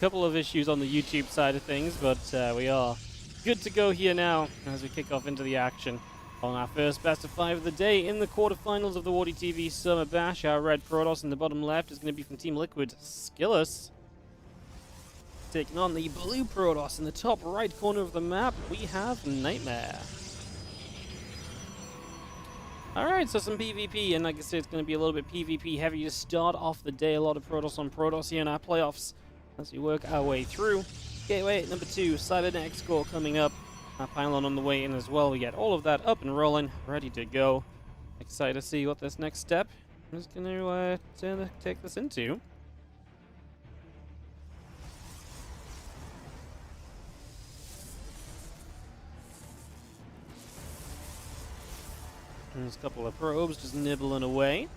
couple of issues on the YouTube side of things, but we are good to go here now as we kick off into the action on our first best of 5 of the day in the quarterfinals of the WardiTV Summer Bash. Our red Protoss in the bottom left is going to be from Team Liquid Skillus, taking on the blue Protoss in the top right corner of the map. We have Nightmare. Alright, so some PvP, and like I said, it's going to be a little bit PvP heavy to start off the day. A lot of Protoss on Protoss here in our playoffs as we work our way through. Gateway at number 2, Cybernetic Core coming up. Our pylon on the way in as well. We get all of that up and rolling, ready to go. Excited to see what this next step is going to take us into. There's a couple of probes just nibbling away.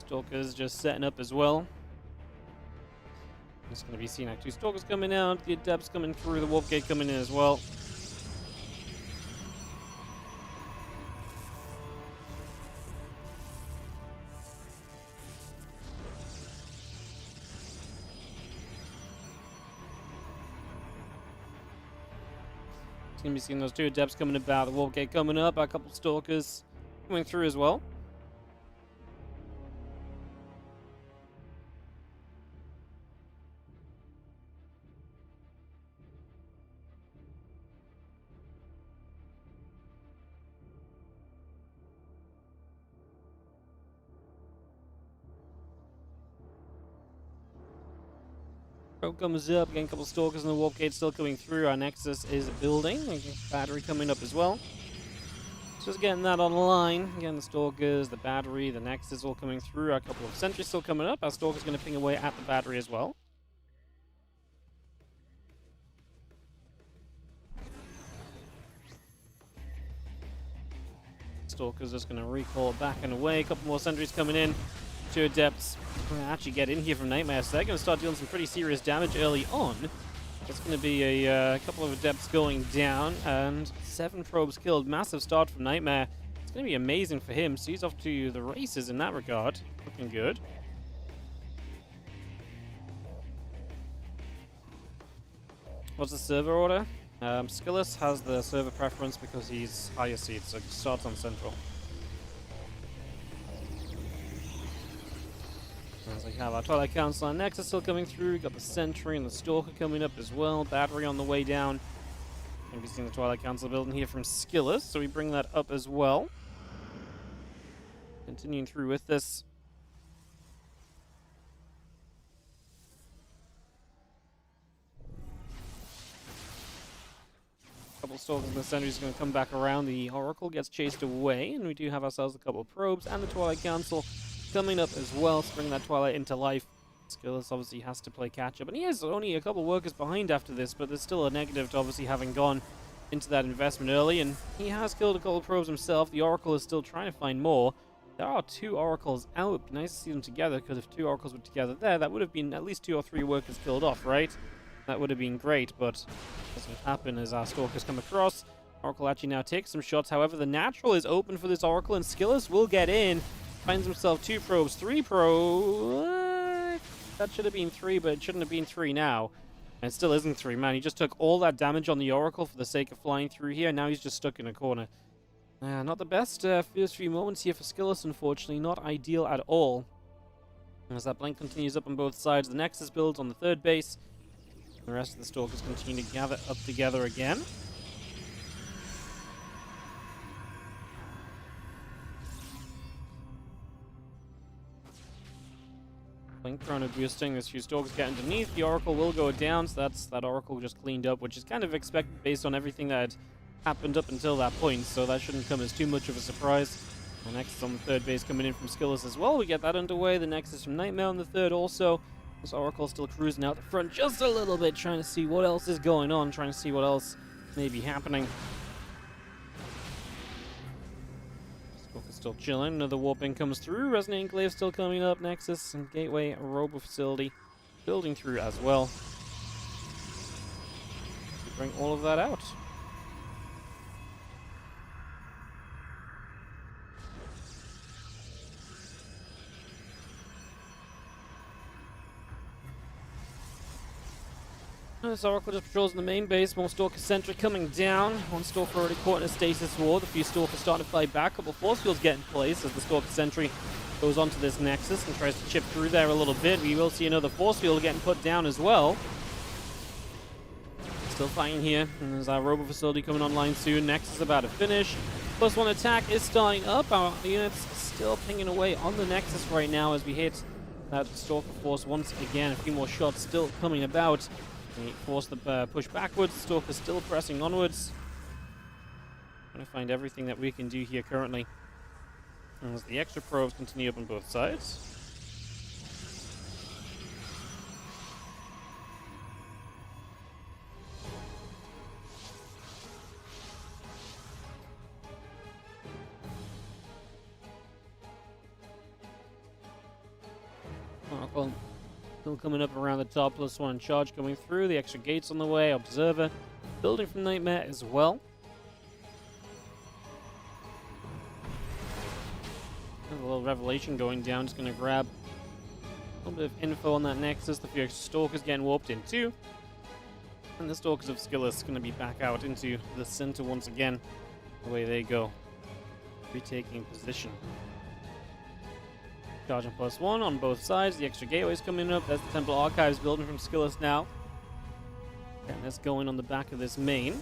Stalkers just setting up as well. It's going to be seen like 2 Stalkers coming out, the Adepts coming through, the Warp Gate coming in as well. Gonna be seeing those 2 Adepts coming about, the Warp Gate coming up, a couple Stalkers coming through as well. Probe comes up, again, a couple Stalkers and the Warp Gate still coming through. Our Nexus is building, battery coming up as well. Just getting that online. Again, the Stalkers, the battery, the Nexus all coming through. A couple of sentries still coming up. Our Stalker's going to ping away at the battery as well. Stalker's just going to recall back and away. A couple more sentries coming in. 2 Adepts actually get in here from Nightmare, so they're going to start dealing some pretty serious damage early on. It's going to be a couple of Adepts going down, and 7 probes killed. Massive start from Nightmare. It's going to be amazing for him, so he's off to the races in that regard. Looking good. What's the server order? Skillus has the server preference because he's higher seed, so he starts on Central. As we have our Twilight Council and Nexus still coming through, got the Sentry and the Stalker coming up as well, battery on the way down. Going to be seeing the Twilight Council building here from Skillus, so we bring that up as well. Continuing through with this. Couple Stalkers and the Sentry's going to come back around, the Oracle gets chased away, and we do have ourselves a couple of probes and the Twilight Council coming up as well to bring that Twilight into life. Skillus obviously has to play catch-up, and he is only a couple workers behind after this, but there's still a negative to obviously having gone into that investment early, and he has killed a couple of probes himself. The Oracle is still trying to find more. There are 2 Oracles out. It'd be nice to see them together, because if 2 Oracles were together there, that would have been at least 2 or 3 workers killed off, right? That would have been great, but doesn't happen as our Stalkers come across. Oracle actually now takes some shots. However, the natural is open for this Oracle, and Skillus will get in. Finds himself 2 probes, 3 probes. That should have been 3, but it shouldn't have been 3 now. And it still isn't 3. Man, he just took all that damage on the Oracle for the sake of flying through here. Now he's just stuck in a corner. Not the best first few moments here for Skillus, unfortunately. Not ideal at all. As that blink continues up on both sides, the Nexus builds on the 3rd base. The rest of the Stalkers continue to gather up together again. Blink Chrono boosting, there's a few Stalkers get underneath, the Oracle will go down, so that's that Oracle just cleaned up, which is kind of expected based on everything that had happened up until that point, so that shouldn't come as too much of a surprise. The Nexus on the 3rd base coming in from Skillus as well, we get that underway, the Nexus from Nightmare on the 3rd also. This Oracle still cruising out the front just a little bit, trying to see what else is going on, trying to see what else may be happening. Stalker's still chilling. Another warping comes through. Resonating Glaive still coming up. Nexus and Gateway Robo Facility building through as well. Bring all of that out. This Oracle just patrols in the main base. More Stalker Sentry coming down. One Stalker already caught in a stasis ward. A few Stalkers starting to fight back. A couple Force Fields get in place as the Stalker Sentry goes onto this Nexus and tries to chip through there a little bit. We will see another Force Field getting put down as well. Still fighting here. And there's our Robo Facility coming online soon. Nexus about to finish. +1 attack is starting up. Our units still pinging away on the Nexus right now as we hit that Stalker Force once again. A few more shots still coming about. We force the push backwards. Stalker's still pressing onwards. Trying to find everything that we can do here currently. As the extra probes continue up on both sides. Well, still coming up around the top, +1 charge coming through. The extra gates on the way. Observer building from Nightmare as well. There's a little revelation going down. Just going to grab a little bit of info on that Nexus. The few extra Stalkers getting warped in too. And the Stalkers of Skillus going to be back out into the center once again. Away they go. Retaking position. Charging +1 on both sides. The extra gateways coming up. That's the Temple Archives building from Skillus now. And that's going on the back of this main.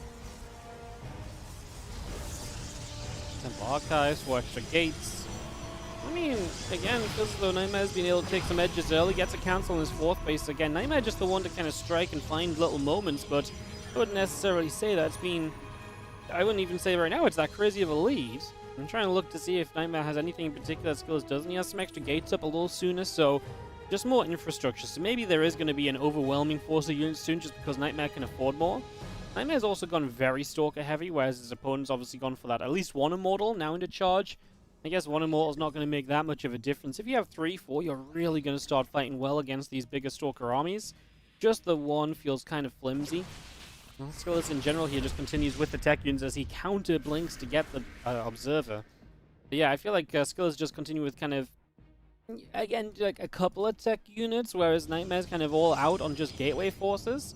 Temple Archives, 4 extra gates. I mean, again, because though Nightmare's been able to take some edges early, gets a cancel in his 4th base again. Nightmare just the one to kind of strike and find little moments, but I wouldn't necessarily say that it's been... I wouldn't even say right now it's that crazy of a lead. I'm trying to look to see if Nightmare has anything in particular that Skillus doesn't. He has some extra gates up a little sooner, so just more infrastructure. So maybe there is going to be an overwhelming force of units soon just because Nightmare can afford more. Nightmare's also gone very Stalker heavy, whereas his opponent's obviously gone for that. At least 1 Immortal now into charge. I guess 1 Immortal's not going to make that much of a difference. If you have 3, 4, you're really going to start fighting well against these bigger Stalker armies. Just the 1 feels kind of flimsy. Skillus in general here just continues with the tech units as he counter blinks to get the Observer. But yeah, I feel like Skillus just continue with kind of, again, like a couple of tech units, whereas Nightmare's kind of all out on just gateway forces.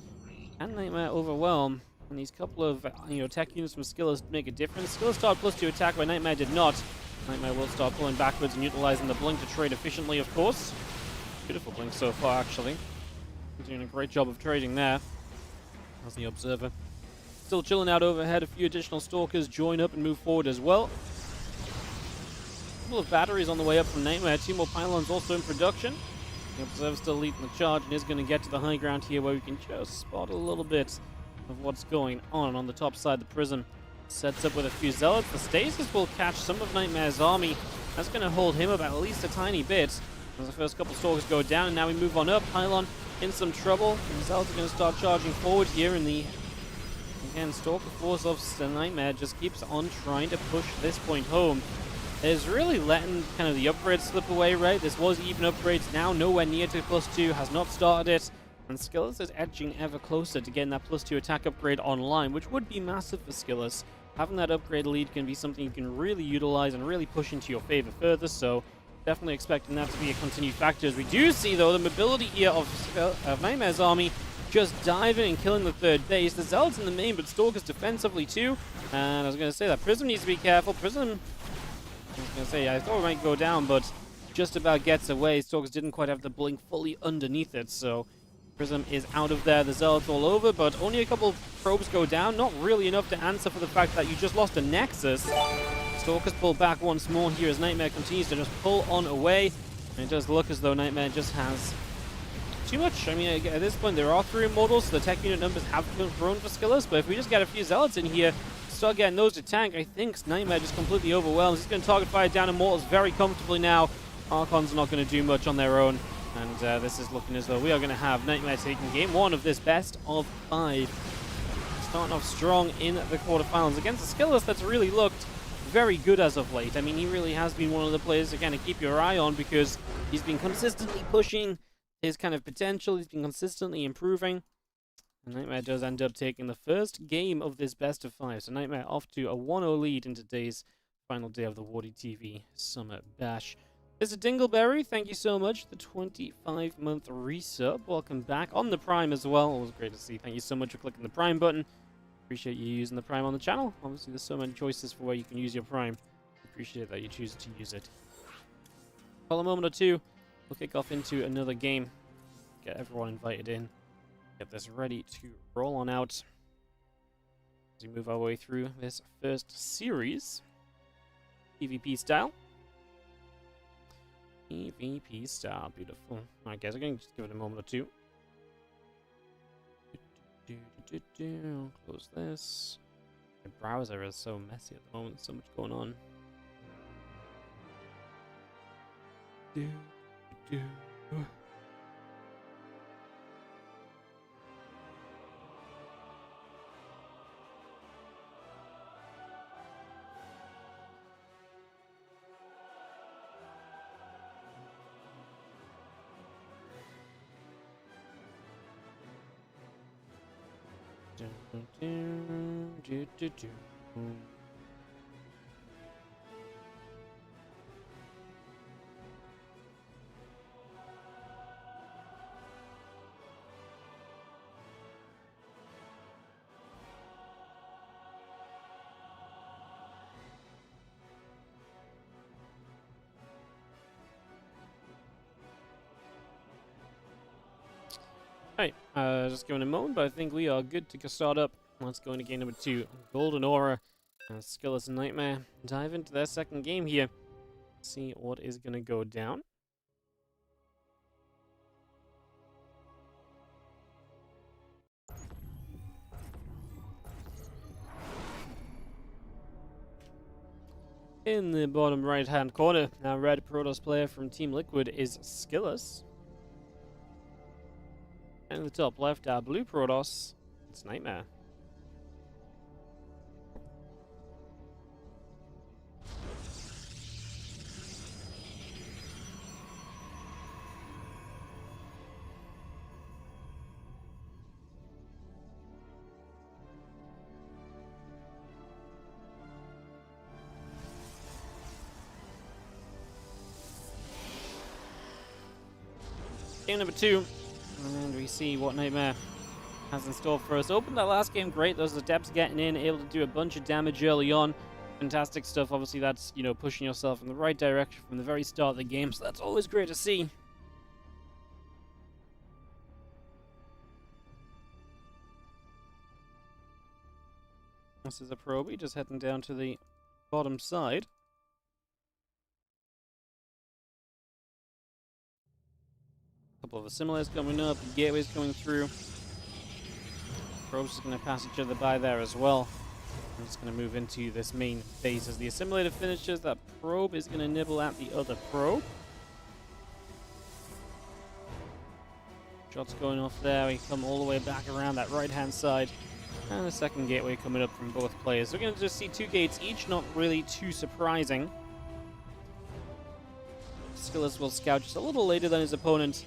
And Nightmare overwhelm. And these couple of tech units from Skillus make a difference. Skillus started +2 attack where Nightmare did not. Nightmare will start pulling backwards and utilizing the blink to trade efficiently, of course. Beautiful blink so far, actually. Doing a great job of trading there. As the Observer. Still chilling out overhead. A few additional Stalkers join up and move forward as well. A couple of batteries on the way up from Nightmare. 2 more pylons also in production. The Observer still leading the charge and is going to get to the high ground here where we can just spot a little bit of what's going on the top side of the prism. Sets up with a few Zealots. The Stasis will catch some of Nightmare's army. That's going to hold him up at least a tiny bit. As the first couple Stalkers go down, and now we move on up. Pylon in some trouble. And the Zealots are going to start charging forward here in the... Again, Stalker Force of Nightmare just keeps on trying to push this point home. Is really letting kind of the upgrades slip away, right? This was even upgrades now, nowhere near to +2, has not started it. And Skillus is edging ever closer to getting that +2 attack upgrade online, which would be massive for Skillus. Having that upgrade lead can be something you can really utilize and really push into your favor further, so definitely expecting that to be a continued factor. As we do see, though, the mobility here of Nightmare's army just diving and killing the 3rd base. The Zealots in the main, but Stalkers defensively too. And I was going to say that Prism needs to be careful. Prism, I was going to say, I thought it might go down, but just about gets away. Stalkers didn't quite have the blink fully underneath it, so Prism is out of there. The Zealots all over, but only a couple probes go down. Not really enough to answer for the fact that you just lost a Nexus. Stalkers pull back once more here as Nightmare continues to just pull on away. And it does look as though Nightmare just has too much. I mean, at this point, there are 3 Immortals, so the tech unit numbers have grown for Skillus, but if we just get a few Zealots in here, start getting those to tank, I think Nightmare just completely overwhelms. He's going to target fire down Immortals very comfortably now. Archon's not going to do much on their own. And this is looking as though we are going to have Nightmare taking game 1 of this best of 5. Starting off strong in the quarterfinals against a Skillus that's really looked very good as of late. I mean, he really has been one of the players to kind of keep your eye on because he's been consistently pushing his kind of potential. He's been consistently improving. And Nightmare does end up taking the first game of this best of 5. So Nightmare off to a 1-0 lead in today's final day of the WardiTV Summer Bash. Mr. Dingleberry, thank you so much. The 25-month resub. Welcome back on the Prime as well. It was great to see. Thank you so much for clicking the Prime button. Appreciate you using the Prime on the channel. Obviously, there's so many choices for where you can use your Prime. Appreciate that you choose to use it. For a moment or two, we'll kick off into another game. Get everyone invited in. Get this ready to roll on out as we move our way through this first series. PvP style. PvP style, beautiful. Alright guys, I'm going to just give it a moment or two. Close this. The browser is so messy at the moment, so much going on. Alright, just giving a moment, but I think we are good to start up. Let's go into game number 2. Golden Aura and Skillless Nightmare. Dive into their second game here. See what is going to go down. In the bottom right hand corner, our red Protoss player from Team Liquid is Skillless. And in the top left, our blue Protoss, it's Nightmare. Game number 2. And we see what Nightmare has in store for us. Opened that last game great. Those Adepts getting in, able to do a bunch of damage early on. Fantastic stuff. Obviously, that's, you know, pushing yourself in the right direction from the very start of the game. So that's always great to see. This is a probe. Just heading down to the bottom side. Couple of assimilators coming up, gateways going through. Probes just going to pass each other by there as well. I'm just going to move into this main base as the assimilator finishes. That probe is going to nibble at the other probe. Shots going off there. We come all the way back around that right-hand side. And a second gateway coming up from both players. So we're going to just see 2 gates each, not really too surprising. Skillless will scout just a little later than his opponent.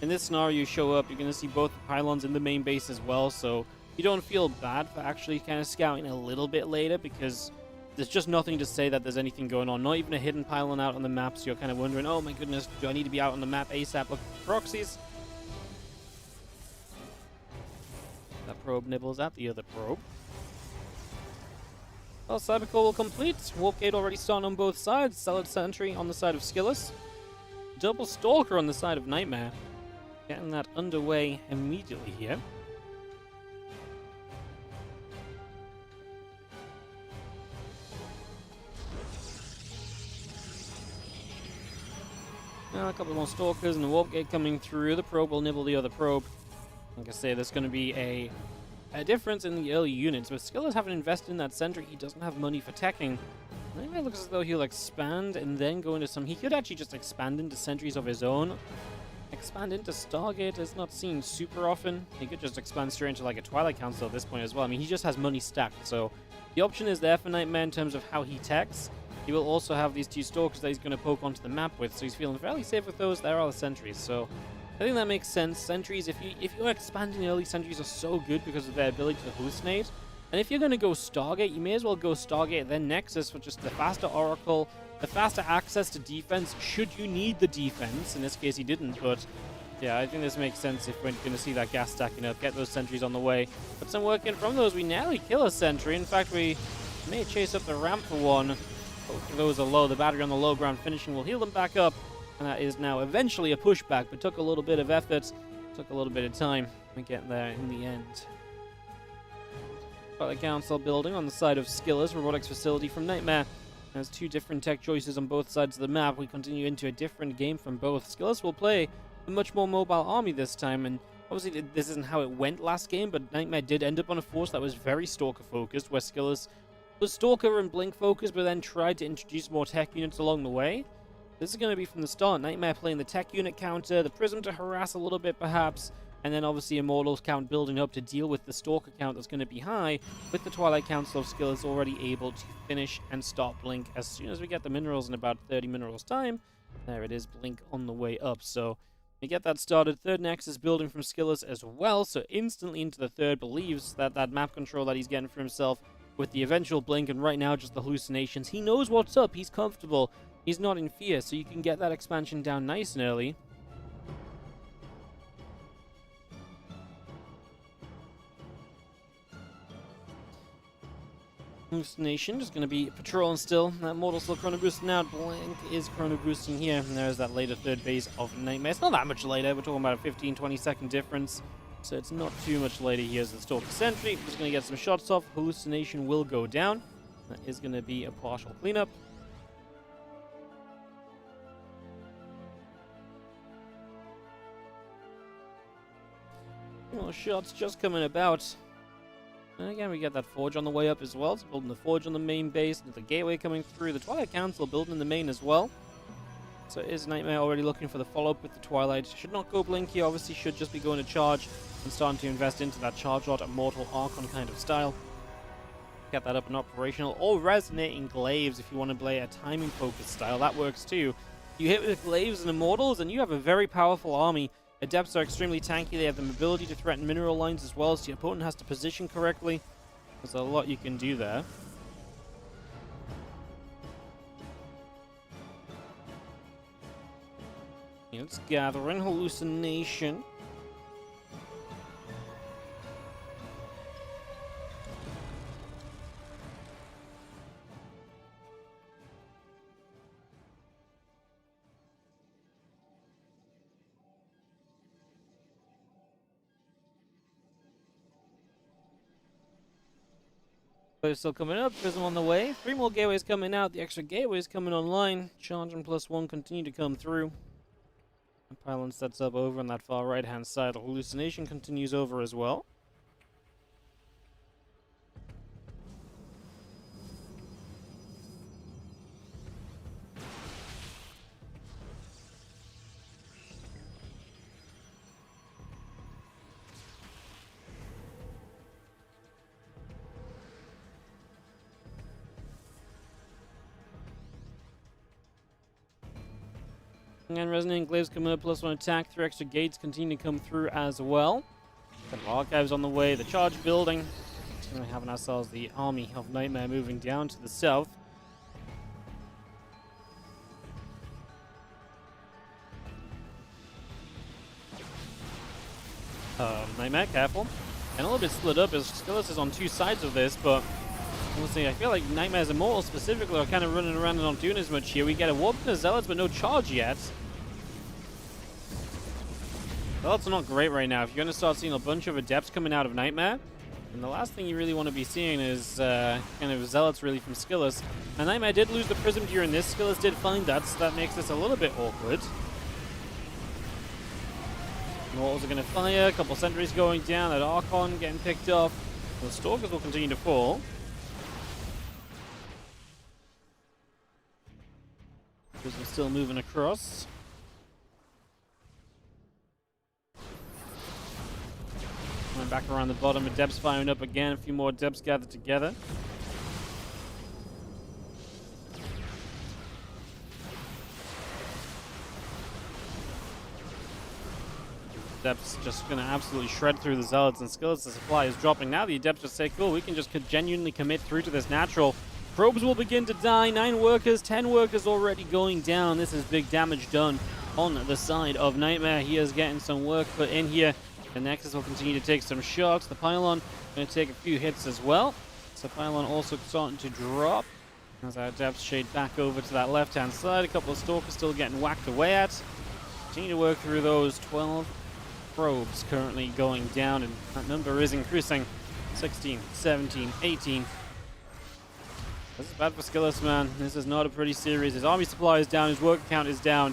In this scenario, you show up, you're going to see both the pylons in the main base as well, so you don't feel bad for actually kind of scouting a little bit later, because there's just nothing to say that there's anything going on. Not even a hidden pylon out on the map, so you're kind of wondering, oh my goodness, do I need to be out on the map ASAP looking for proxies? That probe nibbles at the other probe. Well, Cybercore will complete. Warp Gate already starting on both sides. Solid Sentry on the side of Skillless. Double Stalker on the side of Nightmare. Getting that underway immediately here. Now a couple more Stalkers and the Warp Gate coming through. The probe will nibble the other probe. Like I say, there's going to be a difference in the early units. But Skillless having invested in that sentry, he doesn't have money for teching. Nightmare looks as though he'll expand and then go into some... He could actually just expand into sentries of his own. Expand into Stargate is not seen super often. He could just expand straight into like a Twilight Council at this point as well. I mean, he just has money stacked, so the option is there for Nightmare in terms of how he techs. He will also have these 2 Stalkers that he's going to poke onto the map with, so he's feeling fairly safe with those. There are the sentries, so I think that makes sense. Sentries, if you're expanding early, sentries are so good because of their ability to hallucinate. And if you're going to go Stargate, you may as well go Stargate then Nexus for just the faster Oracle, the faster access to defense should you need the defense. In this case, he didn't, but yeah, I think this makes sense if we're going to see that gas stacking up, get those sentries on the way. Put some work in from those. We nearly kill a sentry. In fact, we may chase up the ramp for one. Both of those are low. The battery on the low ground finishing will heal them back up. And that is now eventually a pushback, but took a little bit of effort, took a little bit of time to get there in the end. Got the council building on the side of Skiller's robotics facility from Nightmare. There's two different tech choices on both sides of the map. We continue into a different game from both. Skiller's will play a much more mobile army this time, and obviously this isn't how it went last game, but Nightmare did end up on a force that was very Stalker focused, where Skiller's was Stalker and Blink focused, but then tried to introduce more tech units along the way. This is going to be from the start. Nightmare playing the tech unit counter, the Prism to harass a little bit perhaps, and then obviously Immortals count building up to deal with the Stalker count that's going to be high, with the Twilight Council of Skiller's already able to finish and stop Blink as soon as we get the minerals in about 30 minerals time. There it is, Blink on the way up. So we get that started. Third Nexus building from Skiller's as well, so instantly into the third, believes that that map control that he's getting for himself with the eventual Blink, and right now just the hallucinations. He knows what's up, he's comfortable, he's not in fear, so you can get that expansion down nice and early. Hallucination just going to be patrolling still. That Mortal still chrono boosting out. Blank is chrono boosting here. And there's that later third base of Nightmare. It's not that much later. We're talking about a 15-20 second difference. So it's not too much later. Here's the Stalker Sentry. Just going to get some shots off. Hallucination will go down. That is going to be a partial cleanup. More shots just coming about. And again, we get that Forge on the way up as well. It's building the Forge on the main base. The Gateway coming through. The Twilight Council building in the main as well. So is Nightmare already looking for the follow-up with the Twilight. Should not go Blink here. Obviously should just be going to charge and starting to invest into that charge lot, a Mortal Archon kind of style. Get that up and operational. Or Resonating Glaives if you want to play a timing-focused style. That works too. You hit with Glaives and Immortals and you have a very powerful army. Adepts are extremely tanky. They have the ability to threaten mineral lines as well, so your opponent has to position correctly. There's a lot you can do there. It's gathering. Hallucination. Still coming up, Prism on the way. 3 more gateways coming out, the extra gateways coming online. Charge and +1 continue to come through. The pylon sets up over on that far right hand side. The hallucination continues over as well. And Resonating Glaives coming up, +1 attack. 3 extra gates continue to come through as well. Got Archives on the way, the charge building. We're having ourselves the army of Nightmare moving down to the south. Nightmare, careful. And a little bit split up as Skillis is on 2 sides of this, but honestly, I feel like Nightmare's Immortals specifically are kind of running around and not doing as much here. We get a warp to the Zealots, but no charge yet. Zealots are not great right now. If you're going to start seeing a bunch of Adepts coming out of Nightmare, and the last thing you really want to be seeing is kind of Zealots really from Skillis. And Nightmare did lose the Prism during this. Skillis did find that, so that makes this a little bit awkward. Immortals are going to fire. A couple sentries going down. That Archon getting picked off. The Stalkers will continue to fall. Prism still moving across. Going back around the bottom, Adepts firing up again. A few more Adepts gathered together. Adepts just going to absolutely shred through the Zealots, and Skillis, the supply is dropping. Now the Adepts just say, cool, we can just genuinely commit through to this natural. Probes will begin to die. 9 workers, 10 workers already going down. This is big damage done on the side of Nightmare. He is getting some work put in here. The Nexus will continue to take some shots. The Pylon going to take a few hits as well. So Pylon also starting to drop. As our depth shade back over to that left-hand side. A couple of Stalkers still getting whacked away at. Continue to work through those 12 probes currently going down, and that number is increasing. 16, 17, 18. This is bad for Skillus, man. This is not a pretty series. His army supply is down, his worker count is down.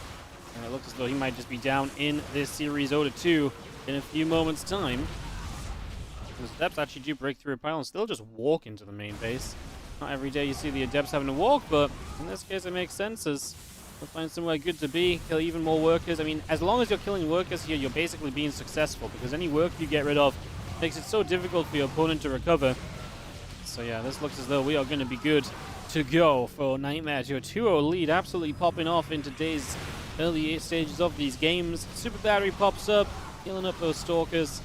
And it looks as though he might just be down in this series 0-2 in a few moments' time. Those Adepts actually do break through a pile and still just walk into the main base. Not every day you see the Adepts having to walk, but in this case it makes sense as we'll find somewhere good to be, kill even more workers. I mean, as long as you're killing workers here, you're basically being successful, because any work you get rid of makes it so difficult for your opponent to recover. So yeah, this looks as though we are going to be good to go for Nightmare to a 2-0 lead, absolutely popping off in today's early stages of these games. Super Battery pops up, healing up those Stalkers.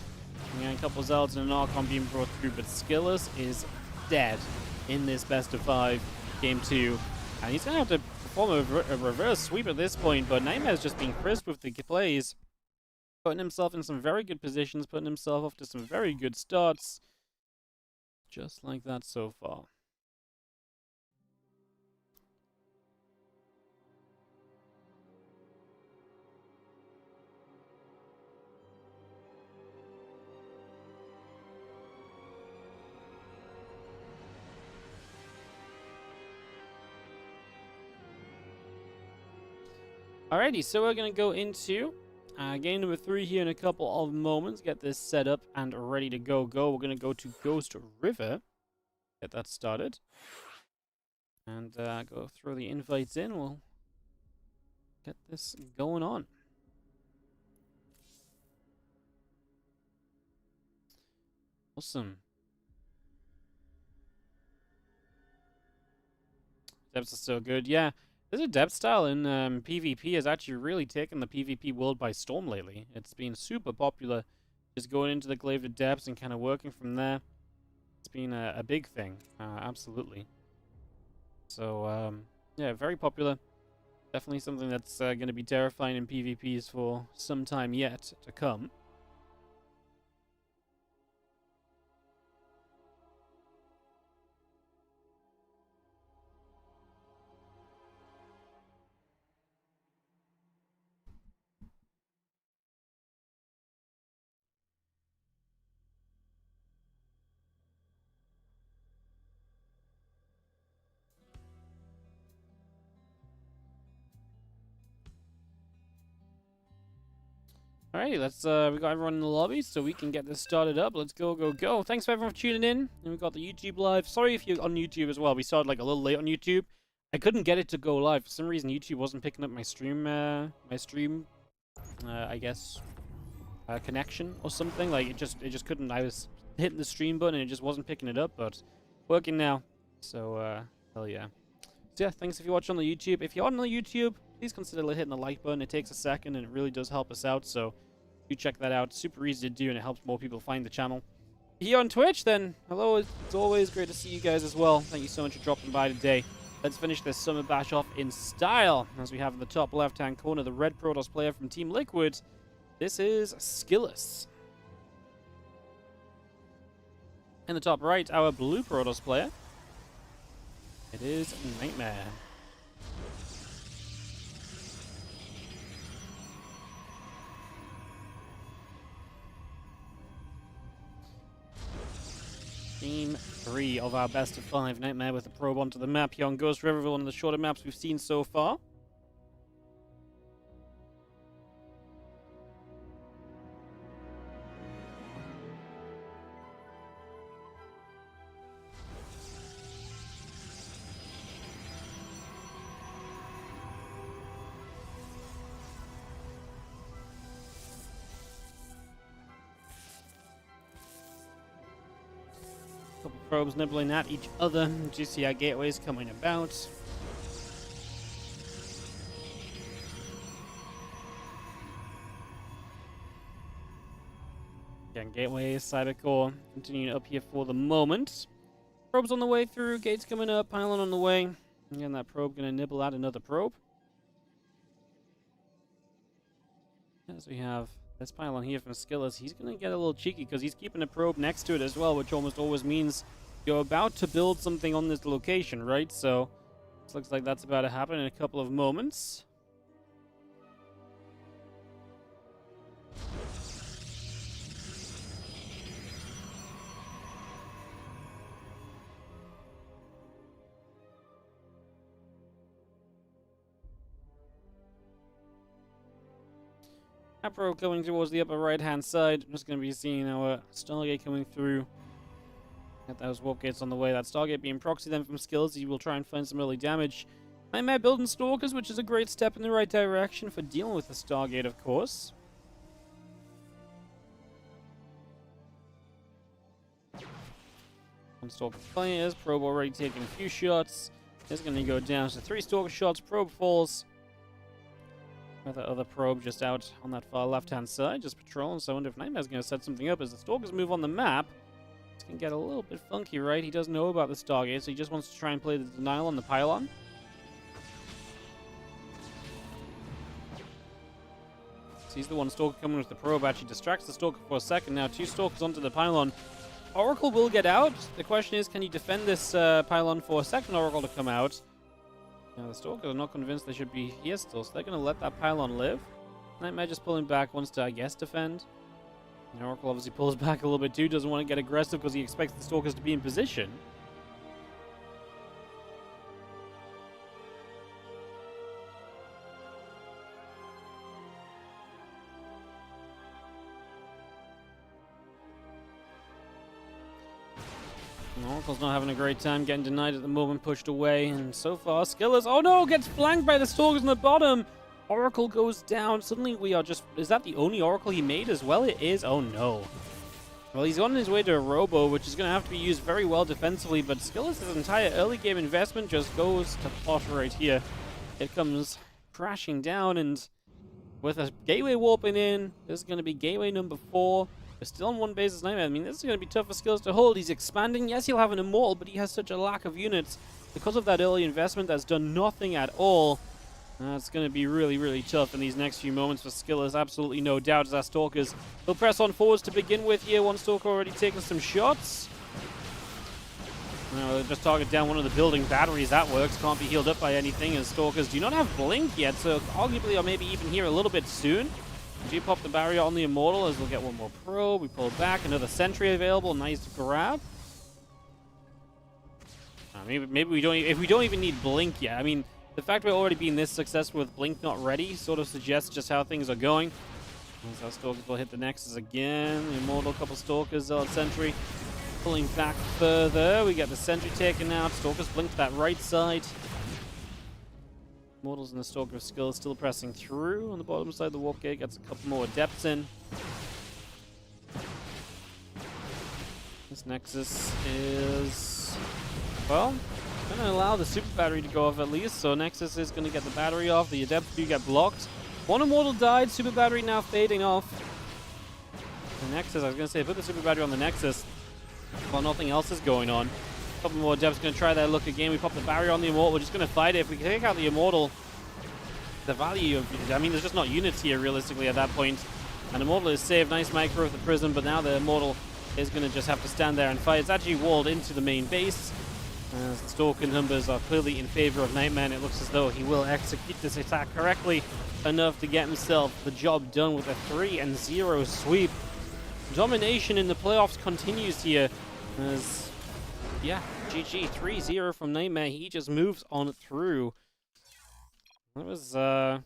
We got a couple of Zealots and an Archon being brought through, but Skillus is dead in this best of 5 game 2. And he's going to have to perform a reverse sweep at this point, but Nightmare's just being crisp with the plays. Putting himself in some very good positions, putting himself off to some very good starts. Just like that so far. Alrighty, so we're going to go into game number 3 here in a couple of moments. Get this set up and ready to go. We're going to go to Ghost River. Get that started. And go throw the invites in. We'll get this going on. Awesome. Depths are so good. Yeah. This Adept style in PvP has actually really taken the PvP world by storm lately. It's been super popular, just going into the Glaive of Depths and kind of working from there. It's been a big thing, absolutely. So, yeah, very popular. Definitely something that's going to be terrifying in PvPs for some time yet to come. Alrighty, let's we got everyone in the lobby, so we can get this started up. Let's go. Thanks for everyone for tuning in. And we've got the YouTube live. Sorry if you're on YouTube as well. We started like a little late on YouTube. I couldn't get it to go live. For some reason, YouTube wasn't picking up my stream, I guess, connection or something. Like it just couldn't. I was hitting the stream button and it just wasn't picking it up, but working now. So, hell yeah. So yeah, thanks if you're watching on the YouTube. If you're on the YouTube, please consider hitting the like button. It takes a second and it really does help us out, so do check that out. Super easy to do and it helps more people find the channel. Here on Twitch, then, hello, it's always great to see you guys as well. Thank you so much for dropping by today. Let's finish this Summer Bash off in style. As we have in the top left-hand corner, the red Protoss player from Team Liquid. This is Skillus. In the top right, our blue Protoss player. It is Nightmare. Game 3 of our best of 5. Nightmare with a probe onto the map here on Ghost River, one of the shorter maps we've seen so far. Couple probes nibbling at each other. Do you see our gateways coming about? Again, gateways, cyber core, continuing up here for the moment. Probe's on the way through, gate's coming up, pylon on the way. Again, that probe gonna nibble at another probe. As we have this pylon here from Skillers, he's gonna get a little cheeky because he's keeping a probe next to it as well, which almost always means you're about to build something on this location, right? So, this looks like that's about to happen in a couple of moments. Apro coming towards the upper right-hand side. I'm just going to be seeing our Stargate coming through. Got those warp gates on the way. That Stargate being proxy then from Skills. He will try and find some early damage. Nightmare building Stalkers, which is a great step in the right direction for dealing with the Stargate, of course. One Stalker fires. Probe already taking a few shots. It's going to go down to 3 Stalker shots. Probe falls. That other probe just out on that far left-hand side, just patrolling. So I wonder if Nightmare's going to set something up as the Stalkers move on the map. It's going to get a little bit funky, right? He doesn't know about the Stargate, so he just wants to try and play the denial on the pylon. Sees the one Stalker coming with the probe, actually distracts the Stalker for a second. Now 2 Stalkers onto the pylon. Oracle will get out. The question is, can you defend this pylon for a second Oracle to come out? Now, the Stalkers are not convinced they should be here still, so they're going to let that pylon live. Nightmare just pulling back, wants to, I guess, defend. And Oracle obviously pulls back a little bit too, doesn't want to get aggressive because he expects the Stalkers to be in position. Oracle's not having a great time, getting denied at the moment, pushed away, and so far, Skillers, oh no, gets flanked by the Stalkers in the bottom! Oracle goes down, suddenly we are just, is that the only Oracle he made as well? It is, oh no. Well, he's on his way to a Robo, which is going to have to be used very well defensively, but Skillers' entire early game investment just goes to pot right here. It comes crashing down, and with a gateway warping in, this is going to be gateway number 4. We're still on one base as Nightmare. I mean, this is going to be tough for Skills to hold. He's expanding. Yes, he'll have an Immortal, but he has such a lack of units. Because of that early investment, that's done nothing at all. It's going to be really, really tough in these next few moments for Skillers. Absolutely no doubt as our Stalkers will press on forwards to begin with here. One Stalker already taking some shots. They'll just target down one of the building batteries. That works. Can't be healed up by anything as Stalkers do not have Blink yet, so arguably or maybe even here a little bit soon. We do pop the barrier on the Immortal as we'll get one more probe. We pull back. Another Sentry available. Nice grab. Maybe we don't. If we don't even need Blink yet. I mean, the fact we're already being this successful with Blink not ready sort of suggests just how things are going. As our Stalkers will hit the Nexus again. The Immortal, couple Stalkers, Sentry pulling back further. We get the Sentry taken out. Stalkers blink to that right side. Mortals and the Stalker of Skill still pressing through. On the bottom side, the Warp Gate gets a couple more Adepts in. This Nexus is, well, going to allow the Super Battery to go off at least. So Nexus is going to get the battery off. The Adepts do get blocked. One Immortal died. Super Battery now fading off. The Nexus, I was going to say, put the Super Battery on the Nexus while nothing else is going on. A couple more Adepts going to try their luck again. We pop the barrier on the Immortal. We're just going to fight it. If we can take out the Immortal, the value of, I mean, there's just not units here realistically at that point. And Immortal is saved. Nice micro of the Prism, but now the Immortal is going to just have to stand there and fight. It's actually walled into the main base. As the Stalker numbers are clearly in favor of Nightmare, and it looks as though he will execute this attack correctly enough to get himself the job done with a 3-0 sweep. Domination in the playoffs continues here as, yeah, GG, 3-0 from Nightmare. He just moves on through. That was, I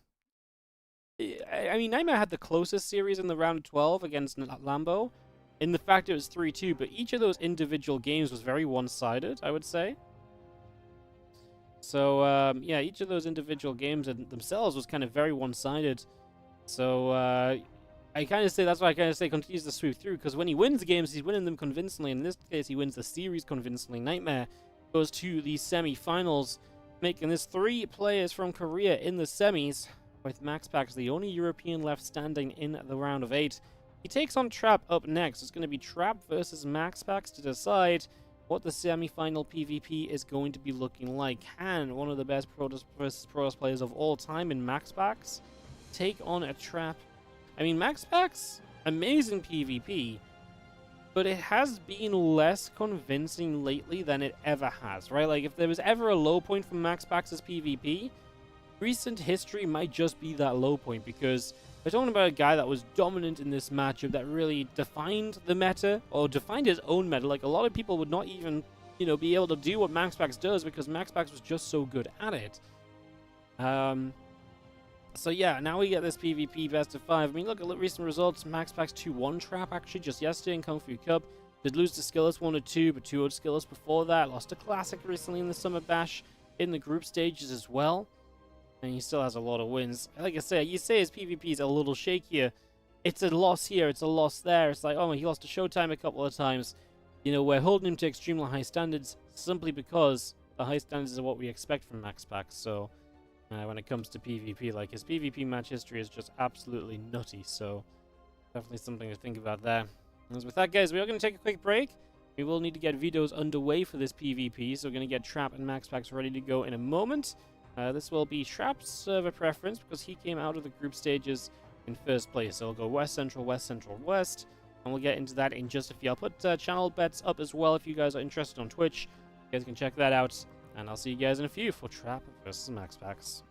mean, Nightmare had the closest series in the round of 12 against Lambo, in the fact it was 3-2, but each of those individual games was very one-sided, I would say. So, yeah, each of those individual games themselves was kind of very one-sided. So, I kind of say, that's why I kind of say continues to sweep through, because when he wins the games, he's winning them convincingly. In this case, he wins the series convincingly. Nightmare goes to the semi-finals, making this 3 players from Korea in the semis, with MaxPax the only European left standing in the round of 8. He takes on Trap up next. It's going to be Trap versus MaxPax to decide what the semi-final PvP is going to be looking like. Can one of the best Protoss players of all time in MaxPax take on a trap? I mean, MaxPax, amazing PvP, but it has been less convincing lately than it ever has, right? Like, if there was ever a low point from MaxPax's PvP, recent history might just be that low point, because we're talking about a guy that was dominant in this matchup, that really defined the meta, or defined his own meta. Like, a lot of people would not even, be able to do what MaxPax does, because MaxPax was just so good at it. So yeah, now we get this PvP best of 5. I mean, look at recent results. MaxPax 2-1 trap, actually, just yesterday in Kung Fu Cup. Did lose to Skillus 1-2, but 2-0 Skillus before that. Lost to Classic recently in the Summer Bash, in the group stages as well. And he still has a lot of wins. Like I say, you say his PvP is a little shakier. It's a loss here, it's a loss there. It's like, oh, he lost to Showtime a couple of times. We're holding him to extremely high standards simply because the high standards are what we expect from MaxPax. So when it comes to PvP, like, his PvP match history is just absolutely nutty. So definitely something to think about there. And with that, guys, we are going to take a quick break. We will need to get videos underway for this PvP, so we're going to get Trap and MaxPax ready to go in a moment. This will be Trap's server preference because he came out of the group stages in first place. So we'll go West Central, West Central, West, and we'll get into that in just a few. I'll put channel bets up as well if you guys are interested on Twitch. You guys can check that out, and I'll see you guys in a few for Trap versus MaxPax.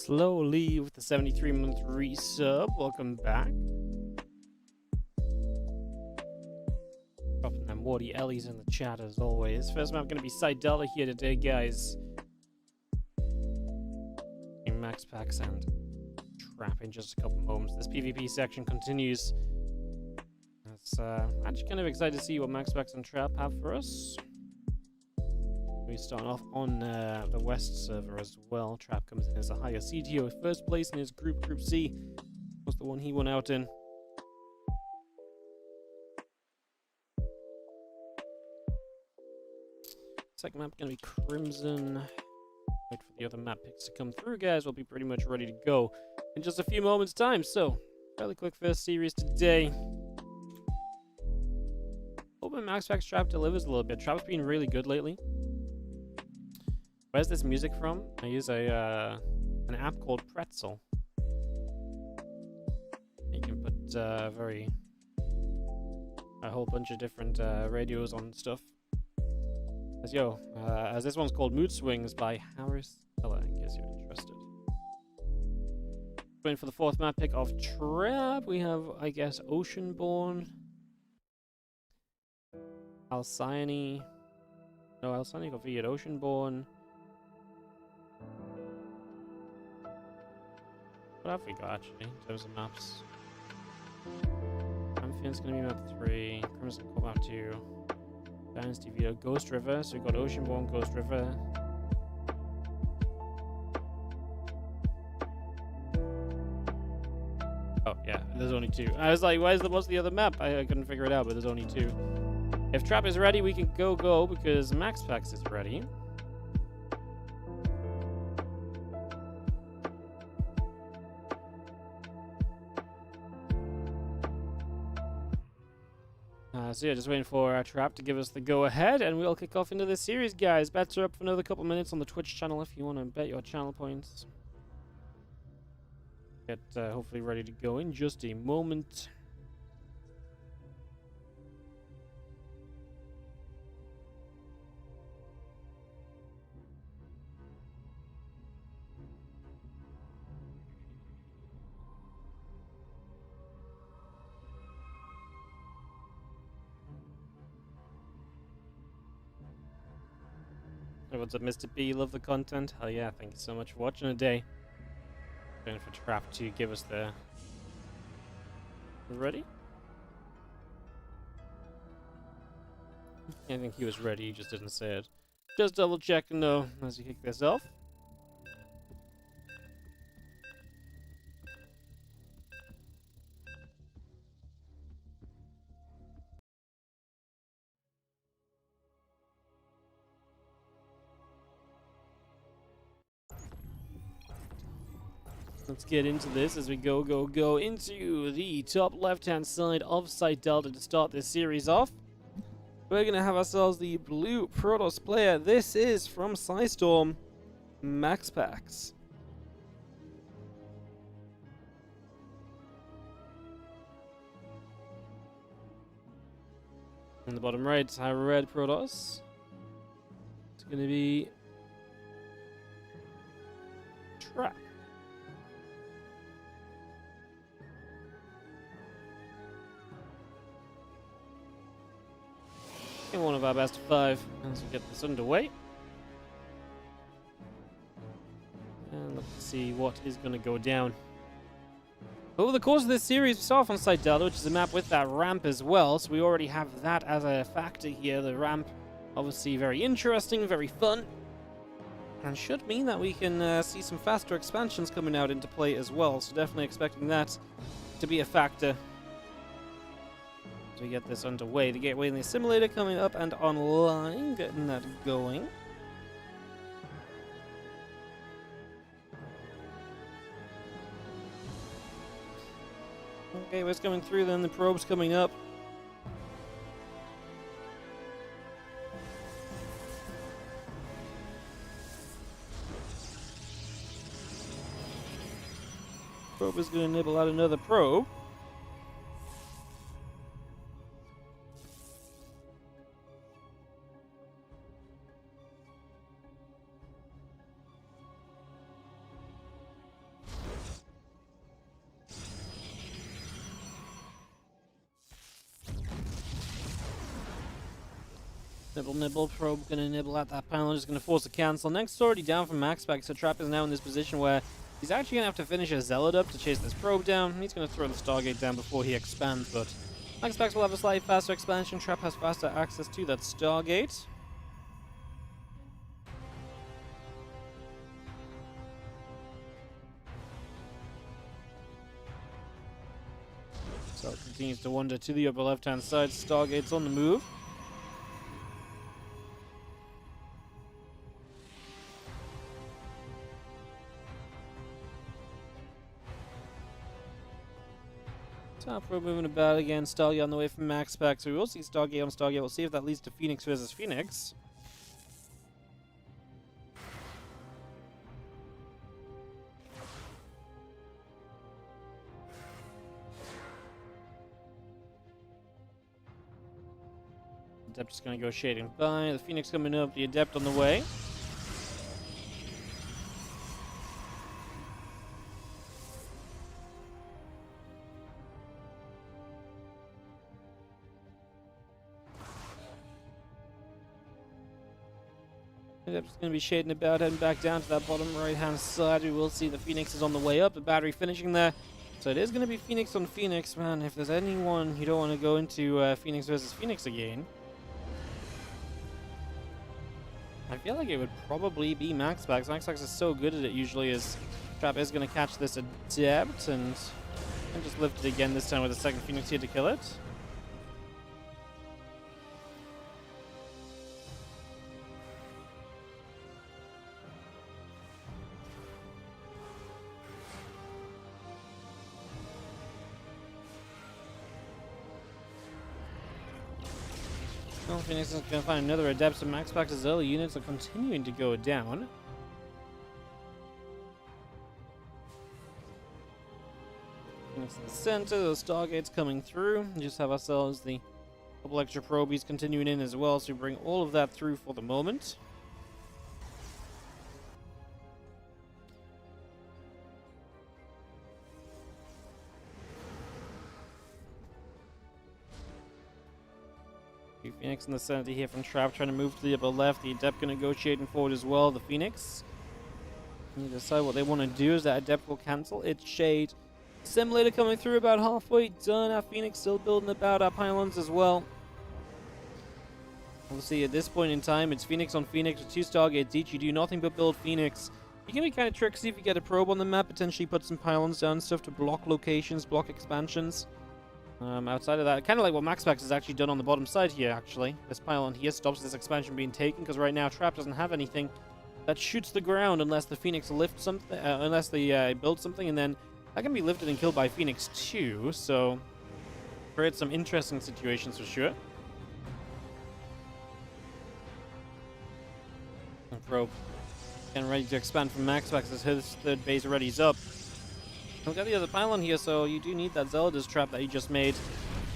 Slowly with the 73-month resub. Welcome back. Dropping them Wardy Ellies in the chat as always. First map going to be Side Delta here today, guys. In MaxPax and Trap in just a couple moments. This PvP section continues. It's actually kind of excited to see what MaxPax and Trap have for us. We start off on the West server as well. Trap comes in as a higher CTO, first place in his group. Group C was the one he won out in. Second map going to be Crimson. Wait for the other map picks to come through, guys. We'll be pretty much ready to go in just a few moments' time. So, fairly quick first series today. Hoping MaxPax Trap delivers a little bit. Trap's been really good lately. Where's this music from? I use an app called Pretzel. You can put a whole bunch of different radios on stuff. As this one's called Mood Swings by Harris Ella, in case you're interested. Going for the fourth map pick of Trap, we have, I guess, Oceanborn, Alcyone. No, Alcyone got via Oceanborn. What have we got, actually, in terms of maps? Amphion's going to be map 3, Crimson Core map 2, Dynasty Vito, Ghost River, so we've got Oceanborn, Ghost River. Oh, yeah, there's only 2. I was like, what's the other map? I couldn't figure it out, but there's only 2. If Trap is ready, we can go, because MaxPax is ready. So yeah, just waiting for our Trap to give us the go-ahead, and we'll kick off into this series, guys. Bets are up for another couple minutes on the Twitch channel if you want to bet your channel points. Get hopefully ready to go in just a moment. What's up, Mr. B? Love the content. Hell yeah, thank you so much for watching today. Going for Trap to give us the... Ready? I think he was ready, he just didn't say it. Just double checking though, as you kick this off. Let's get into this as we go into the top left-hand side of Site Delta to start this series off. We're going to have ourselves the blue Protoss player. This is from Psystorm, MaxPax. In the bottom right, our red Protoss. It's going to be Trap. One of our best 5 as we get this underway. And let's see what is going to go down. Over the course of this series, we start off on Site Delta, which is a map with that ramp as well, so we already have that as a factor here. The ramp, obviously very interesting, very fun. And should mean that we can see some faster expansions coming out into play as well. So definitely expecting that to be a factor to get this underway. The Gateway and the Simulator coming up and online, getting that going. Okay, what's coming through then? The probes coming up. Probe is going to nibble out another probe. Nibble, nibble, probe gonna nibble at that pylon, just gonna force a cancel. Next already down from MaxPax, so Trap is now in this position where he's actually gonna have to finish a Zealot up to chase this probe down. He's gonna throw the Stargate down before he expands, but MaxPax will have a slightly faster expansion. Trap has faster access to that Stargate. So it continues to wander to the upper left-hand side. Stargate's on the move. Top row moving about again. Stargate on the way from MaxPax. So we will see Stargate on Stargate. We'll see if that leads to Phoenix versus Phoenix. Adept is going to go shading by. The Phoenix coming up. The Adept on the way. Adept's going to be shading about, heading back down to that bottom right-hand side. We will see the Phoenix is on the way up. The battery finishing there. So it is going to be Phoenix on Phoenix. Man, if there's anyone you don't want to go into Phoenix versus Phoenix again, I feel like it would probably be MaxPax. MaxPax is so good at it usually, as Trap is going to catch this Adept and just lift it again this time with a second Phoenix here to kill it. Well, Phoenix is going to find another Adept, so MaxPax's early units are continuing to go down. Phoenix in the center, those Stargates coming through. We just have ourselves the couple extra probies continuing in as well, so we bring all of that through for the moment. Phoenix in the center here from Trap, trying to move to the upper left. The Adept going to go shading forward as well. The Phoenix. And decide what they want to do is that Adept will cancel its shade. Simulator coming through about halfway done. Our Phoenix still building about our pylons as well. Obviously, at this point in time, it's Phoenix on Phoenix with 2 Stargates each. You do nothing but build Phoenix. You can be kind of tricksy if you get a probe on the map, potentially put some pylons down, stuff to block locations, block expansions. Outside of that, kind of like what MaxPax has actually done on the bottom side here, actually. This pylon here stops this expansion being taken, because right now Trap doesn't have anything that shoots the ground unless the Phoenix lifts something, unless they build something, and then that can be lifted and killed by Phoenix too, so creates some interesting situations for sure. And Probe getting ready to expand from MaxPax as his third base ready's up. We've got the other pylon here, so you do need that Zealot's trap that he just made.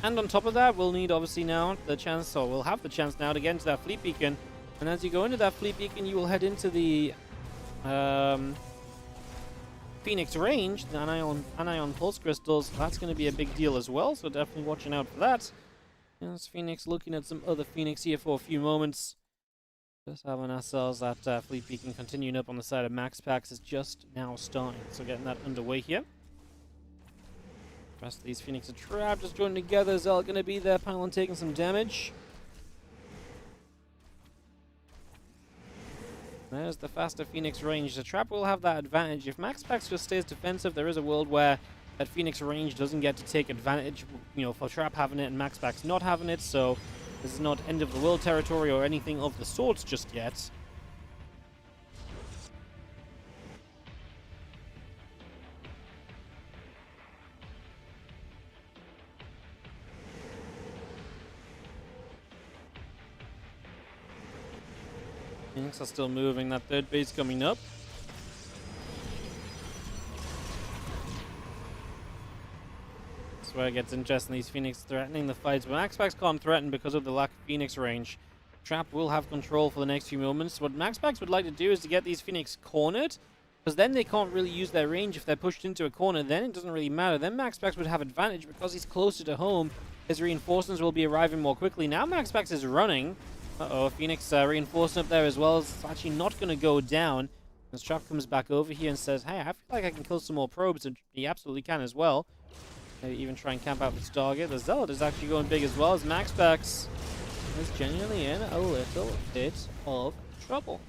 And on top of that, we'll need, obviously, now the chance, or we'll have the chance now to get into that fleet beacon. And as you go into that fleet beacon, you will head into the Phoenix range, the anion pulse crystals. That's going to be a big deal as well, so definitely watching out for that. There's Phoenix looking at some other Phoenix here for a few moments. Just having ourselves that fleet beacon continuing up on the side of MaxPax is just now starting. So getting that underway here. The rest of these Phoenix are trapped, just joining together. Zealot going to be there, pylon taking some damage. There's the faster Phoenix range. The trap will have that advantage. If MaxPax just stays defensive, there is a world where that Phoenix range doesn't get to take advantage, you know, for trap having it and MaxPax not having it, so this is not end of the world territory or anything of the sorts just yet. Phoenix are still moving. That third base coming up. That's where it gets interesting. These Phoenix threatening the fights, but MaxPax can't threaten because of the lack of Phoenix range. Trap will have control for the next few moments. What MaxPax would like to do is to get these Phoenix cornered, because then they can't really use their range if they're pushed into a corner. Then it doesn't really matter. Then MaxPax would have advantage because he's closer to home. His reinforcements will be arriving more quickly. Now MaxPax is running. Uh-oh, Phoenix reinforcing up there as well. It's actually not going to go down. As Trap comes back over here and says, hey, I feel like I can kill some more probes, and he absolutely can as well. Maybe even try and camp out the Stargate. The Zealot is actually going big as well, as MaxPax is genuinely in a little bit of trouble.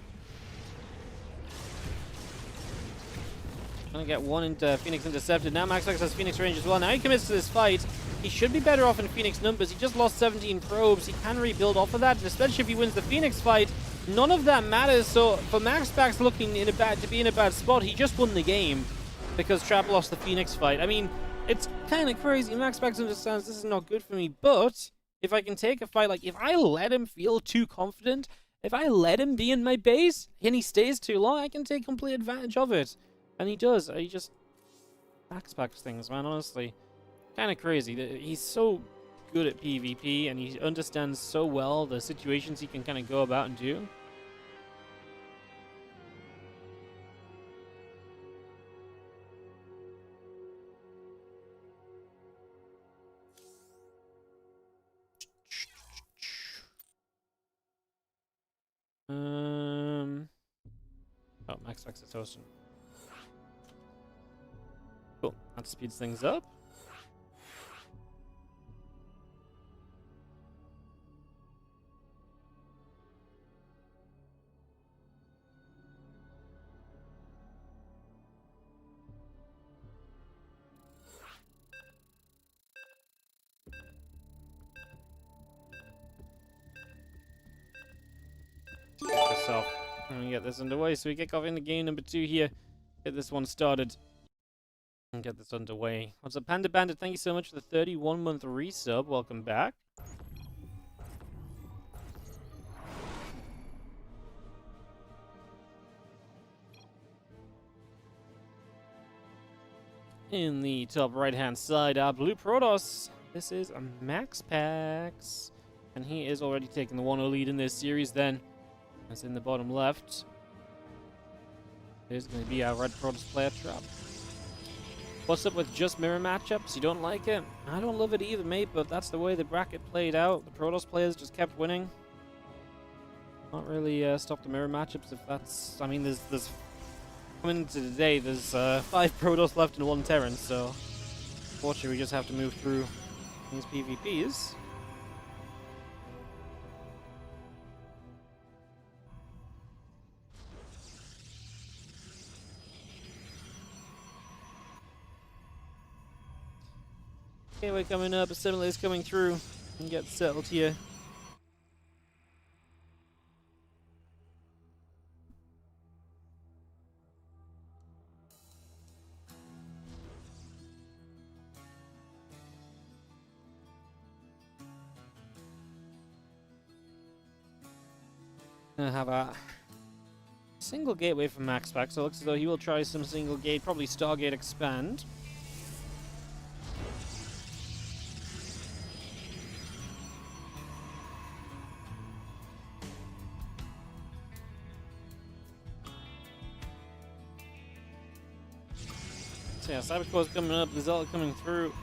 Gonna get one into Phoenix intercepted. Now MaxPax has Phoenix range as well. Now he commits to this fight. He should be better off in Phoenix numbers. He just lost 17 probes. He can rebuild off of that, and especially if he wins the Phoenix fight, none of that matters. So for MaxPax looking to be in a bad spot, he just won the game because Trap lost the Phoenix fight. I mean, it's kind of crazy. MaxPax understands this is not good for me, but if I can take a fight, like if I let him feel too confident, if I let him be in my base and he stays too long, I can take complete advantage of it. And he does. He just MaxPax things, man, honestly. Kind of crazy. He's so good at PvP, and he understands so well the situations he can kind of go about and do. Oh, MaxPax is hosting. Cool. That speeds things up. Let me get this underway. So we kick off into game number 2 here. Get this one started. And get this underway. What's up, Panda Bandit? Thank you so much for the 31-month resub. Welcome back. In the top right-hand side, our Blue Protoss. This is a MaxPax. And he is already taking the 1-0 lead in this series then. That's in the bottom left. There's going to be our Red Protoss player Trap. What's up with just mirror matchups? You don't like it? I don't love it either, mate, but that's the way the bracket played out. The Protoss players just kept winning. Can't really stop the mirror matchups if that's... I mean, there's coming into the day, there's 5 Protoss left and 1 Terran, so unfortunately we just have to move through these PvPs. Okay, we're coming up. Assimilate's coming through and get settled here. Gonna have a single gateway from MaxPax, so it looks as though he will try some single gate, probably Stargate expand. So yeah, Cybercore's coming up, the Zealot coming through.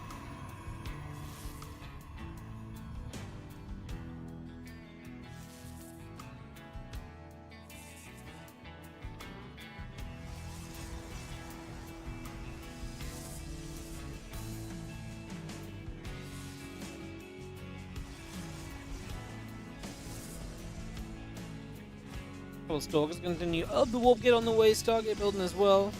couple of Stalkers continue up the warp gate on the way. Stargate building as well.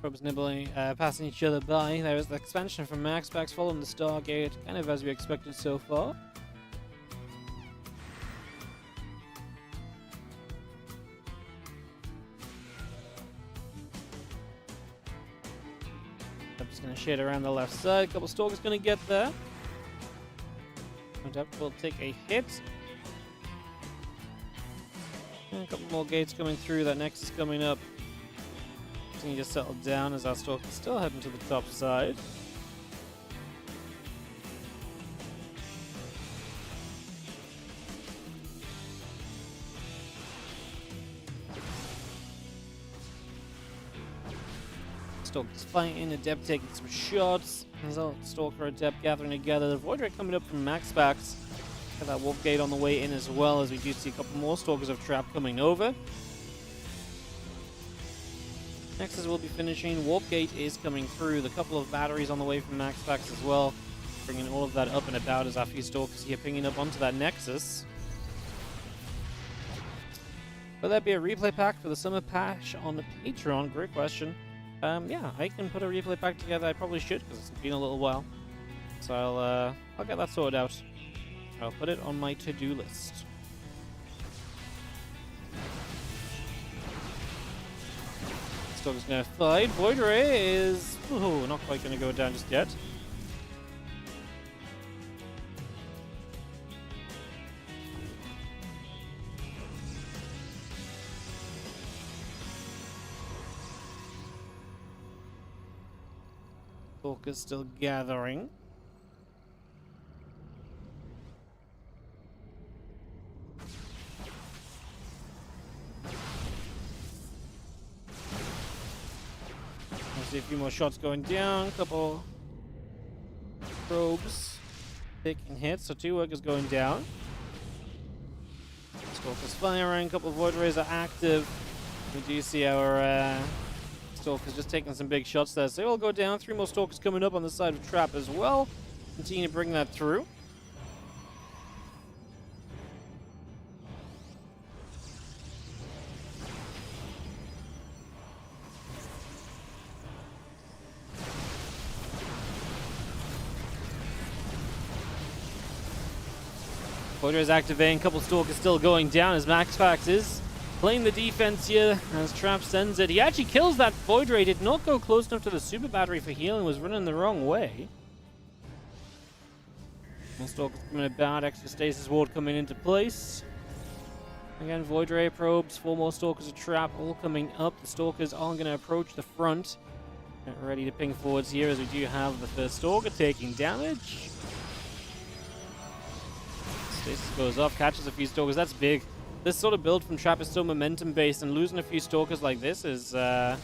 Probes nibbling, passing each other by. There is the expansion from MaxPax following the Stargate, kind of as we expected so far. I'm just going to shade around the left side. A couple Stalkers going to get there. Will take a hit. And a couple more gates coming through. That Nexus coming up. Continue to settle down as our Stalker is still heading to the top side. Stalker's fighting, Adept taking some shots. There's a Stalker, Adept gathering together. The Void Ray coming up from MaxPax. Got that warp gate on the way in as well, as we do see a couple more Stalkers of Trap coming over. Nexus will be finishing. Warp Gate is coming through. The couple of batteries on the way from MaxPax as well. Bringing all of that up and about as our few Stalkers here pinging up onto that Nexus. Will that be a replay pack for the summer patch on Patreon? Great question. Yeah, I can put a replay pack together. I probably should because it's been a little while. So I'll get that sorted out. I'll put it on my to-do list. Stalker's gonna fight. Void Ray is not quite gonna go down just yet. Stalker's still gathering. See a few more shots going down, a couple probes taking hits, so 2 workers going down. Stalker's firing, a couple of Void Rays are active. We do see our Stalker's just taking some big shots there, so they all go down. 3 more Stalkers coming up on the side of Trap as well. Continue to bring that through. Void Ray is activating, a couple Stalkers still going down as MaxPax is playing the defense here as Trap sends it. He actually kills that Void Ray, did not go close enough to the super battery for healing, was running the wrong way. More Stalkers coming about, extra stasis ward coming into place. Again, Void Ray probes, 4 more Stalkers of Trap all coming up. The Stalkers are going to approach the front. Get ready to ping forwards here as we do have the first Stalker taking damage. Stasis goes off, catches a few Stalkers. That's big. This sort of build from Trap is so momentum-based, and losing a few Stalkers like this is going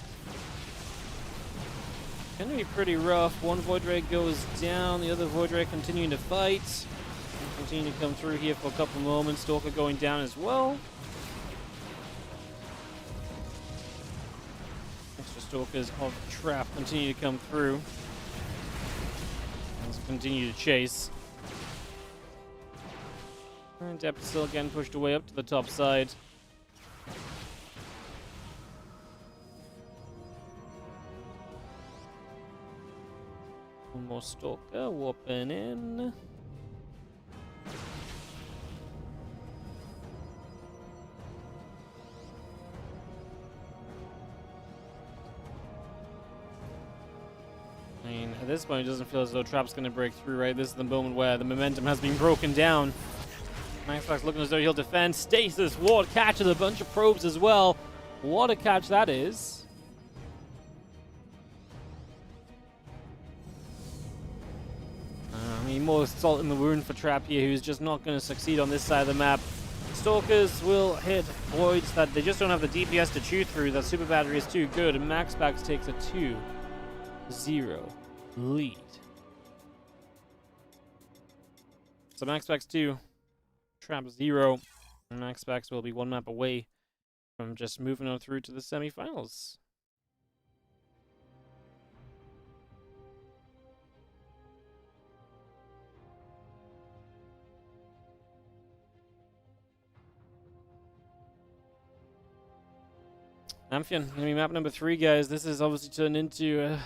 to be pretty rough. One Void Ray goes down, the other Void Ray continuing to fight. And continue to come through here for a couple moments. Stalker going down as well. Extra Stalkers of Trap continue to come through. Let's continue to chase. And Depth still getting pushed away up to the top side. One more Stalker warping in. I mean, at this point it doesn't feel as though Trap's going to break through, right? This is the moment where the momentum has been broken down. MaxPax looking as though he'll defend. Stasis ward catches a bunch of probes as well. What a catch that is. I mean, more salt in the wound for Trap here, who's just not going to succeed on this side of the map. Stalkers will hit voids that they just don't have the DPS to chew through. That super battery is too good, and MaxPax takes a 2-0 lead. So MaxPax 2, Trap 0, and MaxPax will be one map away from just moving on through to the semifinals. Amphion, gonna be map number 3, guys. This is obviously turned into a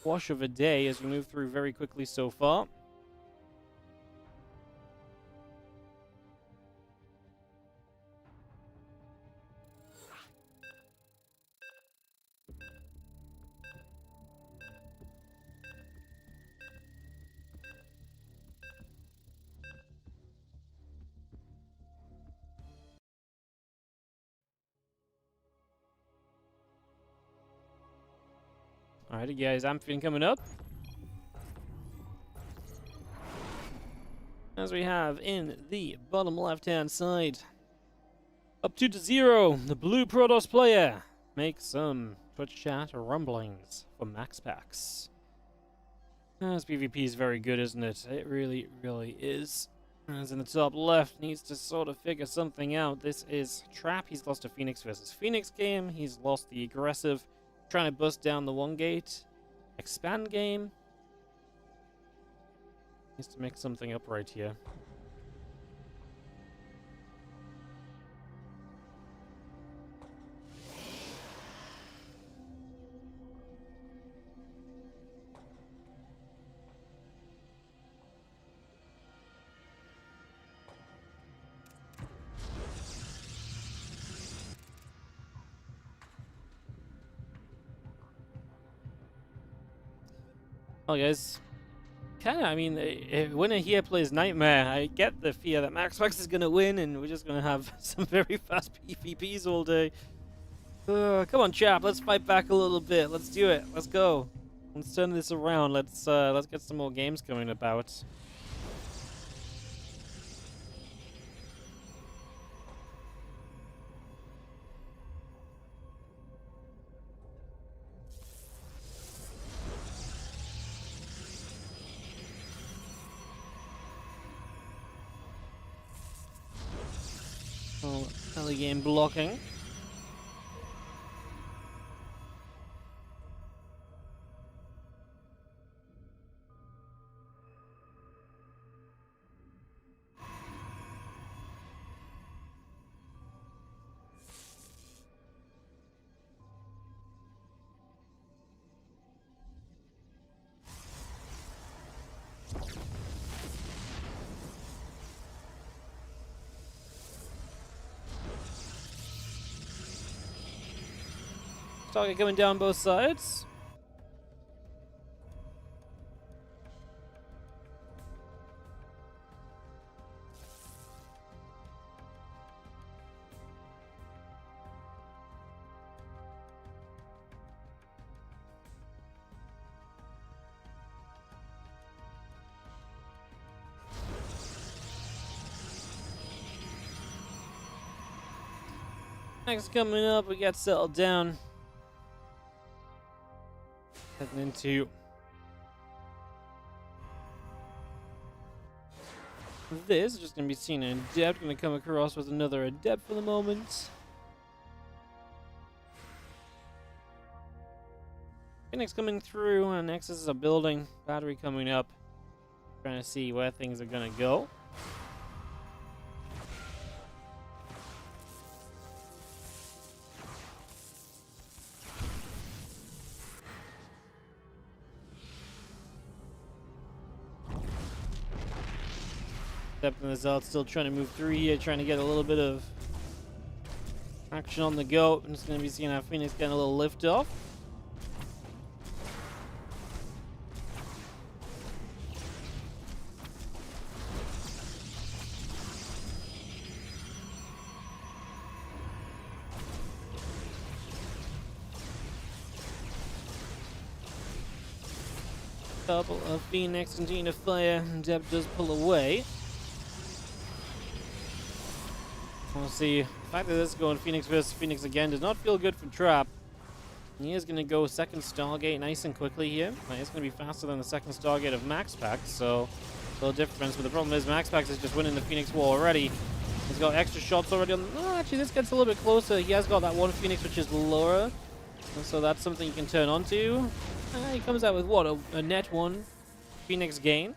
wash of a day as we move through very quickly so far. Alrighty, guys, Amphion coming up. As we have in the bottom left-hand side. Up 2-0, the blue Protoss player makes some Twitch chat rumblings for MaxPax. This PvP is very good, isn't it? It really, really is. As in the top left, needs to sort of figure something out. This is Trap. He's lost a Phoenix versus Phoenix game. He's lost the aggressive, trying to bust down the 1 gate. Expand game. Needs to make something up right here. Well, guys, I mean, when a here plays Nightmare, I get the fear that MaxPax is going to win and we're just going to have some very fast PvPs all day. Come on, chap, let's fight back a little bit. Let's do it. Let's go. Let's turn this around. Let's get some more games coming about. Oh, early game blocking. Target coming down both sides. Next coming up, we got settled down. Heading into this, just gonna be seen an adept. Gonna come across with another adept for the moment. Phoenix coming through, and next is a building. Battery coming up. Trying to see where things are gonna go. Stepping this out, still trying to move through here, trying to get a little bit of action on the go. I'm just going to be seeing how Phoenix getting a little lift off. Couple of Phoenix continue to fire, and Deb does pull away. We'll see. The fact that this is going Phoenix versus Phoenix again does not feel good for Trap. He is going to go second Stargate nice and quickly here. It's going to be faster than the second Stargate of MaxPax, so a little difference. But the problem is MaxPax is just winning the Phoenix War already. He's got extra shots already on. Oh, actually, this gets a little bit closer. He has got that one Phoenix, which is lower, and so that's something you can turn onto. He comes out with what? A net one Phoenix gain.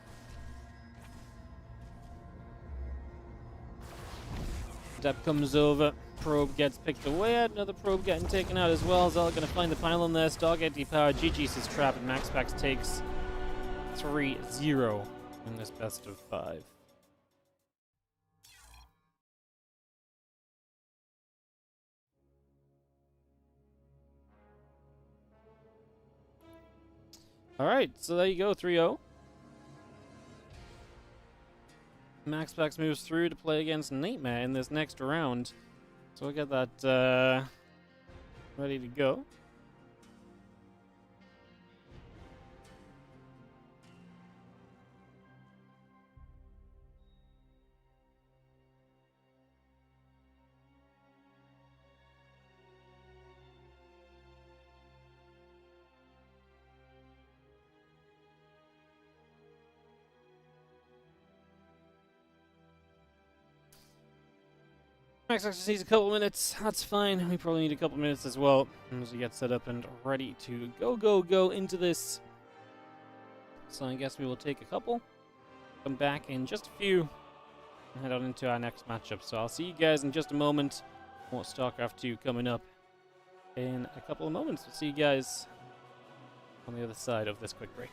Dep comes over. Probe gets picked away. Another probe getting taken out as well. Zella going to find the pylon there. Stargate depowered. GG's his trap, and MaxPax takes 3-0 in this best of 5. Alright, so there you go, 3-0. MaxPax moves through to play against Nightmare in this next round. So we'll get that ready to go. MaxPax just needs a couple minutes. That's fine. We probably need a couple minutes as well as we get set up and ready to go into this. So I guess we will take a couple, come back in just a few, and head on into our next matchup. So I'll see you guys in just a moment. More StarCraft 2 coming up in a couple of moments. We'll see you guys on the other side of this quick break.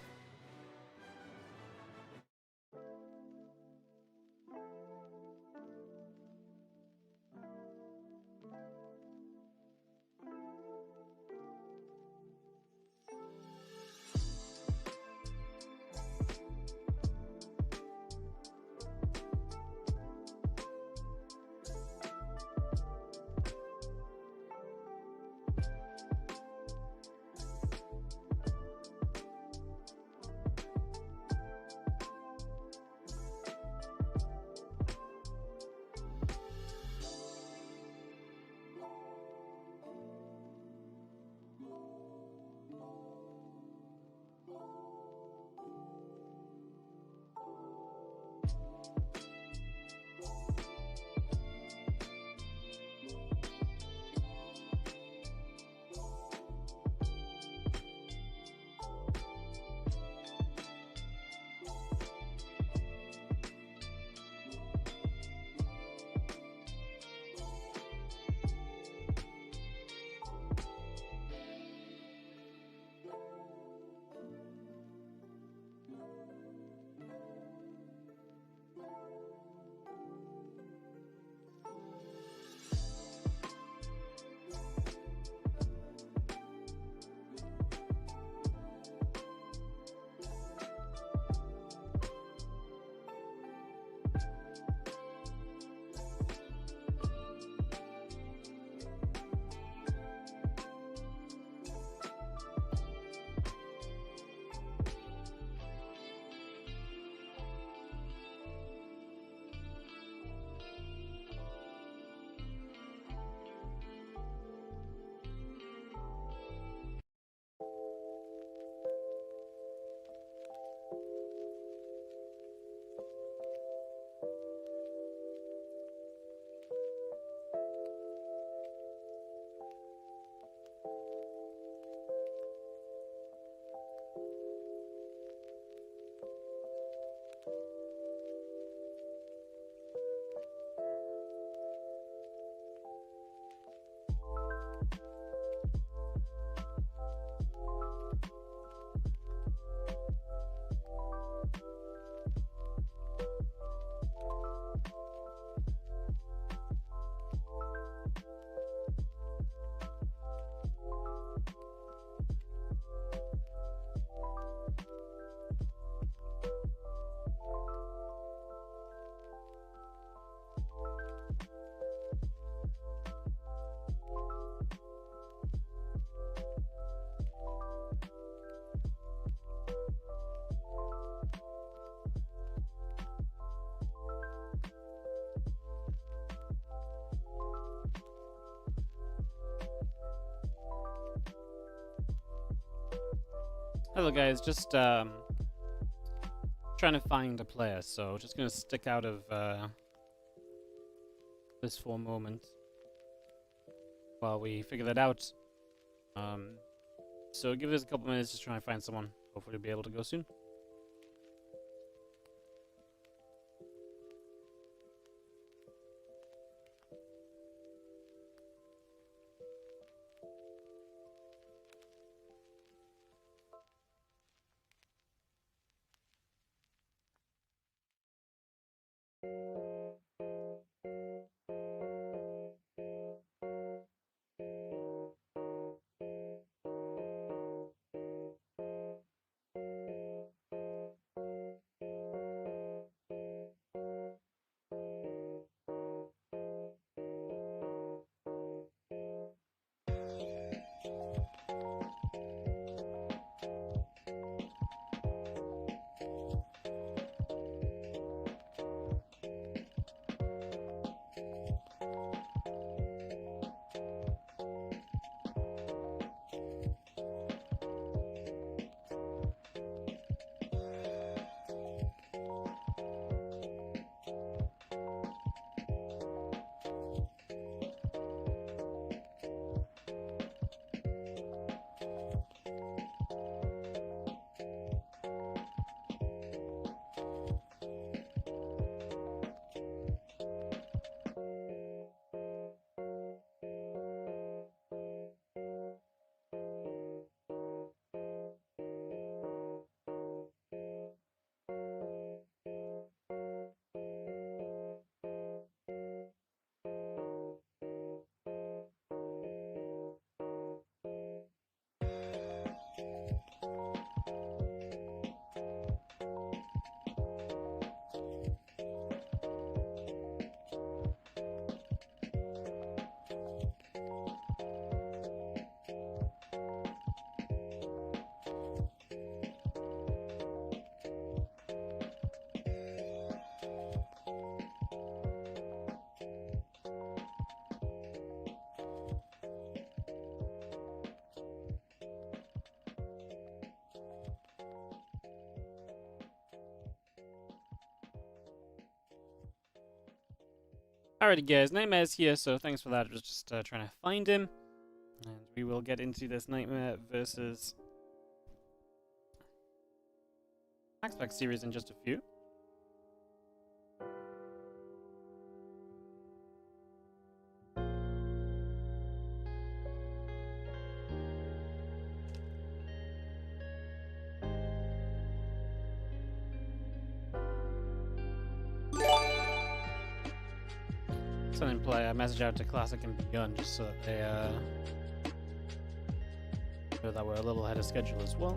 Hello guys, just trying to find a player, so just gonna stick out of this for a moment while we figure that out. So give us a couple minutes to try and find someone. Hopefully we'll be able to go soon. Alrighty guys, Nightmare's here, so thanks for that. I was just trying to find him. And we will get into this Nightmare versus MaxPax series in just a few. Sending play a message out to Classic and ByuN just so that they know that we're a little ahead of schedule as well.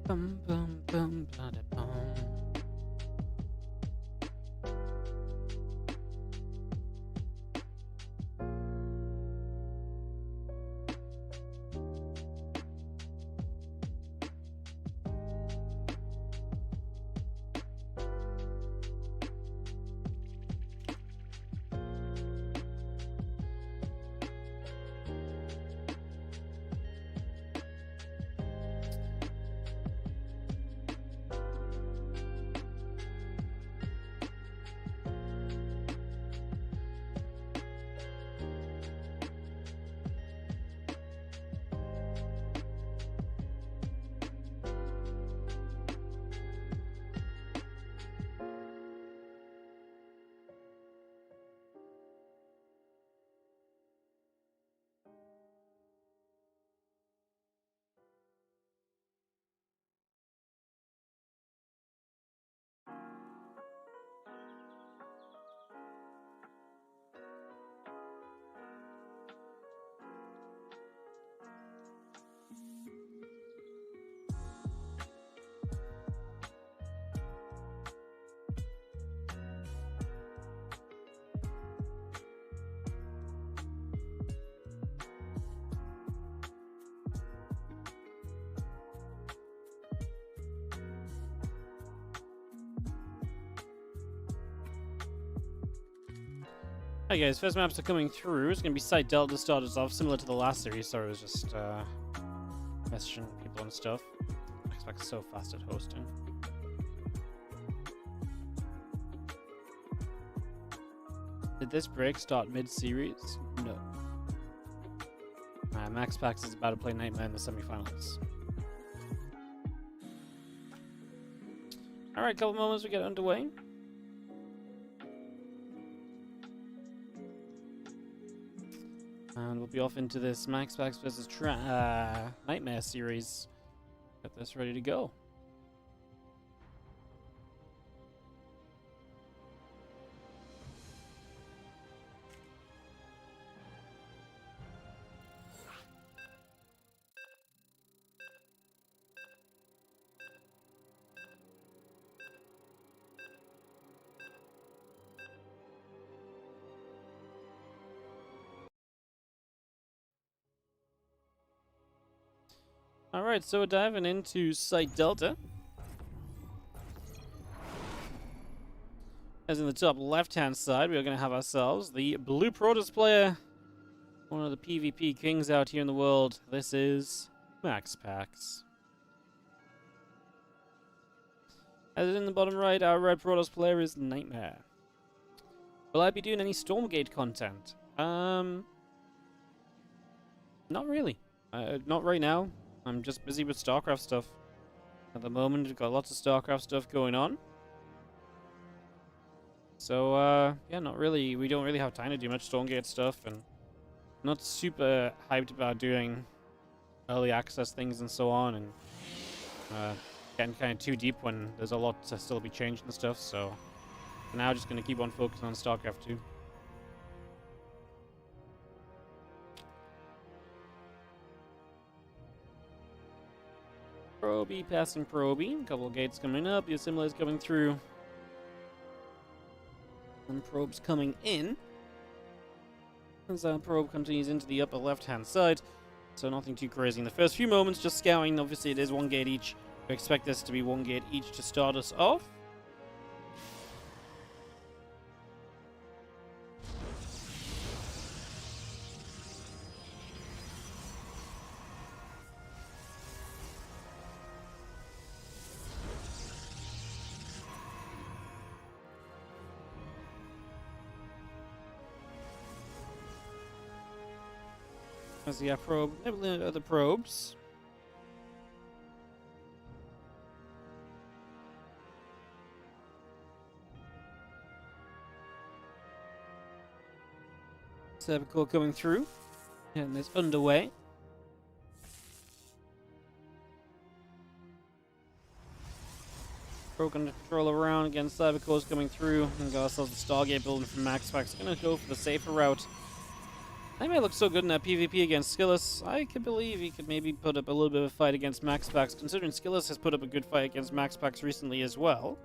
Bum bum bum bada bum. Hi guys, first maps are coming through. It's going to be Site Delta to start us off, similar to the last series. Sorry, it was just questioning people and stuff. MaxPax is so fast at hosting. Did this break start mid-series? No. MaxPax is about to play Nightmare in the semifinals. Alright, couple moments we get underway. And we'll be off into this MaxPax versus Nightmare series. Get this ready to go. Alright, so we're diving into Site Delta. As in the top left-hand side, we are going to have ourselves the Blue Protoss player. One of the PvP kings out here in the world. This is MaxPax. As in the bottom right, our Red Protoss player is Nightmare. Will I be doing any Stormgate content? Not really. Not right now. I'm just busy with Starcraft stuff. At the moment, we've got lots of Starcraft stuff going on. So, yeah, not really. We don't really have time to do much Stormgate stuff, and not super hyped about doing early access things and so on, and getting kind of too deep when there's a lot to still be changed and stuff, so for now, just going to keep on focusing on Starcraft 2. Proby passing Proby. A couple of gates coming up. The assembly is coming through. And probes coming in. As our probe continues into the upper left-hand side. So nothing too crazy in the first few moments. Just scouting. Obviously, it is one gate each. We expect this to be one gate each to start us off. As the probe, other probes. Cervical coming through, and it's underway. Probe gonna control around again. Cervical's coming through, and got ourselves the Stargate building from MaxPax. Gonna go for the safer route. Nightmare looks so good in that PvP against Skillus. I could believe he could maybe put up a little bit of a fight against MaxPax, considering Skillus has put up a good fight against MaxPax recently as well.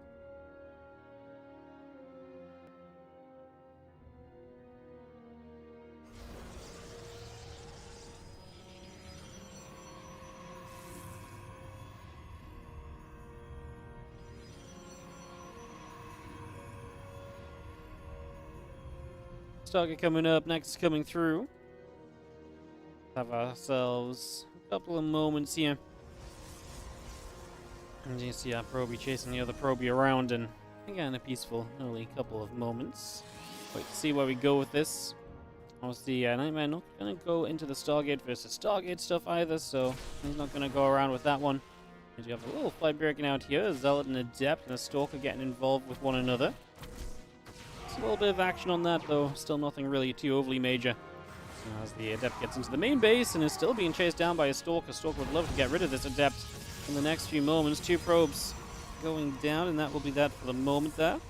Stargate coming up, next coming through. Have ourselves a couple of moments here. And you see our Proby chasing the other Proby around, and again, a peaceful early couple of moments. Wait to see where we go with this. Obviously, Nightmare not going to go into the Stargate versus Stargate stuff either, so he's not going to go around with that one. And you have a little fight breaking out here. A Zealot and Adept and a Stalker getting involved with one another. A little bit of action on that, though. Still nothing really too overly major. As the Adept gets into the main base and is still being chased down by a Stalker. Stalker would love to get rid of this Adept in the next few moments. 2 probes going down, and that will be that for the moment there.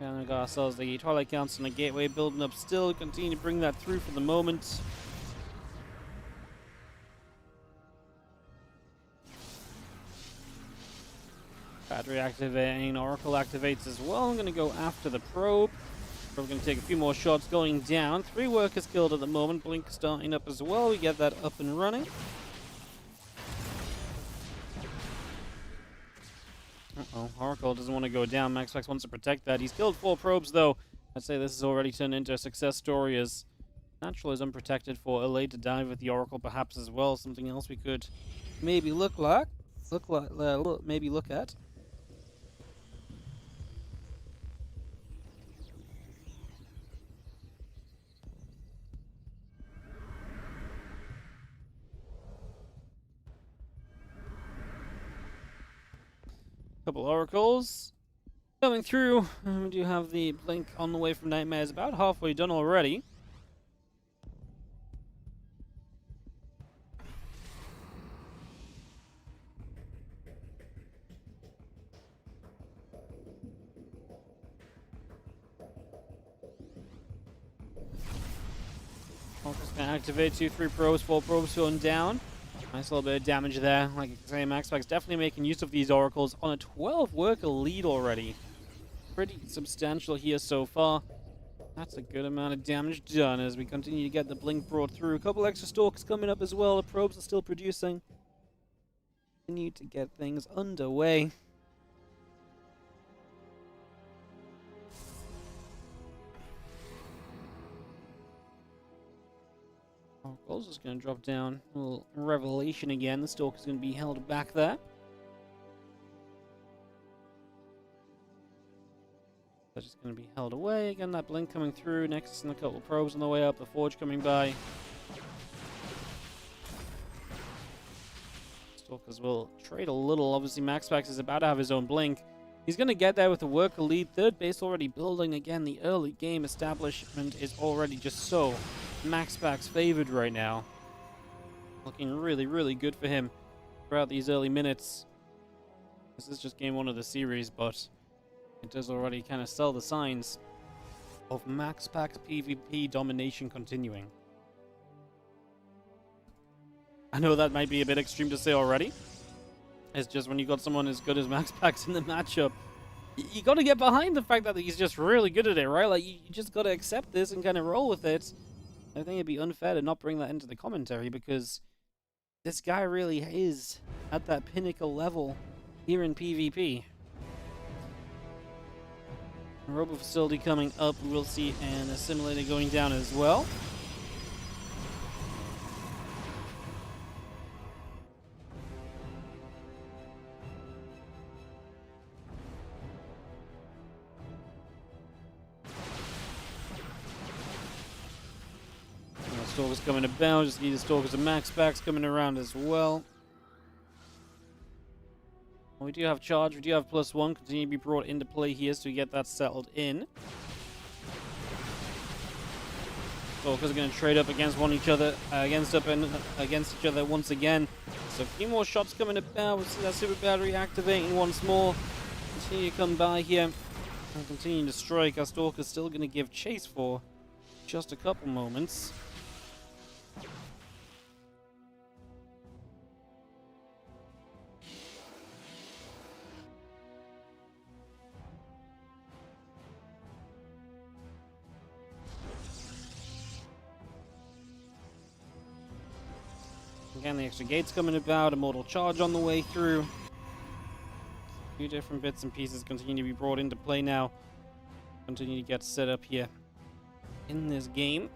And we got ourselves the Twilight Council and the Gateway building up still. Continue to bring that through for the moment. Battery activating, Oracle activates as well. I'm going to go after the probe. We're going to take a few more shots going down. 3 workers killed at the moment. Blink starting up as well. We get that up and running. Uh-oh, Oracle doesn't want to go down. MaxPax wants to protect that. He's killed 4 probes, though. I'd say this has already turned into a success story as Natural is unprotected for a later dive with the Oracle, perhaps as well. Something else we could maybe look at. Couple Oracles coming through. We do have the blink on the way from Nightmares, about halfway done already. Oracle's going to activate 2, 3 probes, 4 probes going down. Nice little bit of damage there. Like I say, MaxPax definitely making use of these Oracles on a 12 worker lead already. Pretty substantial here so far. That's a good amount of damage done as we continue to get the blink brought through. A couple extra stalks coming up as well. The probes are still producing. Continue to get things underway. Oracle's just going to drop down. A little revelation again. The stalk is going to be held back there. That's just going to be held away. Again, that blink coming through. Next, and a couple of probes on the way up. The forge coming by. Stalkers will trade a little. Obviously, MaxPax is about to have his own blink. He's going to get there with the worker lead. Third base already building. Again, the early game establishment is already just so MaxPax favored right now. Looking really, really good for him throughout these early minutes. This is just game 1 of the series, but it does already kind of sell the signs of MaxPax PvP domination continuing. I know that might be a bit extreme to say already. It's just when you got someone as good as MaxPax in the matchup, you got to get behind the fact that he's just really good at it, right? Like, you just got to accept this and kind of roll with it. I think it'd be unfair to not bring that into the commentary because this guy really is at that pinnacle level here in PvP. Robo facility coming up, we will see an assimilator going down as well. Stalkers coming about, just need the Stalkers and MaxPax coming around as well. We do have charge, we do have +1, continue to be brought into play here so we get that settled in. Stalkers are going to trade up against each other once again. So a few more shots coming about, we'll see that super battery activating once more. Continue to come by here and continue to strike. Our Stalker's still going to give chase for just a couple moments. Again, the extra gates coming about, Immortal Charge on the way through. A few different bits and pieces continue to be brought into play now. Continue to get set up here in this game.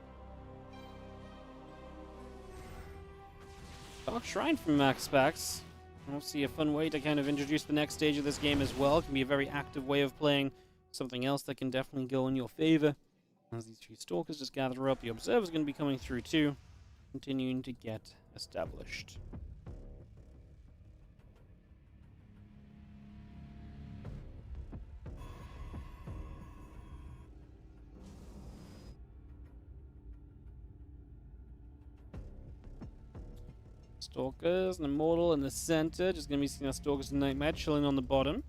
Dark Shrine from MaxPax. We'll see a fun way to kind of introduce the next stage of this game as well. It can be a very active way of playing. Something else that can definitely go in your favor. As these 3 Stalkers just gather up, the Observer's going to be coming through too. Continuing to get established. Stalkers, an Immortal in the center. Just going to be seeing our Stalkers and Nightmare chilling on the bottom.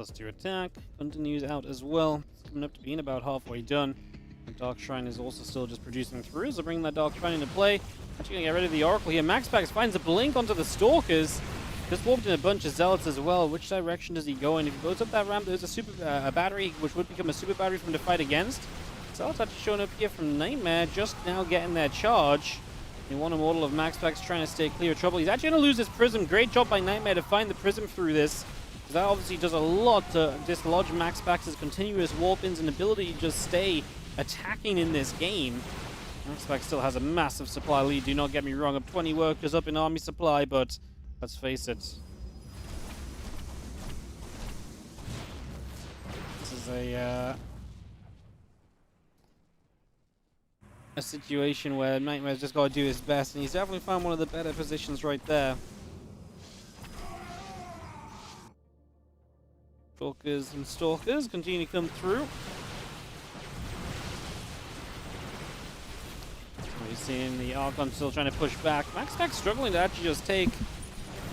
+2 attack continues out as well. It's coming up to being about halfway done. The Dark Shrine is also still just producing through, so bringing that Dark Shrine into play. Actually gonna get rid of the Oracle here. MaxPax finds a blink onto the Stalkers. Just warped in a bunch of Zealots as well. Which direction does he go in? If he goes up that ramp, there's a battery, which would become a super battery for him to fight against. Zealots actually showing up here from Nightmare, just now getting their charge. The one Immortal of MaxPax trying to stay clear of trouble. He's actually going to lose his Prism. Great job by Nightmare to find the Prism through this. That obviously does a lot to dislodge MaxPax's continuous warp-ins and ability to just stay attacking in this game. MaxPax still has a massive supply lead, do not get me wrong. Up 20 workers up in army supply, but let's face it. This is a situation where Nightmare's just got to do his best, and he's definitely found one of the better positions right there. Stalkers and Stalkers continue to come through. We've seen the Archon still trying to push back. MaxPax struggling to actually just take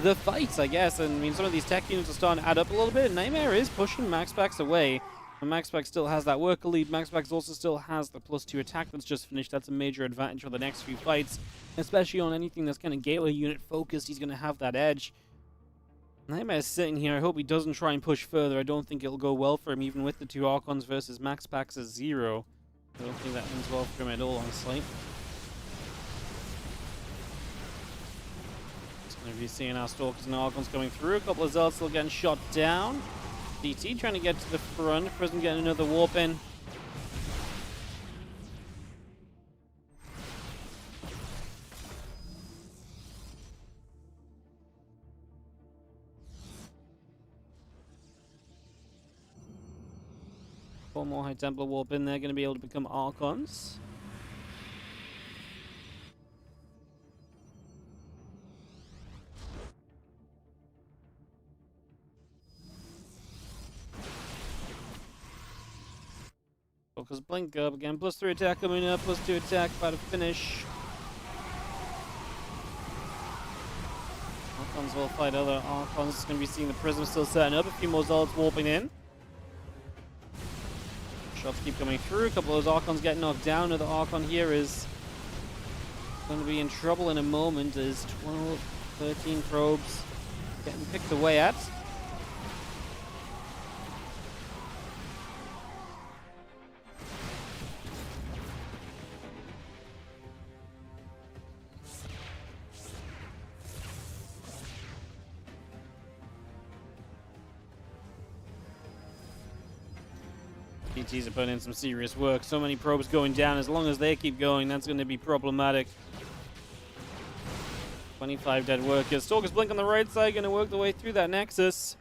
the fights, I guess. And I mean, some of these tech units are starting to add up a little bit. Nightmare is pushing MaxPax away. And MaxPax still has that worker lead. MaxPax also still has the +2 attack that's just finished. That's a major advantage for the next few fights. Especially on anything that's kind of gateway unit focused, he's going to have that edge. Nightmare's sitting here. I hope he doesn't try and push further. I don't think it'll go well for him, even with the 2 Archons versus MaxPax's 0. I don't think that ends well for him at all, honestly. Going to be seeing our Stalkers and Archons coming through. A couple of Zealots still getting shot down. DT trying to get to the front. Prism getting another warp in. Four more High Templar warp in. They're going to be able to become Archons. Because blink up again, +3 attack coming up, +2 attack, about to finish. Archons will fight other Archons. It's going to be seeing the Prism still setting up, a few more Zealots warping in. Shots keep coming through, a couple of those Archons getting knocked down. Another Archon here is going to be in trouble in a moment as 12, 13 probes getting picked away at. PTs are putting in some serious work. So many probes going down. As long as they keep going, that's going to be problematic. 25 dead workers. Stalkers blink on the right side, going to work their way through that Nexus.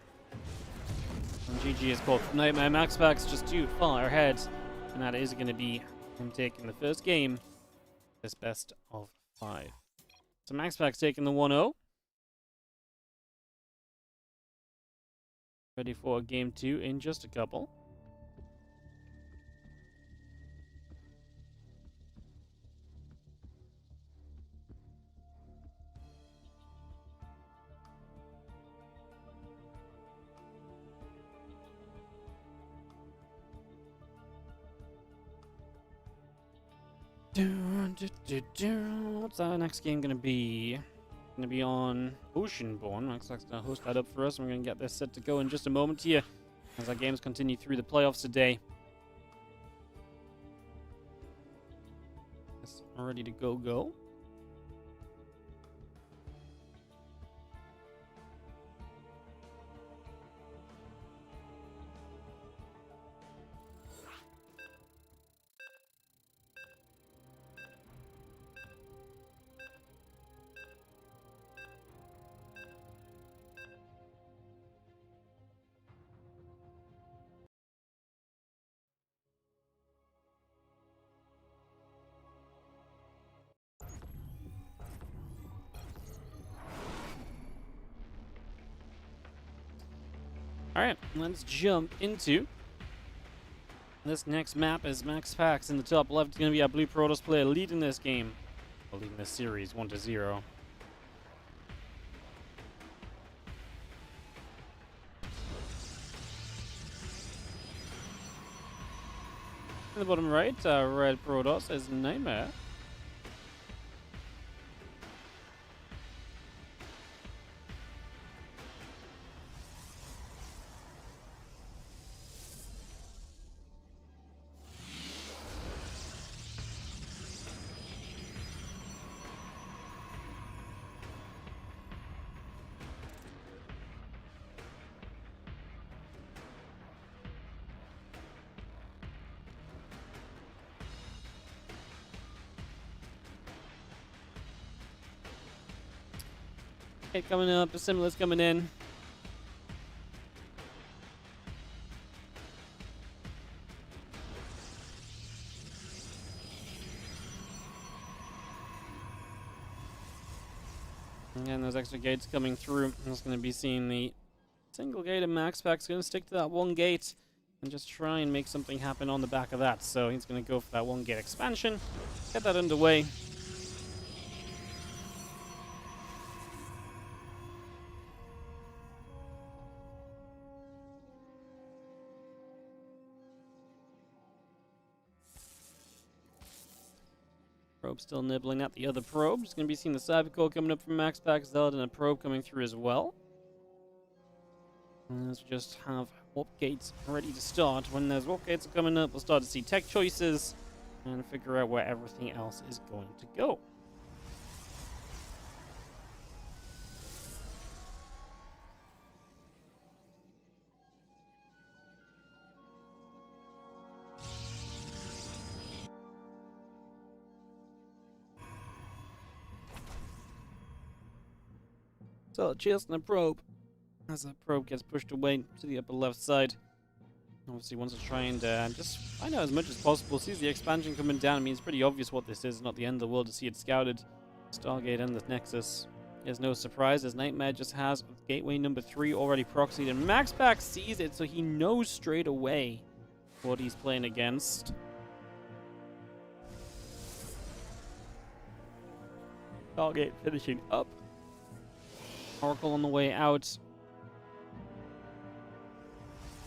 And GG is called Nightmare. MaxPax just too far ahead. And that is going to be him taking the first game. This best of 5. So MaxPax taking the 1-0. Ready for game 2 in just a couple. What's our next game gonna be? Gonna be on Oceanborn. MaxPax gonna host that up for us. And we're gonna get this set to go in just a moment here as our games continue through the playoffs today. It's ready to go. Alright, let's jump into this next map as MaxPax in the top left is going to be our Blue Protoss player leading this game. Or leading this series 1-0. In the bottom right, red Protoss is Nightmare. Okay, coming up, Assimilate's coming in. And those extra gates coming through. I'm just going to be seeing the single gate of MaxPax. Going to stick to that one gate and just try and make something happen on the back of that. So he's going to go for that one gate expansion. Get that underway. Probe still nibbling at the other probe. Just going to be seeing the Cybercore coming up from MaxPax, Zealot, and a probe coming through as well. And let's just have warp gates ready to start. When those warp gates are coming up, we'll start to see tech choices and figure out where everything else is going to go. So, cheers on the probe. As that probe gets pushed away to the upper left side. Obviously wants to try and just find out as much as possible. Sees the expansion coming down. I mean, it's pretty obvious what this is. Not the end of the world to see it scouted. Stargate and the Nexus. There's no surprise, as Nightmare just has gateway number 3 already proxied. And MaxPax sees it, so he knows straight away what he's playing against. Stargate finishing up. Oracle on the way out.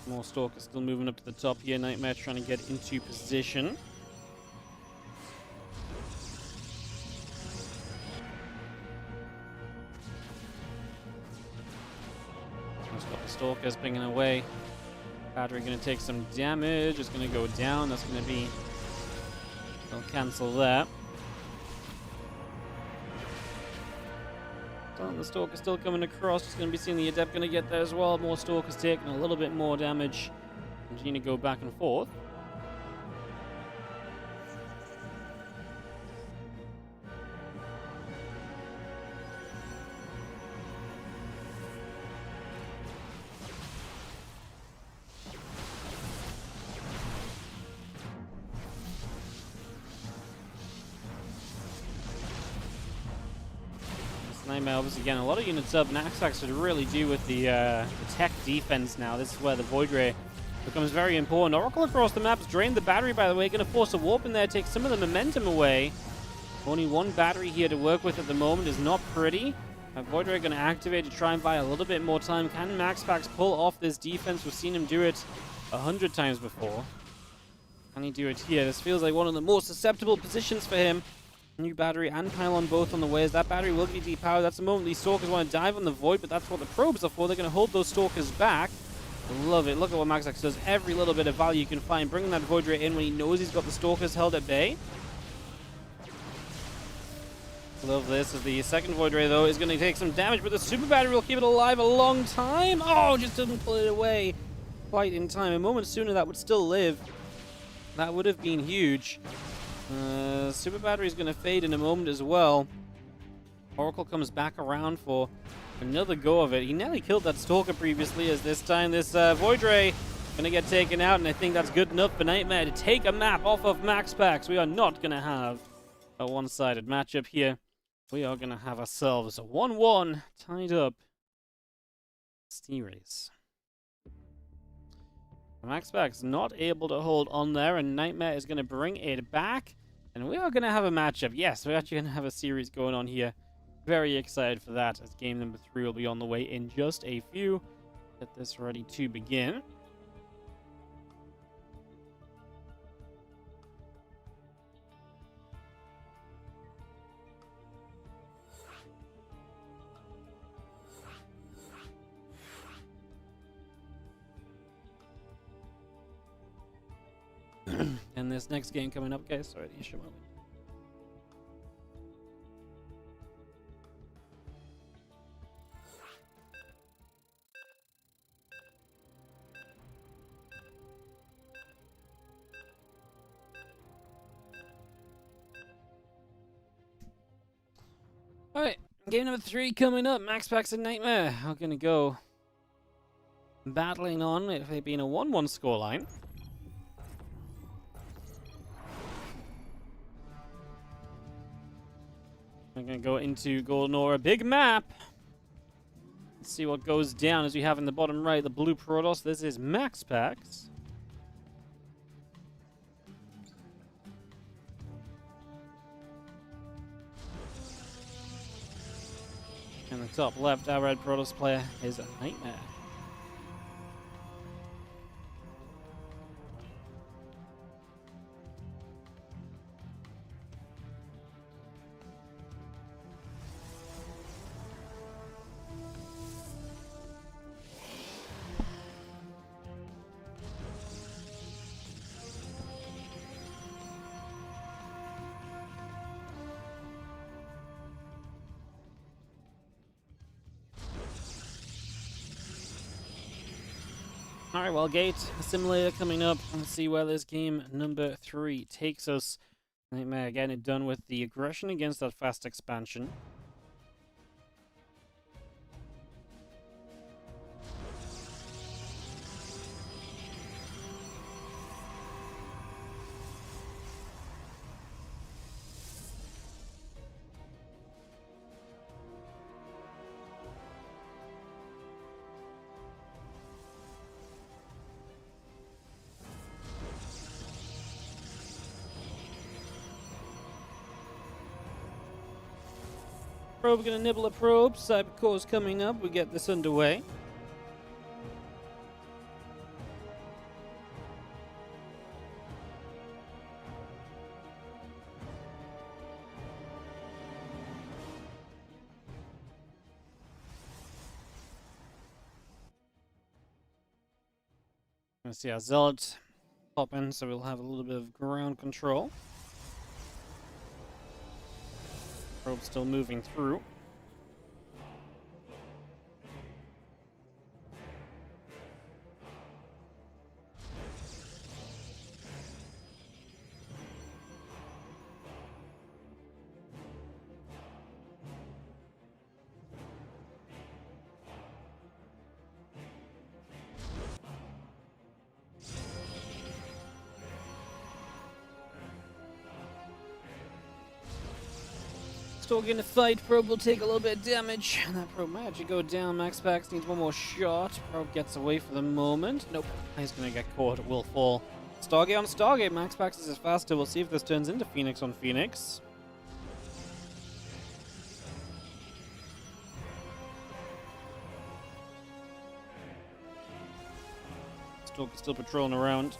More Stalkers still moving up to the top here. Nightmare trying to get into position. Just got the Stalkers pinging away. Battery going to take some damage. It's going to go down. That's going to be... They'll cancel that. The Stalker still coming across. Just going to be seeing the Adept going to get there as well. More Stalkers taking a little bit more damage. Continue to go back and forth. Nightmare, obviously, again, a lot of units up. MaxPax should really do with the tech defense now. This is where the Void Ray becomes very important. Oracle across the map has drained the battery, by the way. Going to force a warp in there, take some of the momentum away. Only one battery here to work with at the moment is not pretty. Void Ray going to activate to try and buy a little bit more time. Can MaxPax pull off this defense? We've seen him do it 100 times before. Can he do it here? This feels like one of the more susceptible positions for him. New battery and pylon both on the way, as that battery will be depowered. That's the moment these Stalkers want to dive on the Void, but that's what the probes are for. They're going to hold those Stalkers back. I love it. Look at what MaxPax does. Every little bit of value you can find, bringing that Void Ray in when he knows he's got the Stalkers held at bay. Love this, as the second Void Ray, though, is going to take some damage, but the Super Battery will keep it alive a long time. Oh, just doesn't pull it away quite in time. A moment sooner, that would still live. That would have been huge. Super Battery is going to fade in a moment as well. Oracle comes back around for another go of it. He nearly killed that Stalker previously, as this time this Void Ray going to get taken out, and I think that's good enough for Nightmare to take a map off of MaxPax. We are not going to have a one-sided matchup here. We are going to have ourselves a 1-1 tied up series. MaxPax not able to hold on there, and Nightmare is going to bring it back. And we are going to have a matchup. Yes, we're actually going to have a series going on here. Very excited for that, as game number 3 will be on the way in just a few. Get this ready to begin. And this next game coming up, guys. Sorry, the issue moment. Alright, game number 3 coming up. MaxPax and Nightmare are going to go battling on, if it being a 1-1 scoreline. We're going to go into Golden Ore, a big map. Let's see what goes down as we have in the bottom right, the blue Protoss. This is MaxPax. And the top left, our red Protoss player is a Nightmare. Alright, well, Gate Simulator coming up. Let's see where this game number 3 takes us. Nightmare getting it done with the aggression against that fast expansion. Probe gonna nibble a probe. Cyber Core's coming up. We get this underway. Let's see our Zealot pop in, so we'll have a little bit of ground control. Probe still moving through. Still gonna fight. Probe will take a little bit of damage. And that probe might actually go down. MaxPax needs one more shot. Probe gets away for the moment. Nope. He's gonna get caught. It will fall. Stargate on Stargate. MaxPax is faster. We'll see if this turns into Phoenix on Phoenix. Still patrolling around.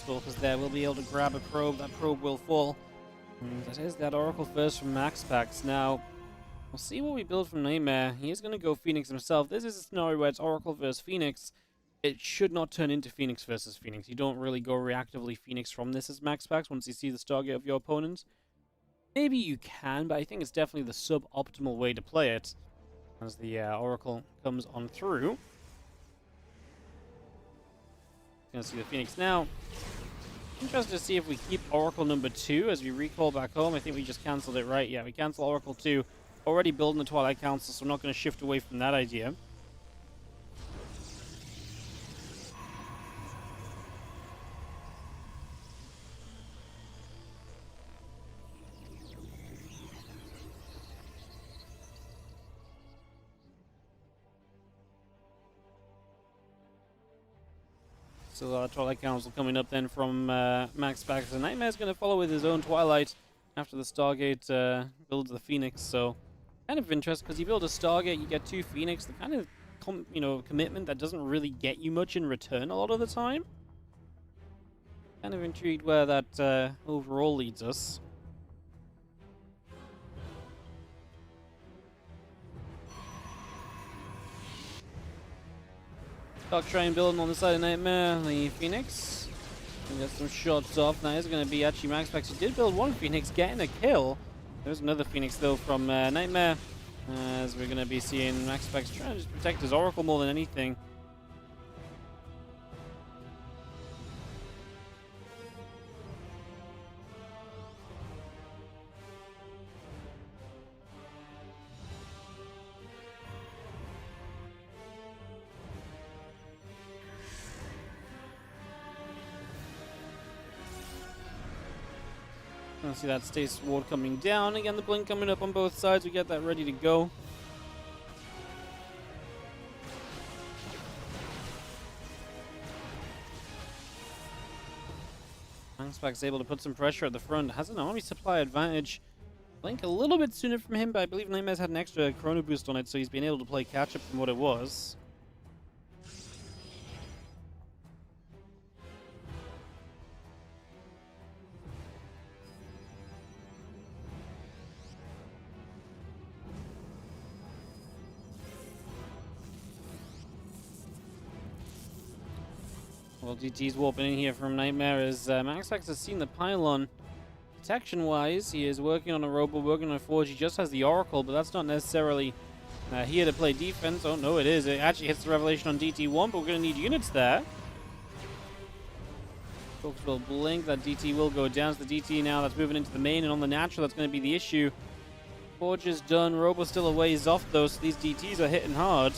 Stalker's there. We'll be able to grab a probe. That probe will fall. And that is that Oracle first from MaxPax. Now, we'll see what we build from Nightmare. He is going to go Phoenix himself. This is a scenario where it's Oracle versus Phoenix. It should not turn into Phoenix versus Phoenix. You don't really go reactively Phoenix from this as MaxPax once you see the Stargate of your opponent. Maybe you can, but I think it's definitely the suboptimal way to play it as the Oracle comes on through. Gonna see the Phoenix now. Interested to see if we keep Oracle number 2 as we recall back home. I think we just cancelled it, right? Yeah, we cancel Oracle 2. Already building the Twilight Council, so we're not going to shift away from that idea. So Twilight Council coming up then from MaxPax. And Nightmare's going to follow with his own Twilight after the Stargate builds the Phoenix. So kind of interesting because you build a Stargate, you get 2 Phoenix. The kind of commitment that doesn't really get you much in return a lot of the time. Kind of intrigued where that overall leads us. Dark Shrine building on the side of Nightmare. The Phoenix. And get some shots off. Now is going to be actually MaxPax. He did build one Phoenix, getting a kill. There's another Phoenix though from Nightmare. As we're going to be seeing MaxPax trying to just protect his Oracle more than anything. I see that Stasis Ward coming down. Again, the blink coming up on both sides. We get that ready to go. MaxPax able to put some pressure at the front. Has an army supply advantage. Blink a little bit sooner from him, but I believe Nightmare's had an extra chrono boost on it, so he's been able to play catch up from what it was. Well, DT's warping in here from Nightmare as MaxPax has seen the pylon. Protection-wise, he is working on a Robo, working on a Forge. He just has the Oracle, but that's not necessarily here to play defense. Oh, no, it is. It actually hits the Revelation on DT1, but we're going to need units there. Folks will blink. That DT will go down. So the DT now that's moving into the main, and on the natural, that's going to be the issue. Forge is done. Robo's still a ways off, though, so these DTs are hitting hard.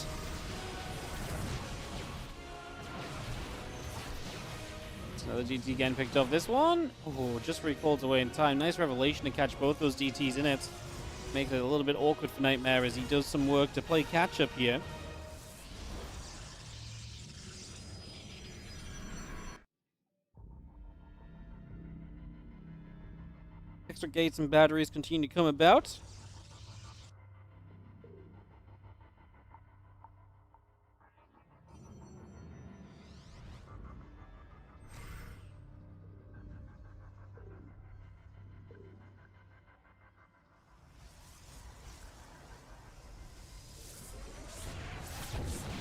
Another DT again picked off this one. Oh, just recalls away in time. Nice Revelation to catch both those DTs in it. Makes it a little bit awkward for Nightmare as he does some work to play catch up here. Extra gates and batteries continue to come about.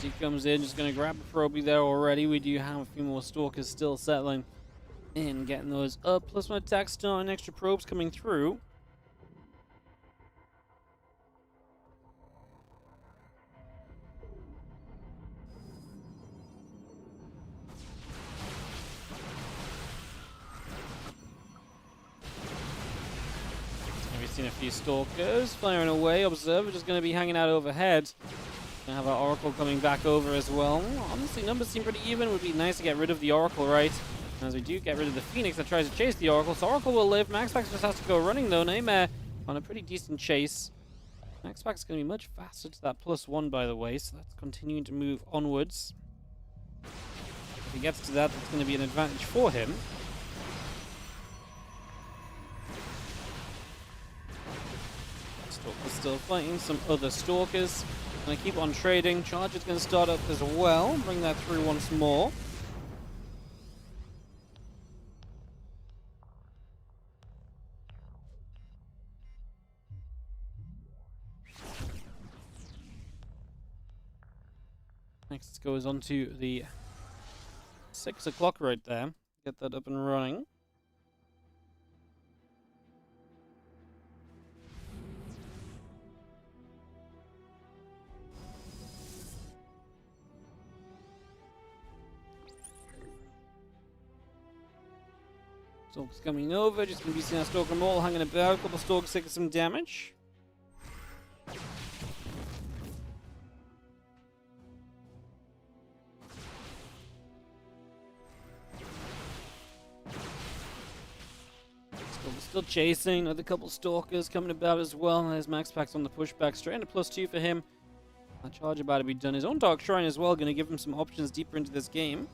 He comes in, just going to grab a Proby there already. We do have a few more Stalkers still settling in, getting those up. Plus one attack start and extra probes coming through. We've seen a few Stalkers firing away. Observer just going to be hanging out overhead. Gonna have our Oracle coming back over as well. Honestly, numbers seem pretty even. Would be nice to get rid of the Oracle, right? As we do get rid of the Phoenix that tries to chase the Oracle. So Oracle will live. MaxPax just has to go running though. Nightmare on a pretty decent chase. MaxPax is going to be much faster to that +1, by the way. So that's continuing to move onwards. If he gets to that, that's going to be an advantage for him. Stalker's still fighting some other Stalkers. Gonna keep on trading. Charge is gonna start up as well. Bring that through once more. Next goes on to the 6 o'clock right there. Get that up and running. Stalkers coming over, just going to be seeing our Stalker Mall hanging about. A couple of Stalkers taking some damage. Stalker's still chasing. Another couple Stalkers coming about as well. There's MaxPax on the pushback. Straight into +2 for him. That charge about to be done. His own Dark Shrine as well, going to give him some options deeper into this game.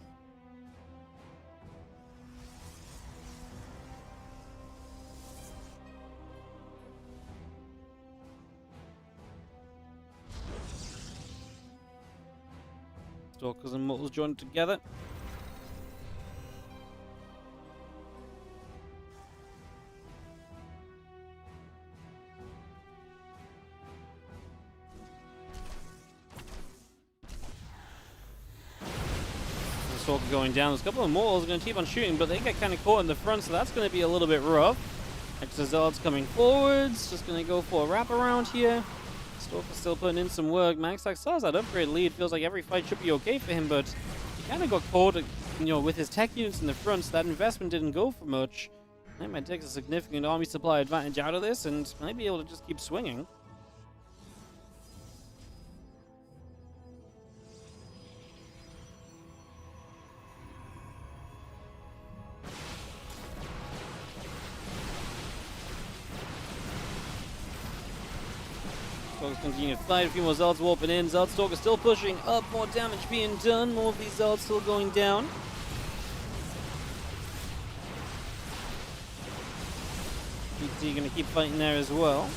Stalkers and Mortals joined together. Stalker going down. There's a couple of Mortals going to keep on shooting, but they get kind of caught in the front, so that's going to be a little bit rough. Extra Zealots coming forwards, just going to go for a wraparound here. Stalker still putting in some work. MaxPax still has that upgrade lead. Feels like every fight should be okay for him, but he kind of got caught, with his tech units in the front, so that investment didn't go for much. Nightmare takes a significant army supply advantage out of this, and might be able to just keep swinging. Stalker's continuing to fight. A few more Zealots warping in. Zealot Stalker still pushing up. More damage being done. More of these Zealots still going down. PT going to keep fighting there as well.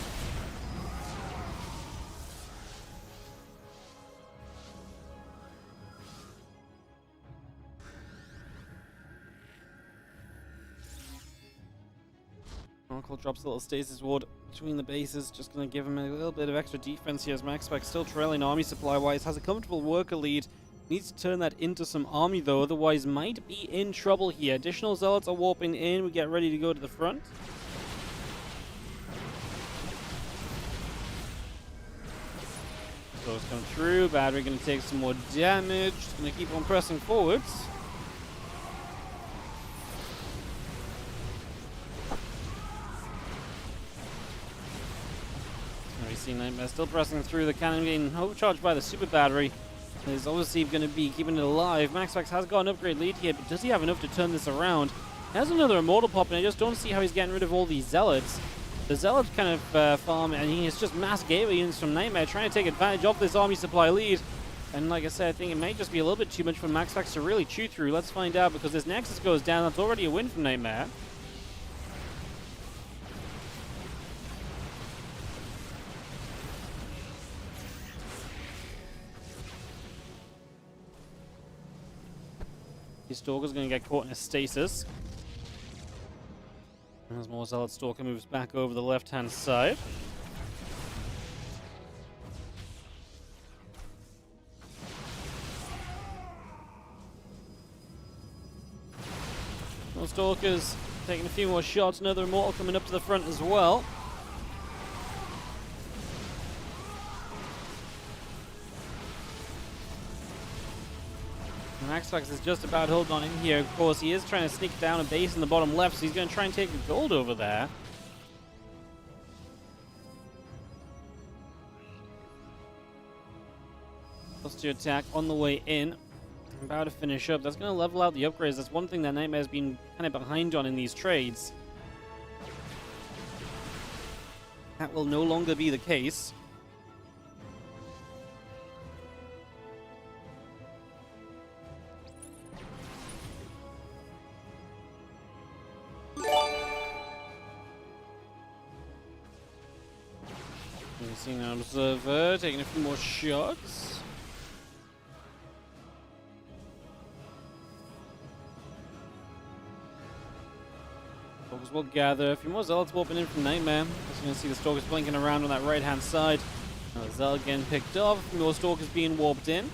Oracle drops a little stasis ward between the bases, just going to give him a little bit of extra defense here as MaxPax still trailing army supply-wise, has a comfortable worker lead, needs to turn that into some army though, otherwise might be in trouble here. Additional Zealots are warping in, we get ready to go to the front. So it's coming through, Battery going to take some more damage, going to keep on pressing forwards. We see Nightmare still pressing through. The cannon getting overcharged by the super battery. Is obviously going to be keeping it alive. MaxPax has got an upgrade lead here, but does he have enough to turn this around? He has another Immortal pop, and I just don't see how he's getting rid of all these Zealots. The Zealots kind of farm, and he is just mass gateway units from Nightmare, trying to take advantage of this army supply lead. And like I said, I think it may just be a little bit too much for MaxPax to really chew through. Let's find out, because this Nexus goes down. That's already a win from Nightmare. Stalker's going to get caught in a stasis. And as more Zealot Stalker moves back over the left-hand side. More Stalkers taking a few more shots. Another Immortal coming up to the front as well. MaxPax is just about holding on in here. Of course, he is trying to sneak down a base in the bottom left, so he's going to try and take the gold over there. Plus 2 attack on the way in. I'm about to finish up. That's going to level out the upgrades. That's one thing that Nightmare's been kind of behind on in these trades. That will no longer be the case. Seeing an observer, taking a few more shots. Stalkers will gather. A few more Zealots warping in from Nightmare. Just going to see the Stalkers blinking around on that right-hand side. Now the Zealot getting picked off. A few more Stalkers being warped in.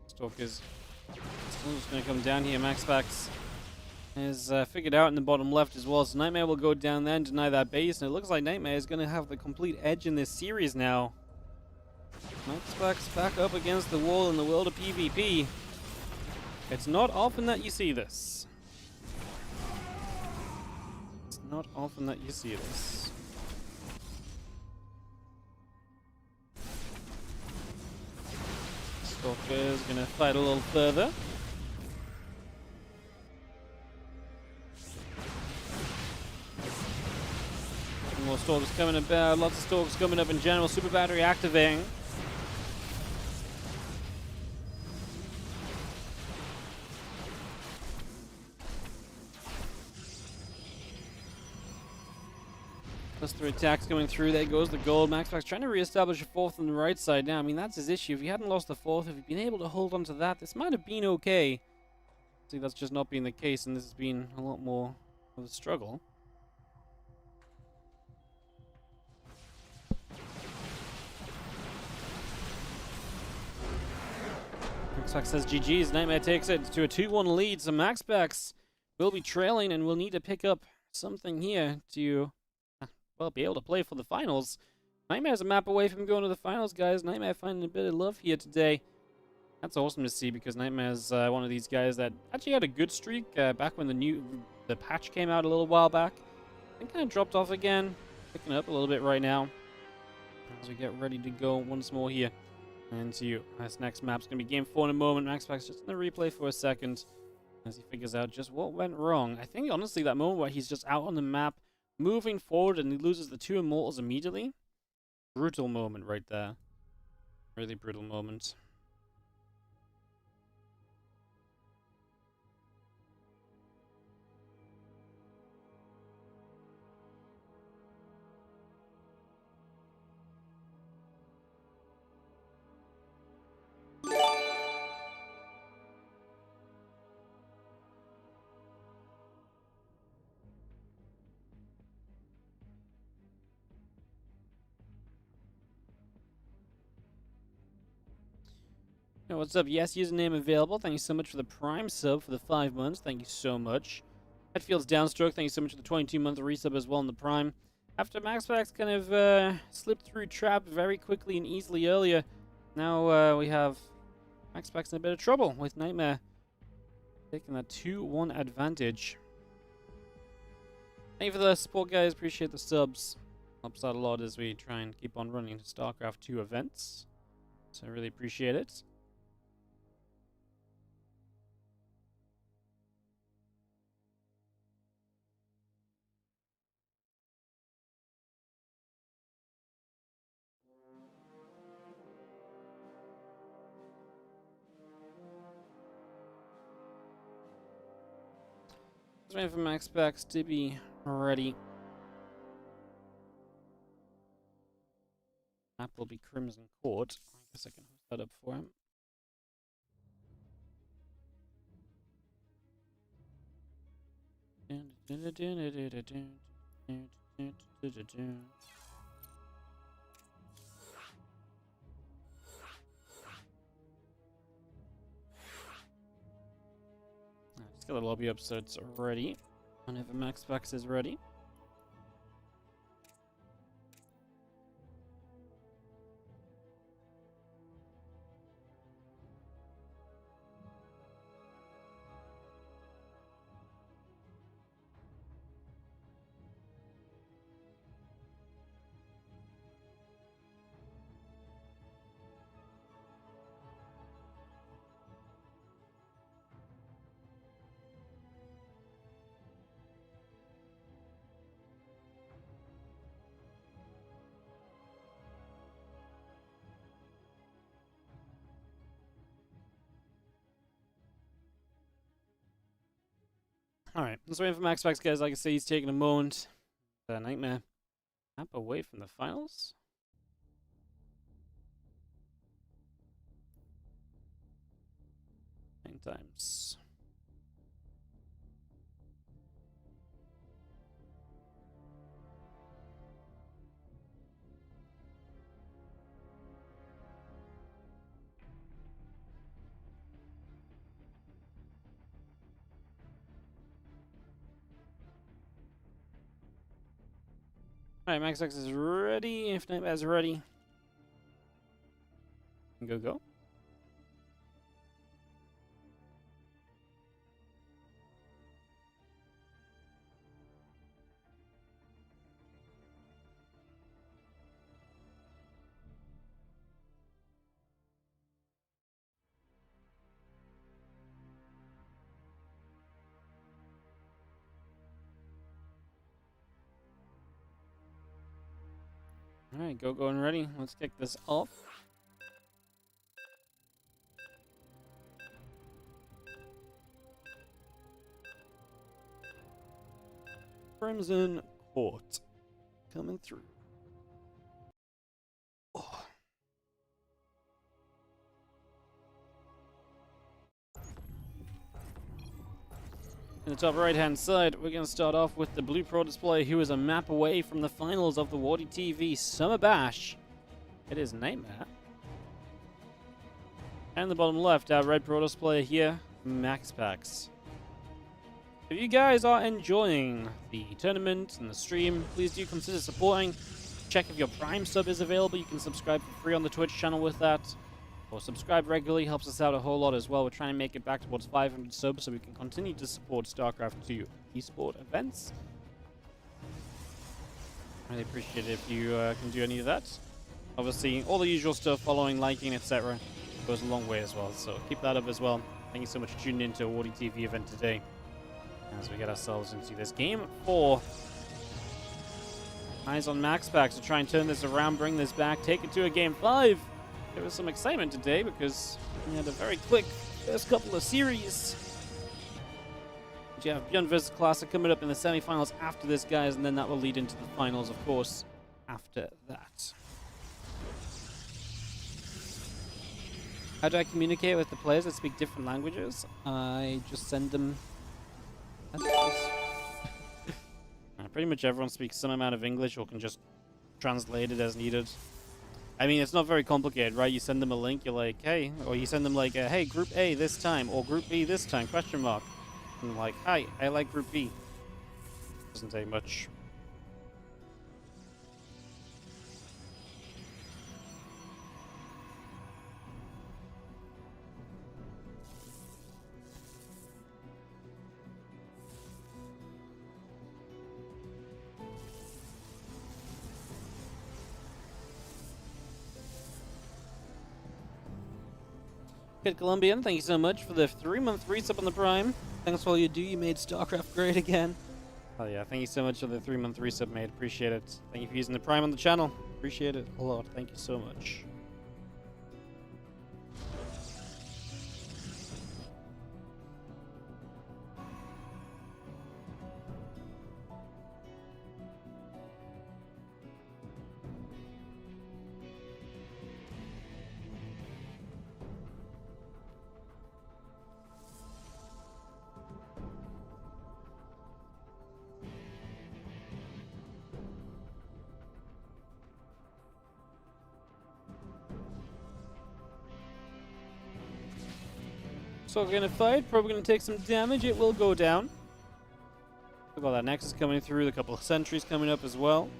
Stalkers still just going to come down here. MaxPax is figured out in the bottom left as well, so Nightmare will go down there and deny that base, and it looks like Nightmare is going to have the complete edge in this series now. MaxPax back up against the wall in the world of PvP. It's not often that you see this. It's not often that you see this. Stalker is going to fight a little further. More Stalkers coming about, lots of Stalkers coming up in general. Super Battery activating. Plus 3 attacks coming through. There goes the gold. MaxPax trying to reestablish a fourth on the right side now. I mean, that's his issue. If he hadn't lost the fourth, if he'd been able to hold on to that, this might have been okay. See, that's just not been the case, and this has been a lot more of a struggle. MaxPax says GG's. Nightmare takes it to a 2-1 lead, so MaxPax will be trailing and will need to pick up something here to, well, be able to play for the finals. Nightmare's a map away from going to the finals, guys. Nightmare finding a bit of love here today. That's awesome to see because Nightmare's one of these guys that actually had a good streak back when the patch came out a little while back. And kind of dropped off again. Picking up a little bit right now as we get ready to go once more here. And to this next map's going to be game 4 in a moment. MaxPax just going to replay for a second as he figures out just what went wrong. I think, honestly, that moment where he's just out on the map, moving forward, and he loses the 2 Immortals immediately. Brutal moment right there. Really brutal moment. Hey, what's up? Yes, username available. Thank you so much for the Prime sub for the 5 months. Thank you so much. Headfield's Downstroke, thank you so much for the 22-month resub as well in the Prime. After MaxPax kind of slipped through trap very quickly and easily earlier, now we have MaxPax in a bit of trouble with Nightmare taking that 2-1 advantage. Thank you for the support, guys. Appreciate the subs. Helps out a lot as we try and keep on running Starcraft 2 events. So I really appreciate it. Just waiting for MaxPax to be ready. Map will be Crimson Court. I guess I can host that up for him. Just got the lobby up so it's ready. Whenever MaxPax is ready. Alright, let's wait for MaxPax, guys. Like I say, he's taking a moment. Nightmare map away from the finals. Nine times. Alright, MaxPax is ready. If Nightmare's ready, go. Alright, go and ready. Let's kick this off. Crimson Court. coming through. Oh. In the top right-hand side, we're going to start off with the Blue Pro Display, who is a map away from the finals of the WardiTV Summer Bash. It is Nightmare. And the bottom left, our Red Pro Display here, MaxPax. If you guys are enjoying the tournament and the stream, please do consider supporting. Check if your Prime sub is available. You can subscribe for free on the Twitch channel with that. Or subscribe regularly, helps us out a whole lot as well. We're trying to make it back towards 500 subs so we can continue to support Starcraft 2 eSport events. Really appreciate it if you can do any of that. Obviously, all the usual stuff, following, liking, etc. goes a long way as well, so keep that up as well. Thank you so much for tuning in to a WardiTV event today as we get ourselves into this game 4. Eyes on MaxPax to try and turn this around, bring this back, take it to a game 5. There was some excitement today because we had a very quick first couple of series. You have ByuN vs Classic coming up in the semifinals after this, guys, and then that will lead into the finals, of course, after that. How do I communicate with the players that speak different languages? I just send them messages. Pretty much everyone speaks some amount of English or can just translate it as needed. I mean, it's not very complicated, right? You send them a link, you're like, hey, or you send them like, hey, Group A this time, or Group B this time, question mark. And like, hi, I like Group B. Doesn't take much. Kid Colombian, thank you so much for the 3-month resub on the Prime. Thanks for all you do. You made StarCraft great again. Oh yeah, thank you so much for the 3-month resub, mate. Appreciate it. Thank you for using the Prime on the channel. Appreciate it a lot. Thank you so much. So we're gonna fight, probably gonna take some damage, it will go down. Look at all that Nexus coming through, a couple of sentries coming up as well.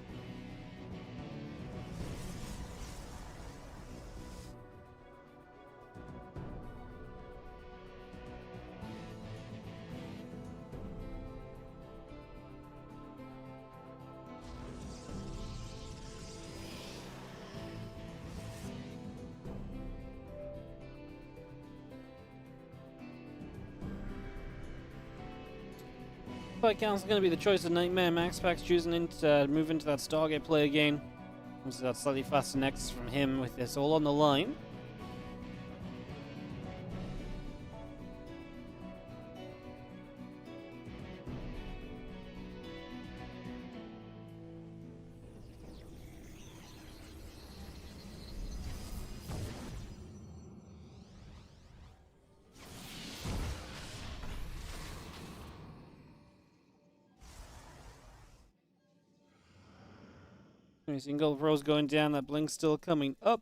Fight count's going to be the choice of Nightmare. MaxPax choosing to move into that Stargate play again. Obviously that slightly faster Nexus from him with this all on the line. Single Rose going down, that blink still coming up.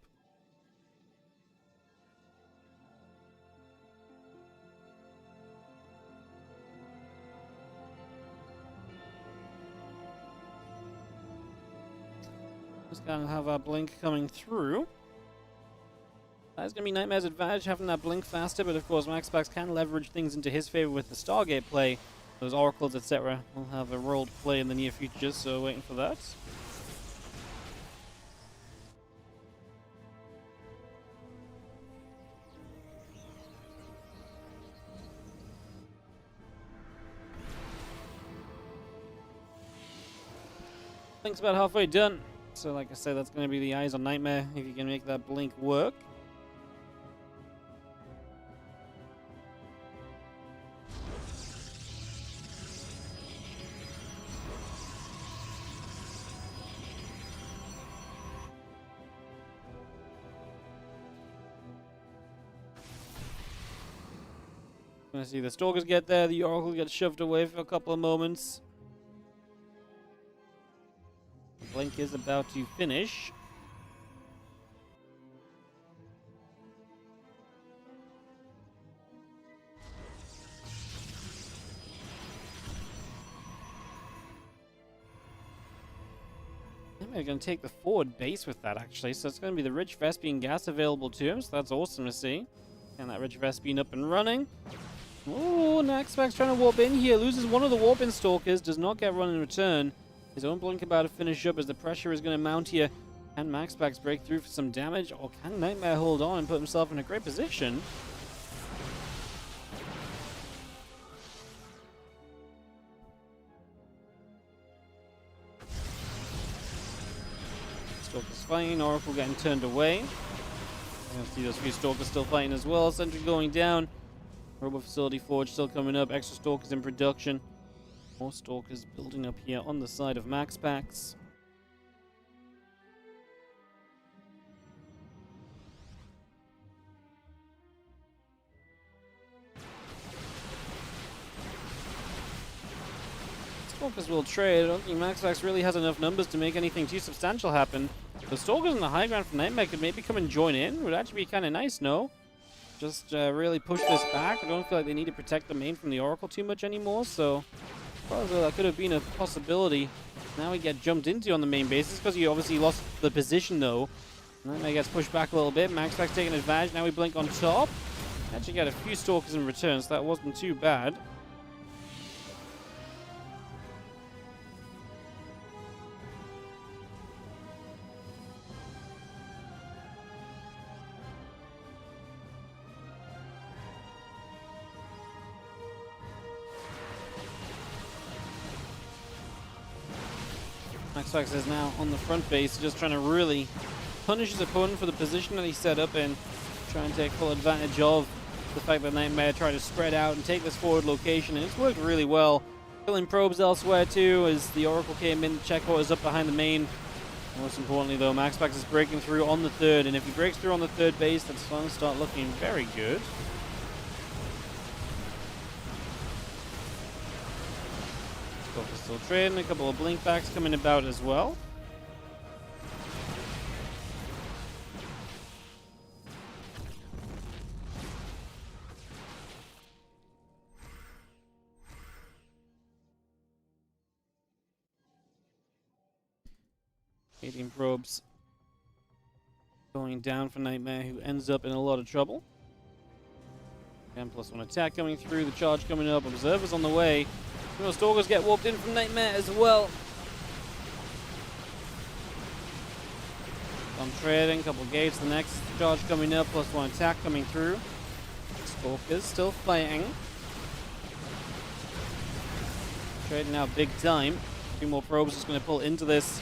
Just gonna have our blink coming through. That's gonna be Nightmare's advantage, having that blink faster, but of course MaxPax can leverage things into his favor with the Stargate play. Those oracles, etc. will have a role to play in the near future, so waiting for that. Blink's about halfway done. So like I said, that's going to be the eyes on Nightmare if you can make that blink work. Gonna see the Stalkers get there. The Oracle gets shoved away for a couple of moments. The blink is about to finish. They're going to take the forward base with that, actually. So it's going to be the Rich Vespian gas available to him. So that's awesome to see. And that Rich Vespian up and running. Oh, MaxPax trying to warp in here. Loses one of the warp-in Stalkers. Does not get run in return. His own blink about to finish up as the pressure is going to mount here. Can MaxPax break through for some damage? Or can Nightmare hold on and put himself in a great position? Stalkers fighting, Oracle getting turned away. You can see those few Stalkers still fighting as well. Sentry going down. Robo Facility Forge still coming up. Extra Stalkers in production. More Stalkers building up here on the side of MaxPax. Stalkers will trade. I don't think MaxPax really has enough numbers to make anything too substantial happen. The Stalkers on the high ground from Nightmare could maybe come and join in. Would actually be kind of nice, no? Just really push this back. I don't feel like they need to protect the main from the Oracle too much anymore, so probably that could have been a possibility. Now we get jumped into on the main base. It's because you obviously lost the position, though. Nightmare gets pushed back a little bit. MaxPax taking advantage. Now we blink on top. Actually got a few Stalkers in return, so that wasn't too bad. MaxPax is now on the front base, just trying to really punish his opponent for the position that he set up in. Try and take full advantage of the fact that Nightmare tried to spread out and take this forward location, and it's worked really well. Killing probes elsewhere too, as the Oracle came in, checkpoint is up behind the main. Most importantly though, MaxPax is breaking through on the third, and if he breaks through on the third base, that's going to start looking very good. Stalkers still trading, a couple of blink backs coming about as well. Probes going down for Nightmare, who ends up in a lot of trouble. And +1 attack coming through, the charge coming up, Observers on the way. Stalkers get warped in from Nightmare as well. I'm trading, couple gates, the next charge coming up, +1 attack coming through. Stalkers still fighting. Trading out big time. A few more probes just going to pull into this.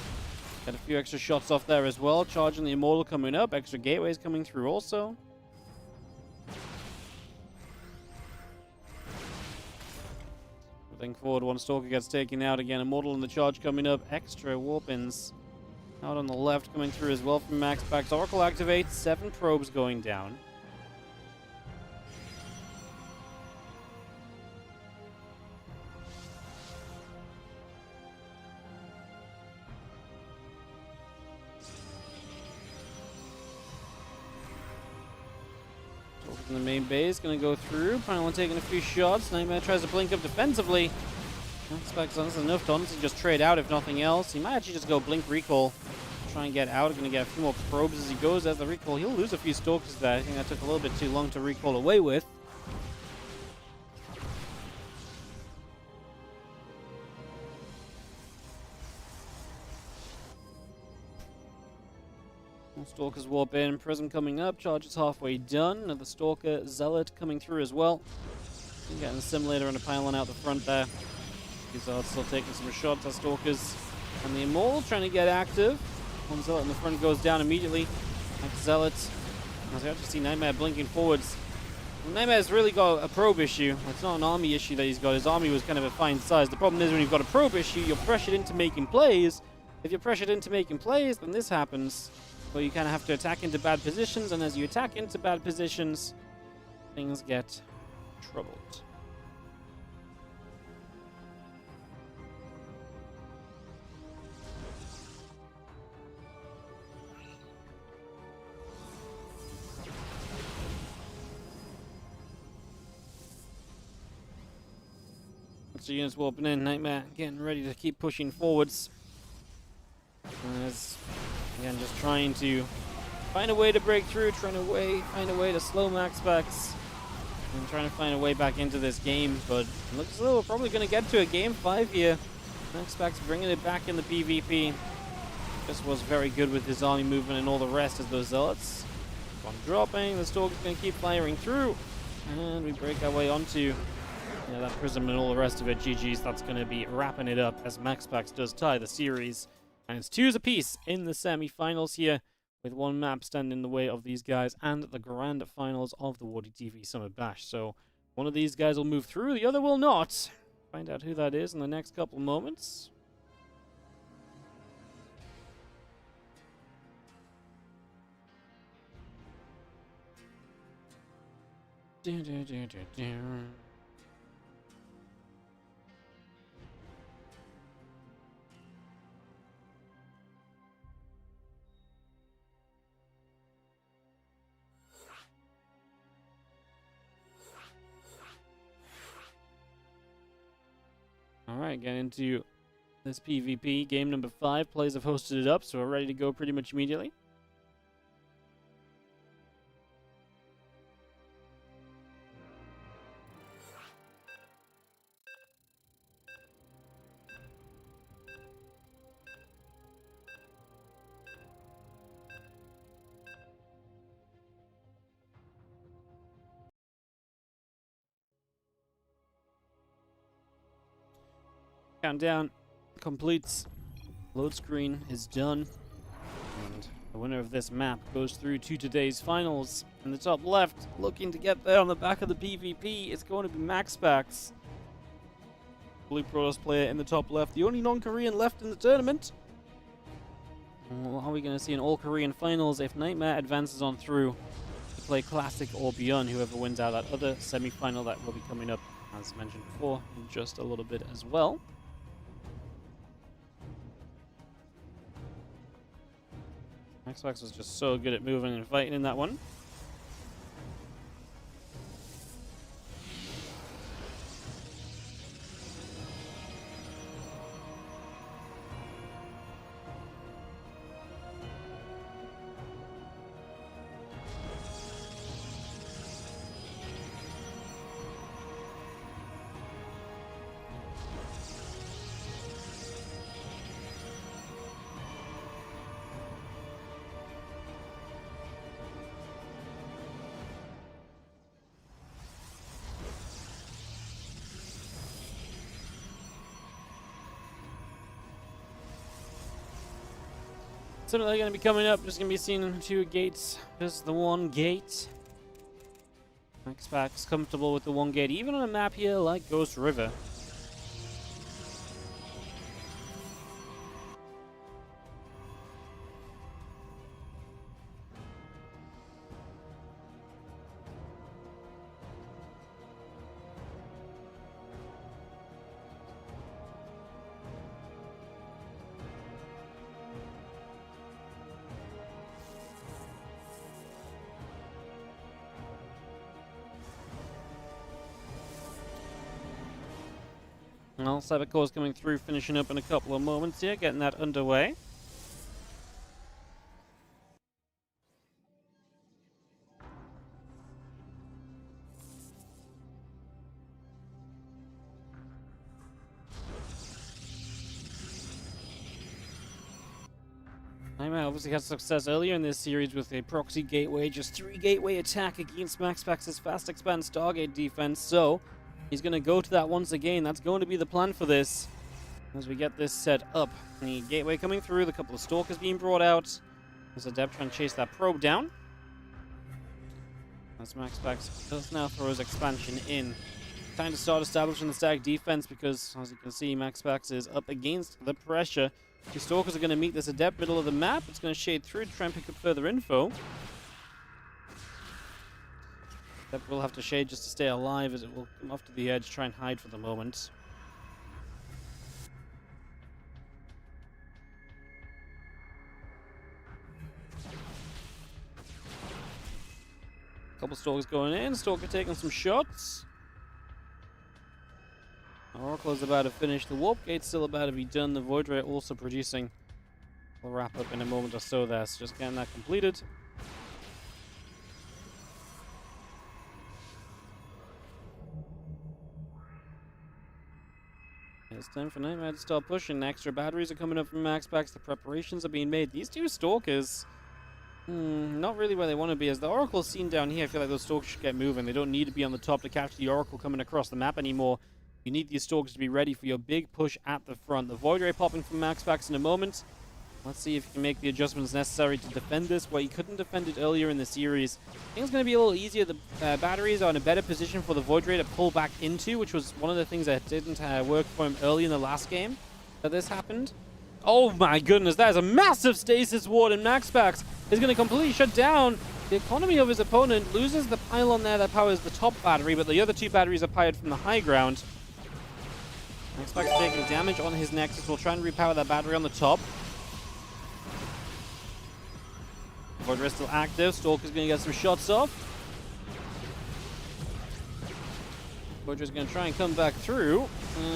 Got a few extra shots off there as well. Charging the Immortal coming up. Extra gateways coming through also. Moving forward, one Stalker gets taken out again. Immortal and the charge coming up. Extra warp-ins out on the left coming through as well from MaxPax. Oracle activates. 7 probes going down. In the main base, gonna go through. Final one taking a few shots. Nightmare tries to blink up defensively. MaxPax has enough to honestly just trade out if nothing else. He might actually just go blink recall. Try and get out. Gonna get a few more probes as he goes. As the recall, he'll lose a few Stalkers there. I think that took a little bit too long to recall away with. Stalkers warp in, Prism coming up, charge is halfway done. Another Stalker, Zealot coming through as well. Getting a Simulator and a pylon out the front there. These are still taking some shots at Stalkers. And the Immortal trying to get active. One Zealot in the front goes down immediately. Next Zealot. As we actually see Nightmare blinking forwards. Nightmare's really got a probe issue. It's not an army issue that he's got. His army was kind of a fine size. The problem is when you've got a probe issue, you're pressured into making plays. If you're pressured into making plays, then this happens. Well, you kind of have to attack into bad positions, and as you attack into bad positions, things get troubled. So units warping in, Nightmare getting ready to keep pushing forwards. As, again, just trying to find a way to break through, find a way to slow MaxPax, and trying to find a way back into this game. But it looks as though we're probably going to get to a game 5 here. MaxPax bringing it back in the PvP. Just was very good with his army movement and all the rest as those zealots. One dropping, the Stalker's going to keep firing through, and we break our way onto that Prism and all the rest of it. GG's, that's going to be wrapping it up as MaxPax does tie the series. And it's 2s apiece in the semi-finals here, with one map standing in the way of these guys and the grand finals of the WardiTV Summer Bash. So one of these guys will move through, the other will not. Find out who that is in the next couple moments. Alright, getting into this PvP. Game number 5. Players have hosted it up, so we're ready to go pretty much immediately. Countdown completes. Load screen is done. And the winner of this map goes through to today's finals. In the top left, looking to get there on the back of the PvP, it's going to be MaxPax. Blue Protoss player in the top left, the only non-Korean left in the tournament. Well, are we going to see an all-Korean finals if Nightmare advances on through to play Classic or ByuN, whoever wins out that other semi-final that will be coming up, as mentioned before, in just a little bit as well. MaxPax was just so good at moving and fighting in that one. Similarly, going to be coming up, just going to be seeing 2 gates, just the 1 gate. MaxPax comfortable with the 1 gate, even on a map here like Ghost River. Well, Cybercore's coming through, finishing up in a couple of moments here, getting that underway. Nightmare obviously had success earlier in this series with a proxy gateway, just 3 gateway attack against MaxPax's fast expand Stargate defense, so he's going to go to that once again. That's going to be the plan for this as we get this set up. The gateway coming through, the couple of Stalkers being brought out. There's Adept trying to chase that probe down. As MaxPax does now throw his expansion in. Time to start establishing the stack defense because, as you can see, MaxPax is up against the pressure. 2 Stalkers are going to meet this Adept middle of the map. It's going to shade through to try and pick up further info. That will have to shade just to stay alive, as it will come off to the edge, try and hide for the moment. Couple Stalkers going in. Stalker taking some shots. Oracle is about to finish. The Warp Gate's still about to be done. The Void Ray also producing. We'll wrap up in a moment or so there. So just getting that completed. It's time for Nightmare to start pushing. The extra batteries are coming up from MaxPax. The preparations are being made. These two Stalkers, not really where they want to be. As the Oracle's seen down here, I feel like those Stalkers should get moving. They don't need to be on the top to catch the Oracle coming across the map anymore. You need these Stalkers to be ready for your big push at the front. The Void Ray popping from MaxPax in a moment. Let's see if he can make the adjustments necessary to defend this, where he couldn't defend it earlier in the series. I think it's going to be a little easier. The batteries are in a better position for the Void Ray to pull back into, which was one of the things that didn't work for him early in the last game that this happened. Oh my goodness, that is a massive stasis ward, and MaxPax is going to completely shut down the economy of his opponent. Loses the pylon there that powers the top battery, but the other two batteries are powered from the high ground. MaxPax taking damage on his Nexus. We'll try and repower that battery on the top. Void Ray still active. Stalker's going to get some shots off. Void Ray's going to try and come back through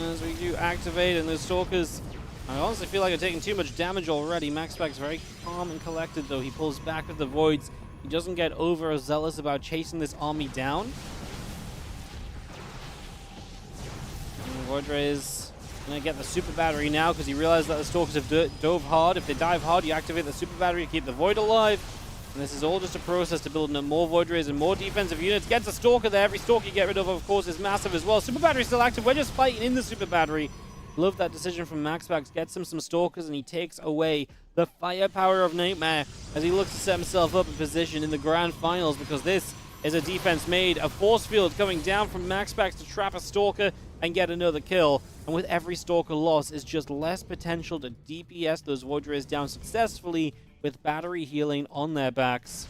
as we do activate, and the Stalkers, I honestly feel like they're taking too much damage already. MaxPax very calm and collected, though. He pulls back with the Voids. He doesn't get overzealous about chasing this army down. Void Ray is going to get the super battery now because he realized that the Stalkers have dove hard. If they dive hard, you activate the super battery to keep the Void alive. And this is all just a process to build up more Void Rays and more defensive units. Gets a Stalker there. Every Stalker you get rid of course, is massive as well. Super battery still active. We're just fighting in the super battery. Love that decision from MaxPax. Gets him some Stalkers, and he takes away the firepower of Nightmare as he looks to set himself up in position in the grand finals, because this is a defense made. A force field coming down from MaxPax to trap a Stalker and get another kill. And with every Stalker loss is just less potential to DPS those Void Rays down successfully with battery healing on their backs.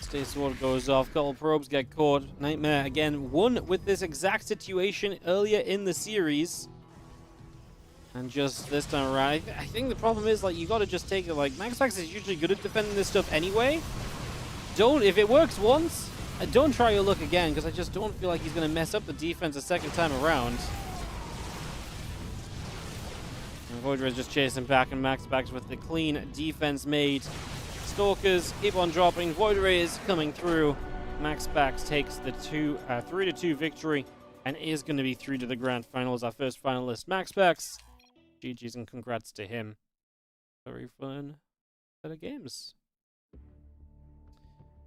Stasis Sword goes off. Couple probes get caught. Nightmare again won with this exact situation earlier in the series. And just this time around, I think the problem is, like, you gotta just take it. Like, MaxPax is usually good at defending this stuff anyway. If it works once, don't try your luck again, because I just don't feel like he's gonna mess up the defense a second time around. And Void Ray is just chasing back, and MaxPax with the clean defense made. Stalkers keep on dropping. Void Ray is coming through. MaxPax takes the 3-2 victory and is going to be through to the grand finals. Our first finalist, MaxPax. GG's and congrats to him. Very fun set of games.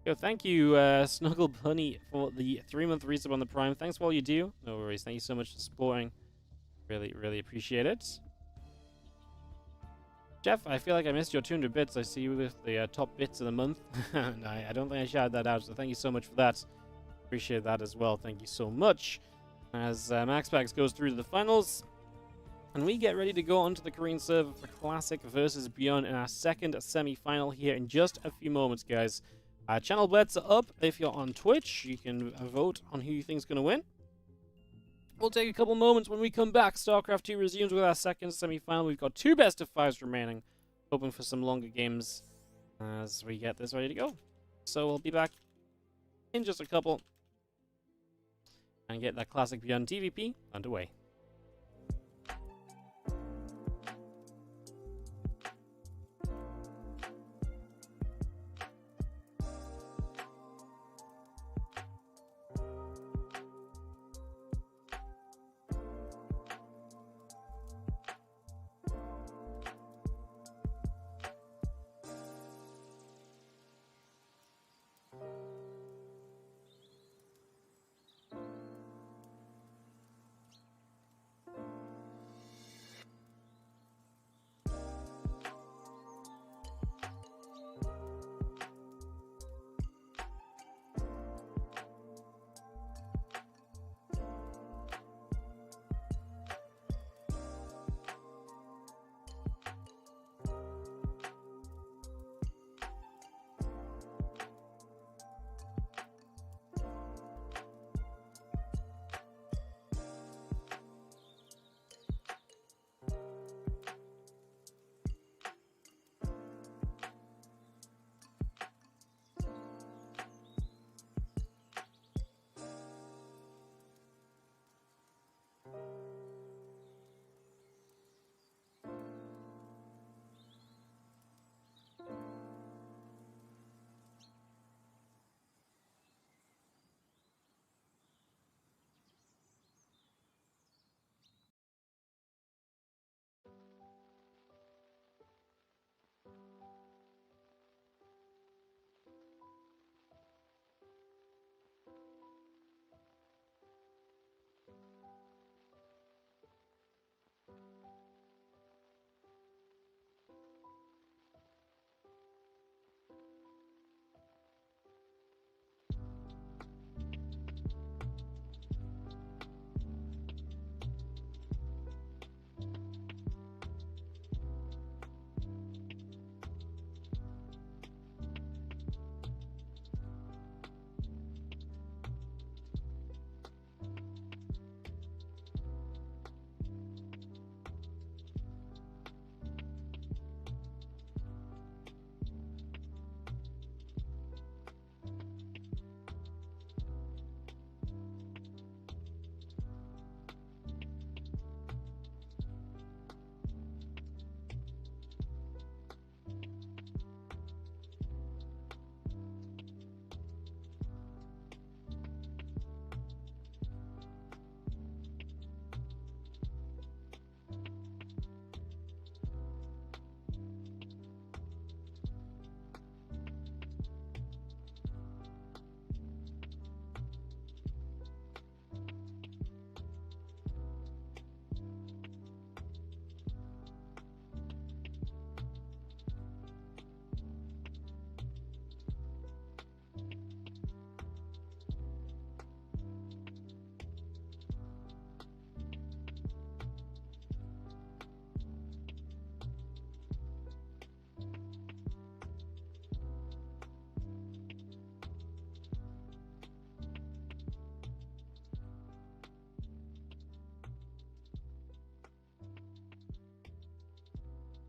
Yo, thank you, Snuggle Bunny, for the 3-month resub on the Prime. Thanks for all you do. No worries. Thank you so much for supporting. Really, really appreciate it. Jeff, I feel like I missed your 200 bits. I see you with the top bits of the month. I don't think I shouted that out, so thank you so much for that. Appreciate that as well. Thank you so much. As MaxPax goes through to the finals, and we get ready to go onto the Korean server for Classic versus ByuN in our second semi-final here in just a few moments, guys. Channel bets are up. If you're on Twitch, you can vote on who you think is going to win. We'll take a couple moments. When we come back, Starcraft 2 resumes with our second semi-final. We've got 2 best of 5s remaining. Hoping for some longer games as we get this ready to go. So we'll be back in just a couple and get that classic ByuN TVP underway.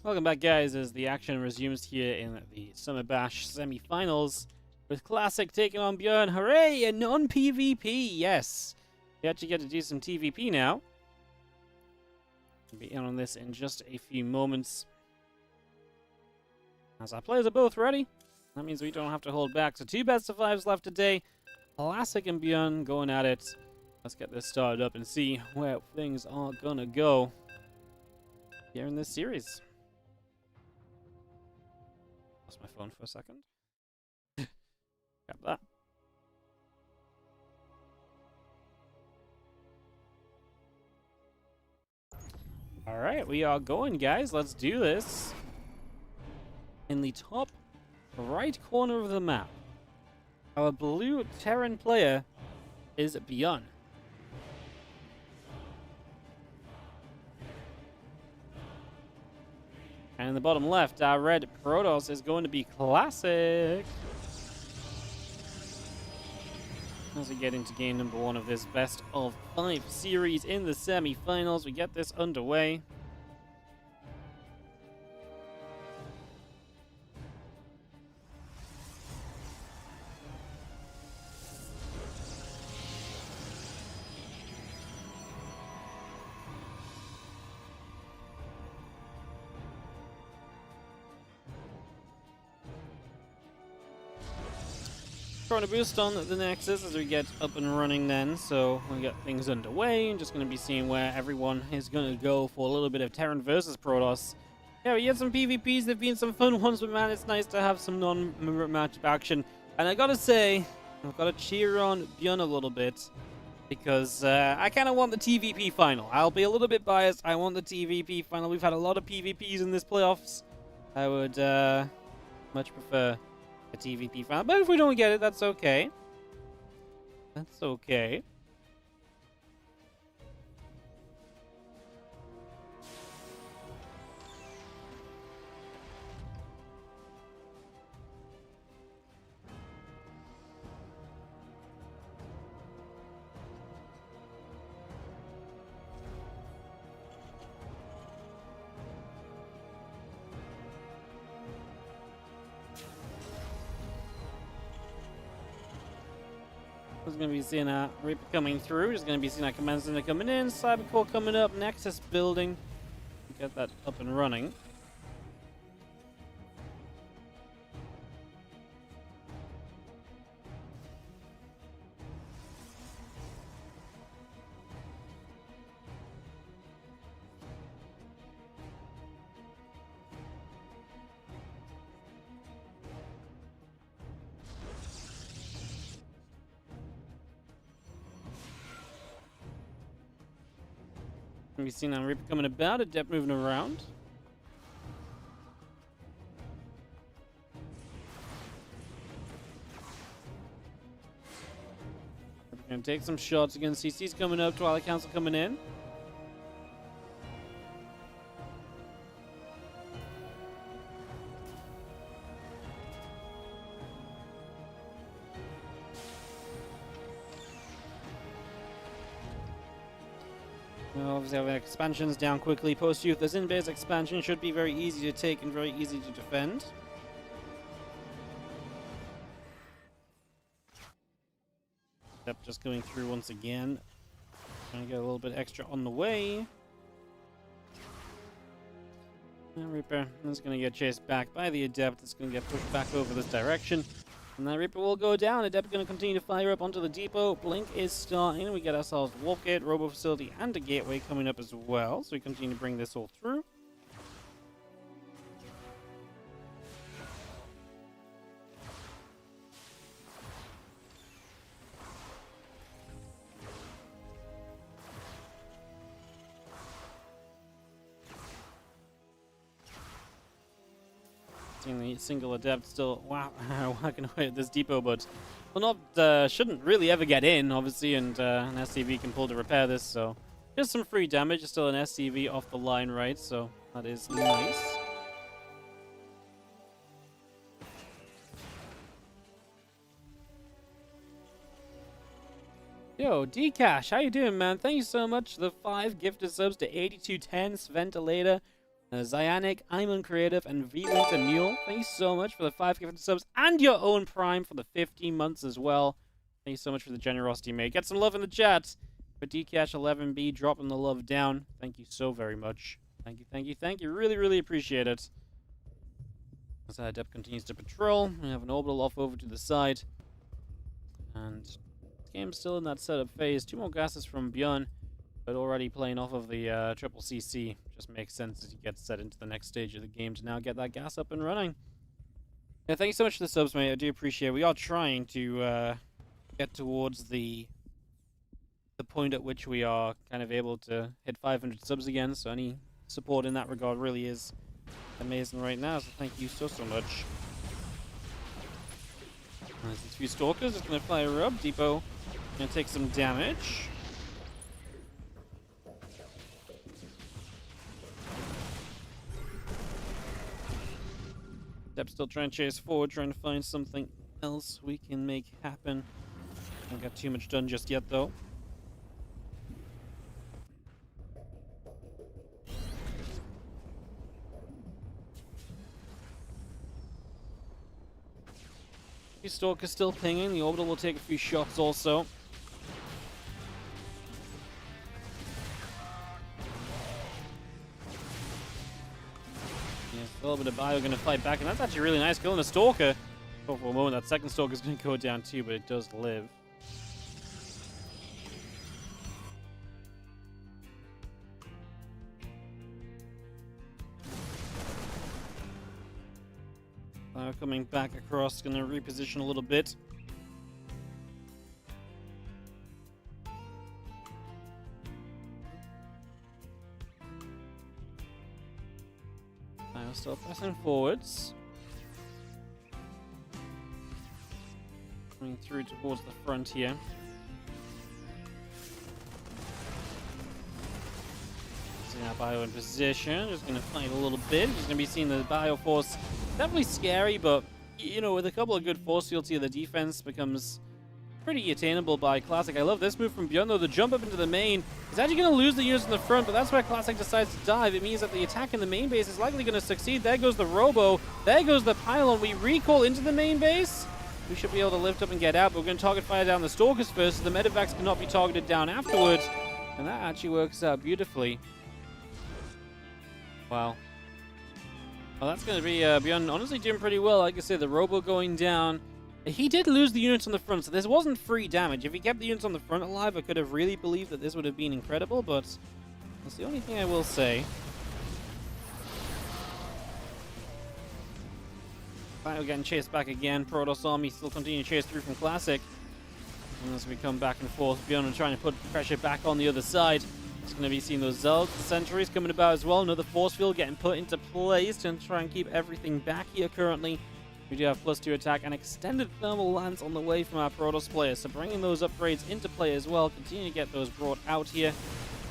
Welcome back, guys, as the action resumes here in the Summer Bash semi-finals with Classic taking on ByuN. Hooray! A non-PvP, yes! We actually get to do some TVP now. We'll be in on this in just a few moments. As our players are both ready, that means we don't have to hold back. So 2 best of 5s left today. Classic and ByuN going at it. Let's get this started up and see where things are gonna go here in this series. Lost my phone for a second. Grab that. Alright, we are going, guys. Let's do this. In the top right corner of the map, our blue Terran player is ByuN. And in the bottom left, our red Protoss is going to be Classic. As we get into game number 1 of this best of 5 series in the semi-finals, we get this underway. Throwing a boost on the Nexus as we get up and running then, so we get things underway. I'm just going to be seeing where everyone is going to go for a little bit of Terran versus Protoss. Yeah, we had some PvPs, there've been some fun ones, but man, it's nice to have some non-matchup action. And I gotta say, I've got to cheer on ByuN a little bit, because I kind of want the TVP final. I'll be a little bit biased, I want the TVP final. We've had a lot of PvPs in this playoffs. I would much prefer a TVP final, but if we don't get it, that's okay. That's okay. We're going to be seeing a Reaper coming through. Just going to be seeing our Command Center coming in. Cybercore coming up. Nexus building. Get that up and running. We've seen our Reaper coming about, Adept moving around. We're going to take some shots against CC's coming up, Twilight Council coming in. Obviously, having expansions down quickly. Post-Youth, this in-base expansion should be very easy to take and very easy to defend. Yep, just going through once again. Trying to get a little bit extra on the way. And Reaper is going to get chased back by the Adept. It's going to get pushed back over this direction. And that Reaper will go down. Adept going to continue to fire up onto the depot. Blink is starting. We get ourselves Warp Gate, Robo Facility, and a Gateway coming up as well. So we continue to bring this all through. Seeing the single Adept still whacking away at this depot, but well, not shouldn't really ever get in, obviously, and an SCV can pull to repair this, so just some free damage. Still an SCV off the line, right? So that is nice. Yo, Dcash, how you doing, man? Thank you so much for the 5 gifted subs to 8210, Ventilator, Zyanic, I'm Creative, and V-Winter Mule. Thank you so much for the 5 gifted subs and your own Prime for the 15 months as well. Thank you so much for the generosity, mate. Get some love in the chat for DCash11B dropping the love down. Thank you so very much. Thank you, thank you, thank you. Really, really appreciate it. As Adept continues to patrol, we have an orbital off over to the side. And this game's still in that setup phase. 2 more gases from ByuN, but already playing off of the triple CC. Just makes sense as you get set into the next stage of the game to now get that gas up and running. Yeah, thank you so much for the subs, mate. I do appreciate it. We are trying to get towards the point at which we are kind of able to hit 500 subs again, so any support in that regard really is amazing right now, so thank you so much. There's these few stalkers, just gonna fire up. Depot gonna take some damage. Dep's still trying to chase forward, trying to find something else we can make happen. Haven't got too much done just yet, though. Stalker's still pinging. The orbital will take a few shots also. Yes, a little bit of bio going to fight back, and that's actually really nice. Killing a Stalker. Oh, for a moment, that second Stalker's going to go down too, but it does live. Coming back across, going to reposition a little bit. Now still pressing forwards. Coming through towards the front here. See that bio in position. Just going to fight a little bit. Just going to be seeing the bio force. Definitely scary, but you know, with a couple of good force fields here, the defense becomes pretty attainable by Classic. I love this move from ByuN, though. The jump up into the main is actually going to lose the units in the front, but that's where Classic decides to dive. It means that the attack in the main base is likely going to succeed. There goes the Robo. There goes the Pylon. We recall into the main base. We should be able to lift up and get out, but we're going to target fire down the Stalkers first, so the Medivacs cannot be targeted down afterwards. And that actually works out beautifully. Wow. Well, that's going to be ByuN honestly doing pretty well. Like I said, the Robo going down. He did lose the units on the front, so this wasn't free damage. If he kept the units on the front alive, I could have really believed that this would have been incredible, but that's the only thing I will say. Final getting chased back again. Protoss Army still continuing to chase through from Classic. And as we come back and forth, ByuN trying to put pressure back on the other side. It's going to be seeing those Zealots, the Sentries coming about as well. Another force field getting put into place to try and keep everything back here currently. We do have +2 attack and extended thermal lance on the way from our Protoss players. So bringing those upgrades into play as well. Continue to get those brought out here.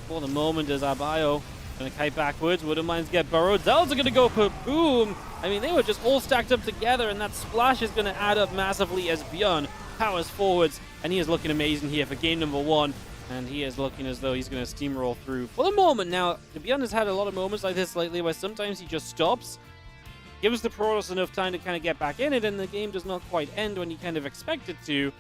For the moment as our bio going to kite backwards. Wooden Mines get burrowed. Zealots are going to go boom. I mean, they were just all stacked up together, and that splash is going to add up massively as ByuN powers forwards. And he is looking amazing here for game number 1. And he is looking as though he's going to steamroll through for the moment. Now, ByuN has had a lot of moments like this lately where sometimes he just stops, gives the Protoss enough time to kind of get back in it, and the game does not quite end when you kind of expect it to.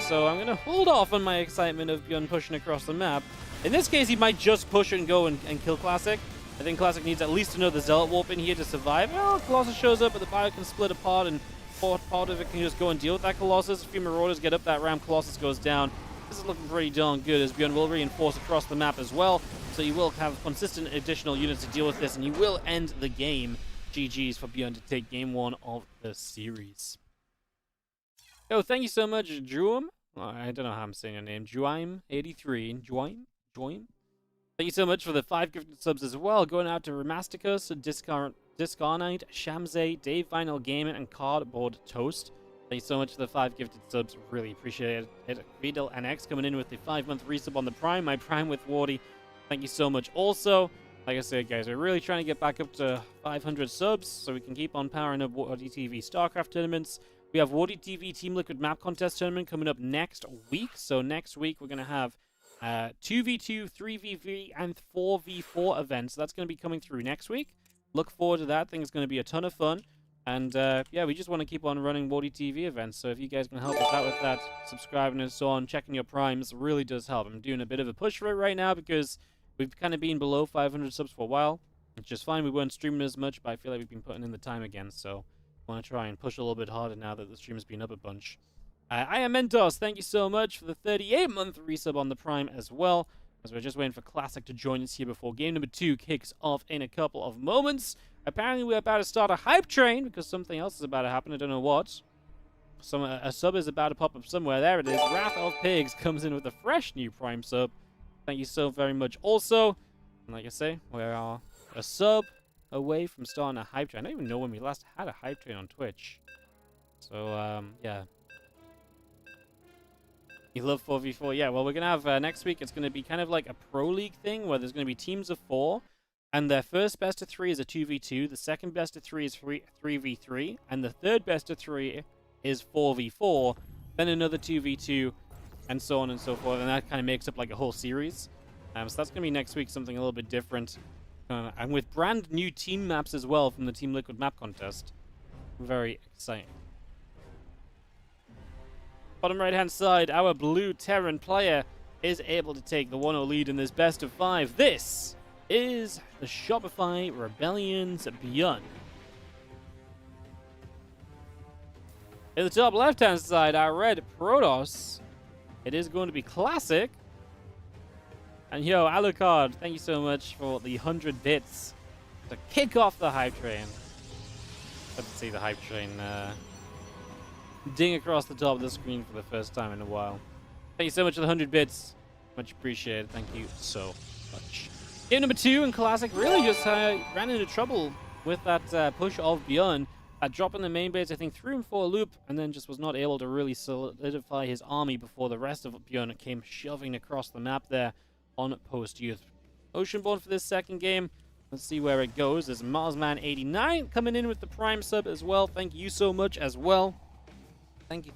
So I'm going to hold off on my excitement of ByuN pushing across the map. In this case, he might just push and go and kill Classic. I think Classic needs at least another Zealot Warp in here to survive. Well, Colossus shows up, but the bio can split apart, and part of it can just go and deal with that Colossus. A few Marauders get up that ramp, Colossus goes down. This is looking pretty darn good as ByuN will reinforce across the map as well. So you will have consistent additional units to deal with this, and you will end the game. GG's for ByuN to take game 1 of the series. Yo, thank you so much, Juim. I don't know how I'm saying your name. Juim83. Juim? Thank you so much for the 5 gifted subs as well. Going out to Ramasticus, Discarnite, Shamze, Dave Vinyl Gaming, and Cardboard Toast. Thank you so much for the 5 gifted subs. Really appreciate it. Vidal NX coming in with the 5-month resub on the Prime. My Prime with Wardy. Thank you so much. Also, like I said, guys, we're really trying to get back up to 500 subs so we can keep on powering up WardiTV Starcraft tournaments. We have WardiTV Team Liquid Map Contest tournament coming up next week. So next week, we're going to have 2v2, 3v3, and 4v4 events. So that's going to be coming through next week. look forward to that. I think it's going to be a ton of fun. And yeah, we just want to keep on running WardiTV events. So if you guys can help us out with that, subscribing and so on, checking your primes really does help. I'm doing a bit of a push for it right now because we've kind of been below 500 subs for a while. It's just fine. We weren't streaming as much, but I feel like we've been putting in the time again. So I want to try and push a little bit harder now that the stream has been up a bunch. I am Mentos. Thank you so much for the 38-month resub on the Prime as well. As we're just waiting for Classic to join us here before game number 2 kicks off in a couple of moments. Apparently we're about to start a hype train because something else is about to happen. I don't know what. A sub is about to pop up somewhere. There it is. Wrath of Pigs comes in with a fresh new Prime sub. Thank you so very much. Also, like I say, we are a sub away from starting a hype train. I don't even know when we last had a hype train on Twitch. So, yeah. You love 4v4? Yeah, well, we're going to have next week, it's going to be kind of like a pro league thing where there's going to be teams of 4, and their first best of 3 is a 2v2, the second best of 3 is 3v3, and the third best of 3 is 4v4, then another 2v2, and so on and so forth, and that kind of makes up like a whole series. So that's going to be next week, something a little bit different, and with brand new team maps as well from the Team Liquid map contest. Very exciting. Bottom right-hand side, our blue Terran player is able to take the 1-0 lead in this best of 5. This is the Shopify Rebellion's ByuN. In the top left-hand side, our red Protoss. It is going to be Classic. And yo, Alucard, thank you so much for the 100 bits to kick off the hype train. Let's see the hype train ding across the top of the screen for the first time in a while. Thank you so much for the 100 bits. Much appreciated. Thank you so much. Game number 2 in Classic really just ran into trouble with that push of ByuN. Dropping the main base, I think, through him for a loop, and then just was not able to really solidify his army before the rest of ByuN came shoving across the map there on post-youth. Oceanborn for this second game. Let's see where it goes. There's Marsman89 coming in with the Prime sub as well. Thank you so much as well.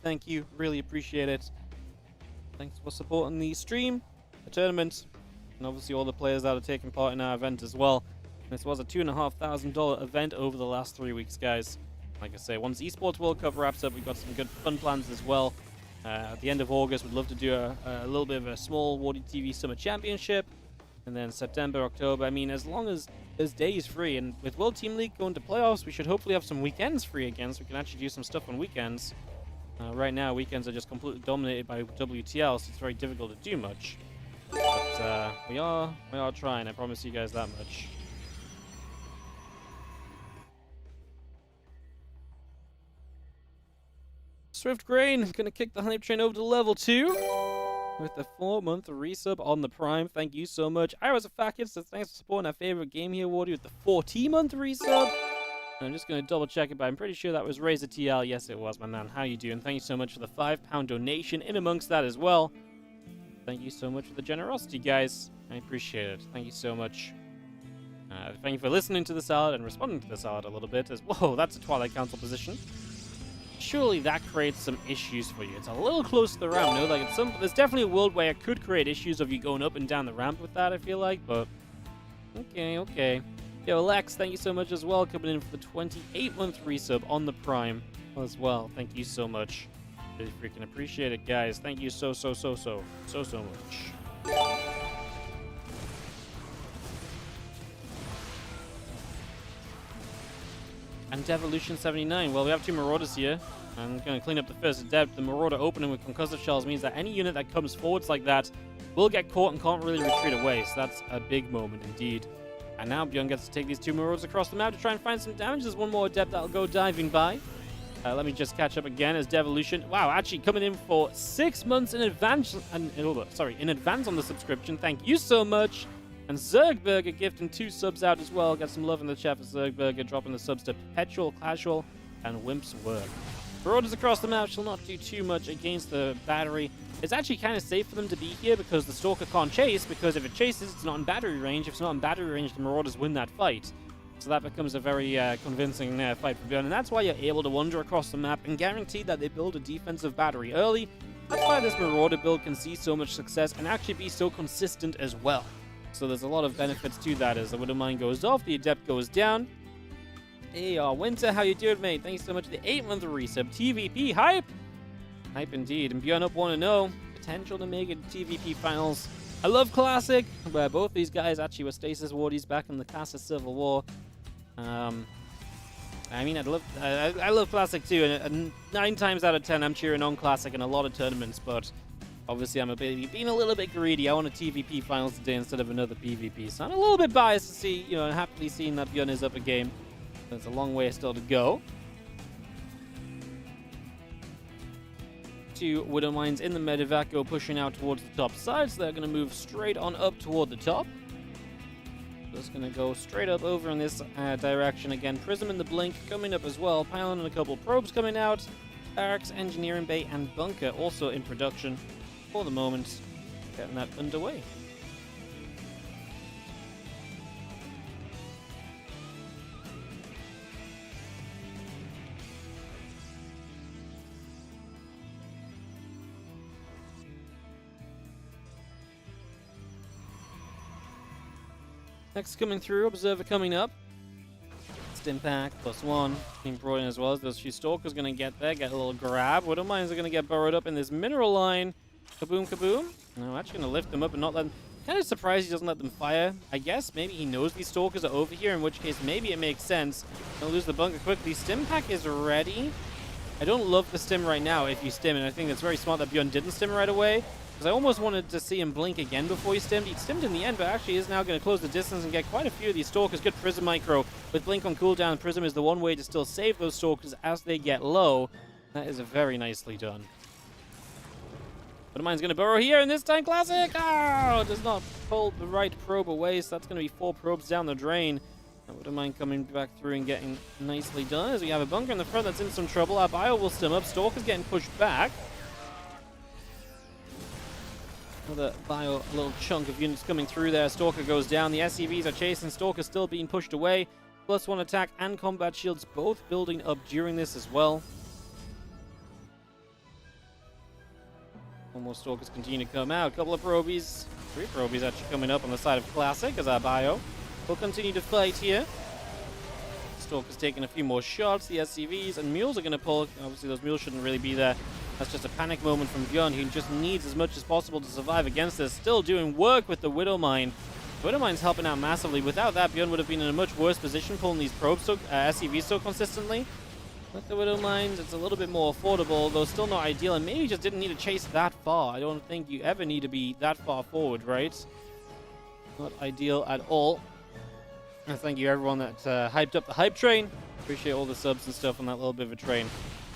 Thank you. Really appreciate it. Thanks for supporting the stream, the tournament, and obviously all the players that are taking part in our event as well. This was a $2,500 event over the last 3 weeks, guys. Like I say, once eSports World Cup wraps up, we've got some good fun plans as well. At the end of August, we'd love to do a little bit of a small WardiTV Summer Championship. And then September, October, I mean, as long as there's days free, and with World Team League going to playoffs, we should hopefully have some weekends free again, so we can actually do some stuff on weekends. Right now, weekends are just completely dominated by WTL, so it's very difficult to do much. But we are trying, I promise you guys that much. Swift Grain gonna kick the hype train over to level 2 with the 4-month resub on the Prime. Thank you so much. I was a Fakid, so thanks for supporting our favorite game here, Wardy, with the 40-month resub. I'm just going to double check it, but I'm pretty sure that was Razor TL. Yes, it was, my man. How you doing? Thank you so much for the £5 donation in amongst that as well. Thank you so much for the generosity, guys. I appreciate it. Thank you so much. Thank you for listening to the salad and responding to the salad a little bit. Whoa, that's a Twilight Council position. Surely that creates some issues for you. It's a little close to the ramp, no? Like there's definitely a world where it could create issues of you going up and down the ramp with that, I feel like, but okay. Yo, Lex, thank you so much as well, coming in for the 28-month resub on the Prime as well. Thank you so much. Really freaking appreciate it, guys. Thank you so much. And Devolution79. Well, we have 2 Marauders here. I'm going to clean up the first Adept. The Marauder opening with concussive shells means that any unit that comes forwards like that will get caught and can't really retreat away. So that's a big moment indeed. And now ByuN gets to take these 2 Marauders across the map to try and find some damage. There's one more Adept that'll go diving by. Let me just catch up again as Devolution. Wow, actually coming in for 6 months in advance. In advance on the subscription. Thank you so much. And Zergburger gifting 2 subs out as well. Got some love in the chat for Zergburger, dropping the subs to Perpetual, Casual, and Wimp's Work. Marauders across the map shall not do too much against the battery. It's actually kind of safe for them to be here because the Stalker can't chase, because if it chases, it's not in battery range. If it's not in battery range, the Marauders win that fight. So that becomes a very convincing fight for ByuN, and that's why you're able to wander across the map and guarantee that they build a defensive battery early. That's why this Marauder build can see so much success and actually be so consistent as well. So there's a lot of benefits to that as the Widowmine goes off, the Adept goes down, Winter, how you doing, mate? Thanks so much for the 8-month resub. TVP hype! Hype indeed. And ByuN up 1-0. Potential to make it TVP finals. I love Classic, where both these guys actually were Stasis Wardies back in the Casa Civil War. I mean, I love Classic too, and 9 times out of 10 I'm cheering on Classic in a lot of tournaments, but obviously I'm being a little bit greedy. I want a TVP finals today instead of another PvP, so I'm a little bit biased to see, you know, happily seeing that ByuN is up a game. There's a long way still to go. 2 Widow Mines in the medevac go pushing out towards the top side, so they're going to move straight on up toward the top. Just going to go straight up over in this direction again. Prism and the Blink coming up as well. Pylon and a couple probes coming out. Barracks, Engineering Bay, and Bunker also in production for the moment. Getting that underway. Next coming through, Observer coming up. Stim pack +1 being brought in as well. As those few Stalkers going to get there, get a little grab. Widow Mines are going to get burrowed up in this mineral line. Kaboom, kaboom. No, actually going to lift them up and not let them. Kind of surprised he doesn't let them fire. I guess maybe he knows these Stalkers are over here, in which case maybe it makes sense. Gonna lose the bunker quickly. Stim pack is ready. I don't love the stim right now if you stim, and I think it's very smart that ByuN didn't stim right away. Because I almost wanted to see him blink again before he stimmed. He stimmed in the end, but actually is now going to close the distance and get quite a few of these Stalkers. Good Prism micro. With Blink on cooldown, Prism is the one way to still save those Stalkers as they get low. That is very nicely done. But mine's going to burrow here, and this time Classic! Oh, does not pull the right probe away, so that's going to be 4 probes down the drain. I wouldn't mind coming back through and getting nicely done. As we have a bunker in the front that's in some trouble. Our bio will stim up. Stalker's getting pushed back. Another bio, a little chunk of units coming through there. Stalker goes down. The SCVs are chasing. Stalker still being pushed away. +1 attack and combat shields both building up during this as well. One more Stalkers continue to come out. A couple of probies. 3 probies actually coming up on the side of Classic as our bio will continue to fight here. Stalker's taking a few more shots. The SCVs and mules are going to pull. Obviously, those mules shouldn't really be there. That's just a panic moment from ByuN, who just needs as much as possible to survive against this. Still doing work with the Widow Mine. Widow Mine's helping out massively. Without that, ByuN would have been in a much worse position pulling these probes so, SCVs so consistently. With the Widow Mines, it's a little bit more affordable, though still not ideal, and maybe just didn't need to chase that far. I don't think you ever need to be that far forward, right? Not ideal at all. And thank you everyone that hyped up the hype train. Appreciate all the subs and stuff on that little bit of a train.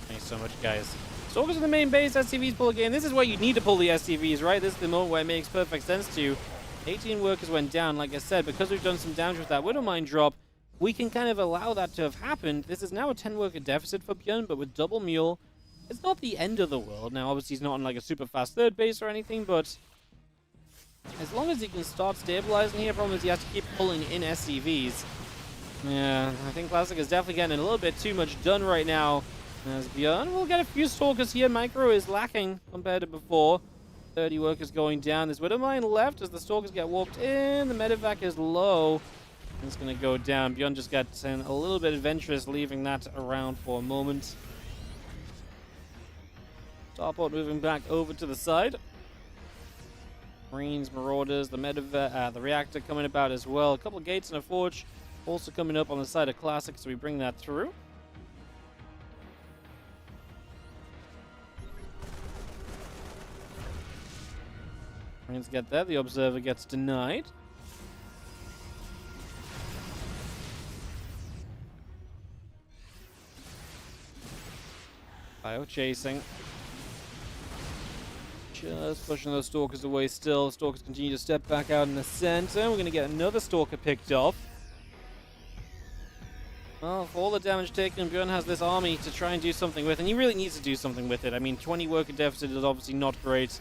Thanks so much, guys. Stalkers in the main base, SCVs pull again. This is where you need to pull the SCVs, right? This is the moment where it makes perfect sense to. 18 workers went down, like I said, because we've done some damage with that Widow Mine drop. We can kind of allow that to have happened. This is now a 10 worker deficit for ByuN, but with double mule, it's not the end of the world. Now, obviously, he's not on like a super fast third base or anything, but as long as he can start stabilizing here, problem is he has to keep pulling in SCVs. Yeah, I think Classic is definitely getting a little bit too much done right now. As ByuN will get a few Stalkers here. Micro is lacking compared to before. 30 workers going down. There's Widow Mine left as the Stalkers get warped in. The medevac is low. It's going to go down. ByuN just got a little bit adventurous, leaving that around for a moment. Starport moving back over to the side. Marines, Marauders, the medevac, the reactor coming about as well. A couple of gates and a forge also coming up on the side of Classic, so we bring that through. Marines get there. The Observer gets denied. Bio chasing. Just pushing those Stalkers away still. Stalkers continue to step back out in the center. We're going to get another Stalker picked off. Well, for all the damage taken, ByuN has this army to try and do something with, and he really needs to do something with it. I mean, 20 worker deficit is obviously not great.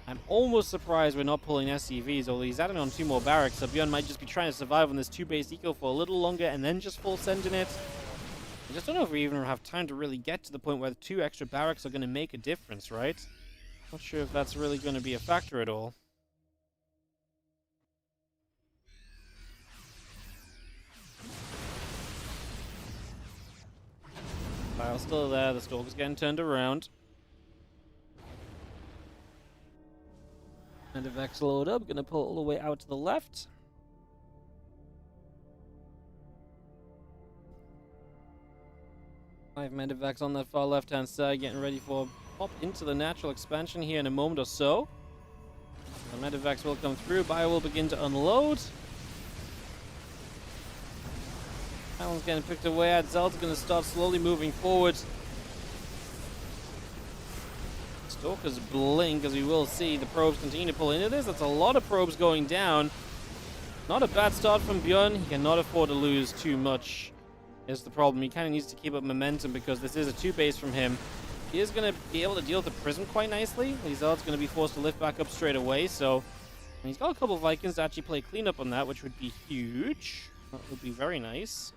I'm almost surprised we're not pulling SCVs, although he's adding on 2 more barracks, so ByuN might just be trying to survive on this 2-base eco for a little longer and then just full sending it. I just don't know if we even have time to really get to the point where the 2 extra barracks are going to make a difference, right? Not sure if that's really going to be a factor at all. are still there. The Stalker's getting turned around. And the Vex load up. Gonna pull all the way out to the left. Five Medivacs on that far left-hand side, getting ready for pop into the natural expansion here in a moment or so. The Medivacs will come through. ByuN will begin to unload. That one's getting picked away at. Zelda's going to start slowly moving forward. Stalkers blink, as we will see the probes continue to pull into this. That's a lot of probes going down. Not a bad start from ByuN. He cannot afford to lose too much. Is the problem. He kind of needs to keep up momentum because this is a 2-base from him. He is going to be able to deal with the Prism quite nicely. Zealot's going to be forced to lift back up straight away, so... And he's got a couple of Vikings to actually play cleanup on that, which would be huge. That would be very nice.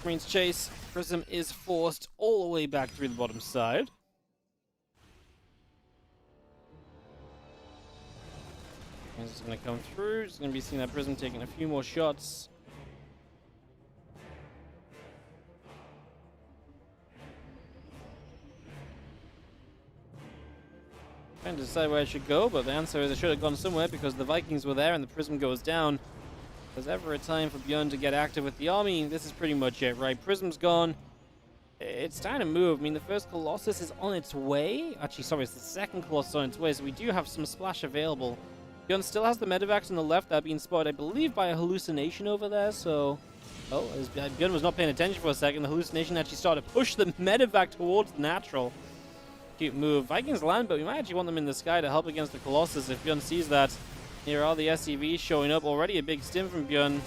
Marines chase. Prism is forced all the way back through the bottom side. He's going to come through. He's going to be seeing that Prism taking a few more shots. Trying to decide where I should go, but the answer is I should have gone somewhere because the Vikings were there and the Prism goes down. If there's ever a time for ByuN to get active with the army, this is pretty much it, right? Prism's gone. It's time to move. I mean, the first Colossus is on its way. Actually, sorry, it's the second Colossus on its way, so we do have some splash available. ByuN still has the Medivacs on the left that are being spotted, I believe, by a hallucination over there, so... Oh, as ByuN was not paying attention for a second, the hallucination actually started to push the Medivac towards the natural. Cute move. Vikings land, but we might actually want them in the sky to help against the Colossus if ByuN sees that. Here are the SCVs showing up. Already a big stim from ByuN.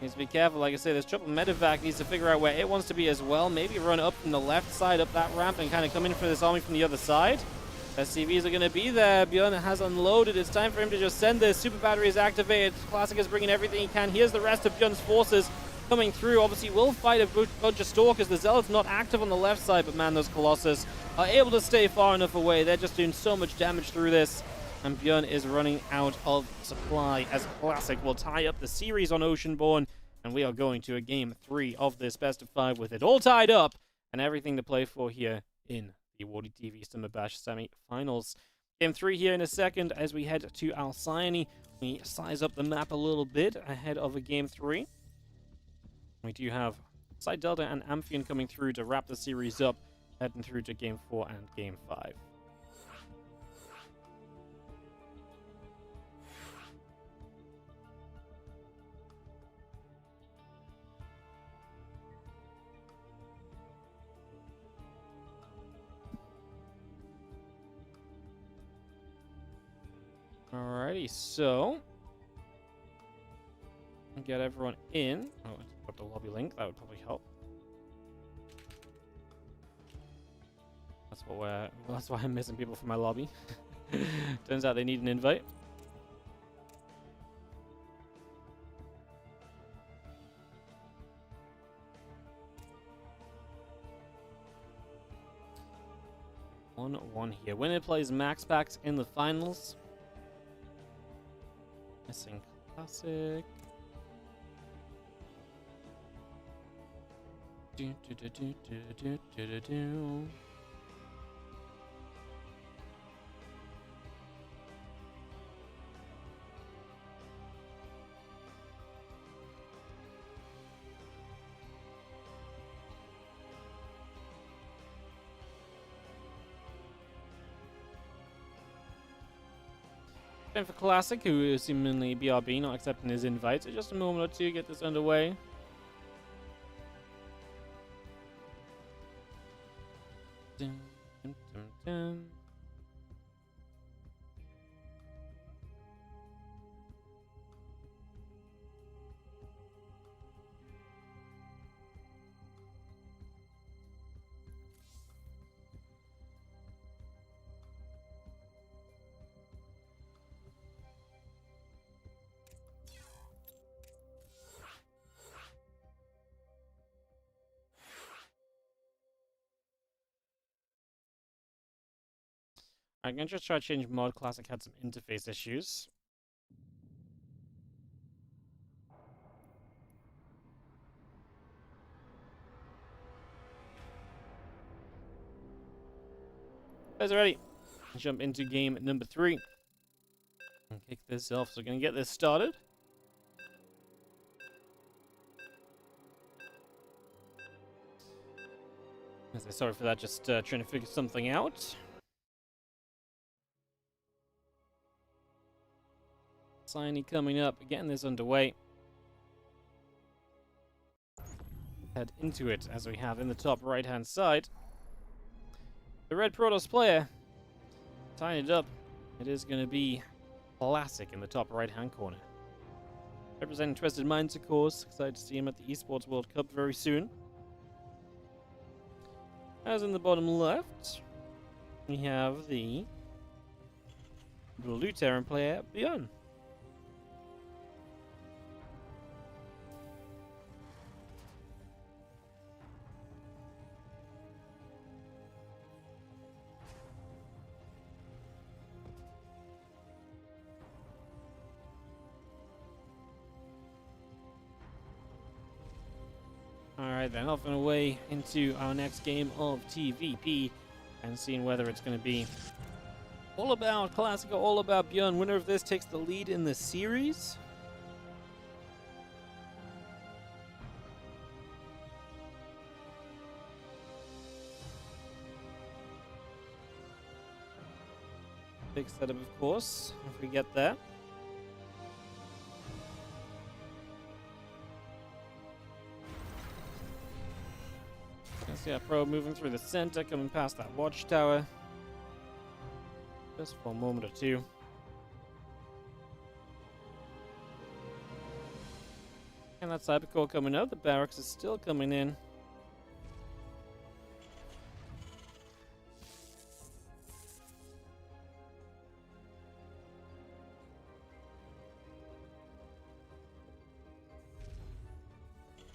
Needs to be careful. Like I say, this triple Medivac needs to figure out where it wants to be as well. Maybe run up from the left side, up that ramp, and kind of come in for this army from the other side. SCVs are going to be there. ByuN has unloaded. It's time for him to just send this. Super Battery is activated. Classic is bringing everything he can. Here's the rest of ByuN's forces coming through. Obviously, will fight a bunch of Stalkers. The Zealot's not active on the left side, but man, those Colossus are able to stay far enough away. They're just doing so much damage through this. And ByuN is running out of supply as Classic will tie up the series on Oceanborn. And we are going to a game 3 of this best of 5 with it all tied up and everything to play for here in the WardiTV Summer Bash semi-finals. Game 3 here in a second as we head to Alcyone. We size up the map a little bit ahead of a game 3. We do have Side Delta and Amphion coming through to wrap the series up, heading through to game 4 and game 5. Alrighty, so get everyone in. Oh, put the lobby link. That would probably help. That's why I'm missing people from my lobby. Turns out they need an invite. One here. Winner plays MaxPax in the finals. Missing Classic. Time for Classic, who is seemingly BRB, not accepting his invite. So just a moment or two to get this underway. Dun, dun, dun, dun. I'm gonna just try to change mod. Classic had some interface issues. Guys, ready? Jump into game number 3 and kick this off. So we're gonna get this started. Sorry for that, just trying to figure something out. Signy coming up, getting this underway. Head into it as we have in the top right hand side the red Protoss player. Tying it up. It is going to be Classic in the top right hand corner. Representing Twisted Minds, of course. Excited to see him at the eSports World Cup very soon. As in the bottom left, we have the Blue Terran player, ByuN. Alright then, off and away into our next game of TVP and seeing whether it's going to be all about Classic or all about ByuN. Winner of this takes the lead in the series. Big setup, of course, if we get there. See our probe moving through the center, coming past that watchtower. Just for a moment or two. And that cybercore coming out. The barracks is still coming in.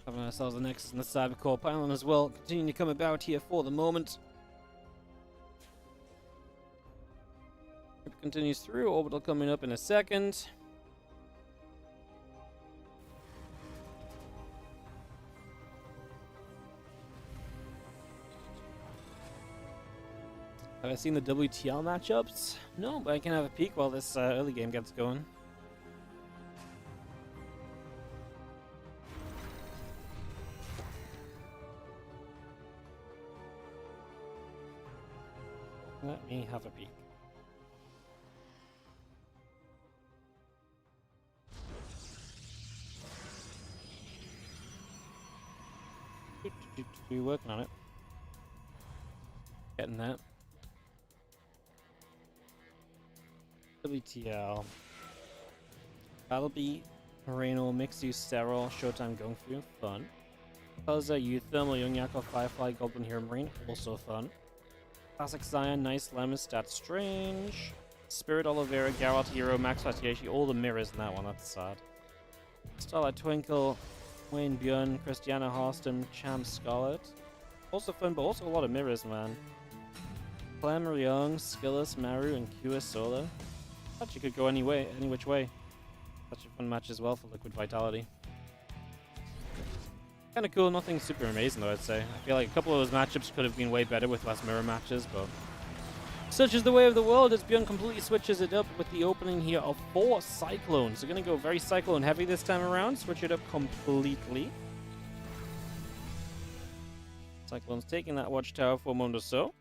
Having ourselves the Nexus and the cybercore pylon as well, continuing to come about here for the moment. It continues through, orbital coming up in a second. Have I seen the WTL matchups? No, but I can have a peek while this early game gets going. Let me have a peek. We're working on it. Getting that. WTL. Battlebee, Moreno, Mixu, Sterile, Showtime, Gung Fu, fun. Puzzle, Youth, Thermal, Young Yakko, Firefly, Goblin Hero Marine, also fun. Classic Zion, Nice Lemon, Stats Strange, Spirit Oliveira, Geralt Hero, MaxPax Yeshi, all the mirrors in that one, that's sad. Starlight Twinkle, Wayne ByuN, Christiana Harston, Cham Scarlet. Also fun, but also a lot of mirrors, man. Clem Young, Skillis, Maru, and Kua Solar. Actually could go any which way. Such a fun match as well for Liquid Vitality. Kind of cool, nothing super amazing though, I'd say. I feel like a couple of those matchups could have been way better with less mirror matches, but such is the way of the world as ByuN completely switches it up with the opening here of 4 Cyclones. They're going to go very Cyclone heavy this time around, switch it up completely. Cyclone's taking that watchtower for a moment or so.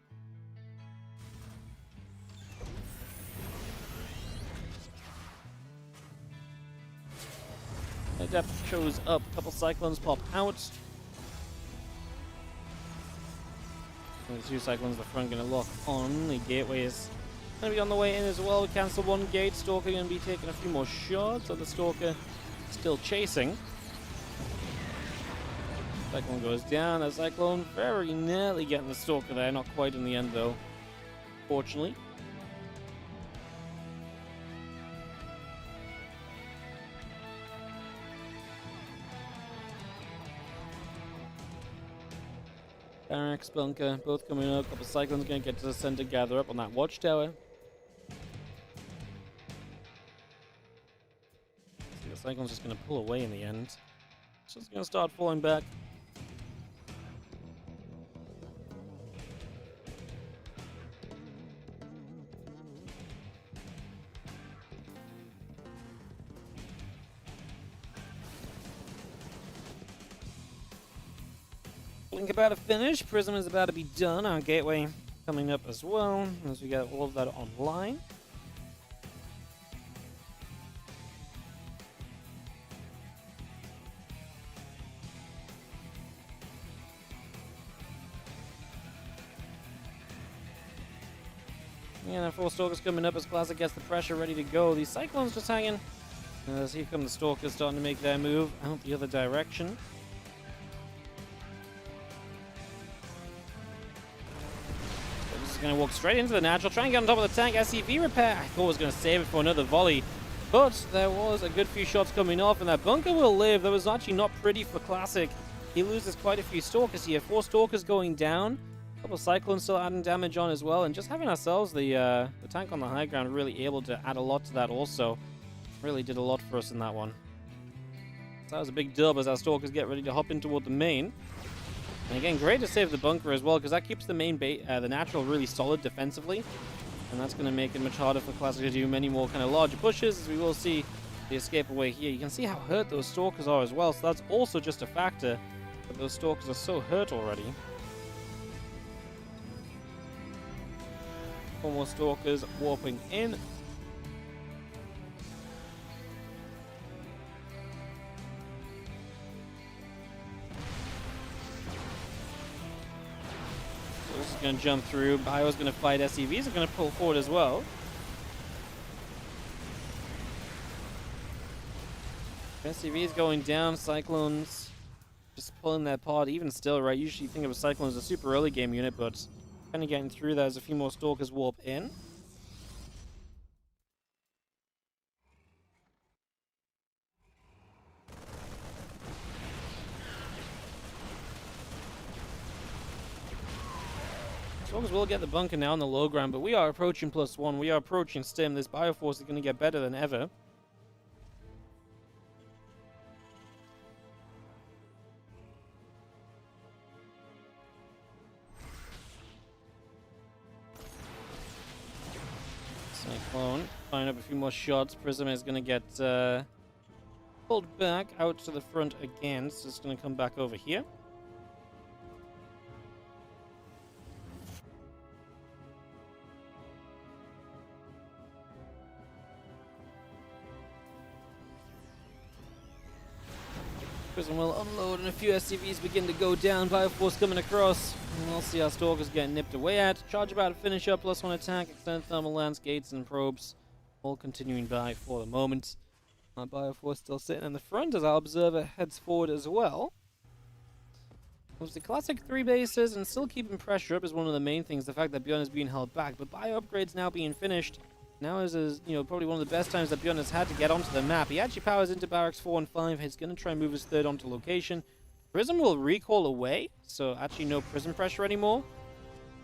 The depth shows up, a couple Cyclones pop out. And the 2 Cyclones in the front going to lock on. The gateway is going to be on the way in as well. Cancel 1 gate. Stalker going to be taking a few more shots. So the Stalker still chasing. Cyclone goes down. The Cyclone very nearly getting the Stalker there. Not quite in the end though, fortunately. Barracks, Bunker, both coming up. A couple Cyclones going to get to the center, gather up on that watchtower. Cyclone's just going to pull away in the end. It's just going to start falling back. Blink about to finish. Prism is about to be done. Our gateway coming up as well as we get all of that online. Yeah, 4 Stalkers coming up as Classic gets the pressure ready to go. These Cyclones just hanging. As here come the Stalkers starting to make their move out the other direction. Going to walk straight into the natural, try and get on top of the tank. SCV repair. I thought I was going to save it for another volley, but there was a good few shots coming off, and that bunker will live. That was actually not pretty for Classic. He loses quite a few Stalkers here. 4 Stalkers going down. A couple of Cyclones still adding damage on as well, and just having ourselves the tank on the high ground really able to add a lot to that also. Really did a lot for us in that one. So that was a big dub as our Stalkers get ready to hop in toward the main. And again, great to save the bunker as well, because that keeps the main the natural really solid defensively. And that's going to make it much harder for Classic to do many more kind of larger pushes, as we will see the escape away here. You can see how hurt those Stalkers are as well, so that's also just a factor that those Stalkers are so hurt already. 4 more Stalkers warping in. Going to jump through. ByuN's going to fight. SCVs are going to pull forward as well. SCVs going down. Cyclones just pulling that pod. Even still, right? Usually you think of a Cyclone as a super early game unit, but kind of getting through that as a few more Stalkers warp in. Stalkers will get the bunker now on the low ground, but we are approaching +1. We are approaching Stim. This Bioforce is going to get better than ever. Cyclone firing up a few more shots. Prism is going to get pulled back out to the front again, so it's going to come back over here. Prism will unload and a few SCVs begin to go down. Bioforce coming across. And we'll see our Stalkers get nipped away at. Charge about to finish up. +1 attack. Extended thermal lance, gates, and probes. All continuing by for the moment. Our Bioforce still sitting in the front as our Observer heads forward as well. Obviously, Classic 3 bases and still keeping pressure up is one of the main things. The fact that ByuN is being held back. But Bio upgrades now being finished. Now is probably one of the best times that ByuN has had to get onto the map. He actually powers into barracks 4 and 5. He's going to try and move his third onto location. Prism will recall away, so actually no Prism pressure anymore.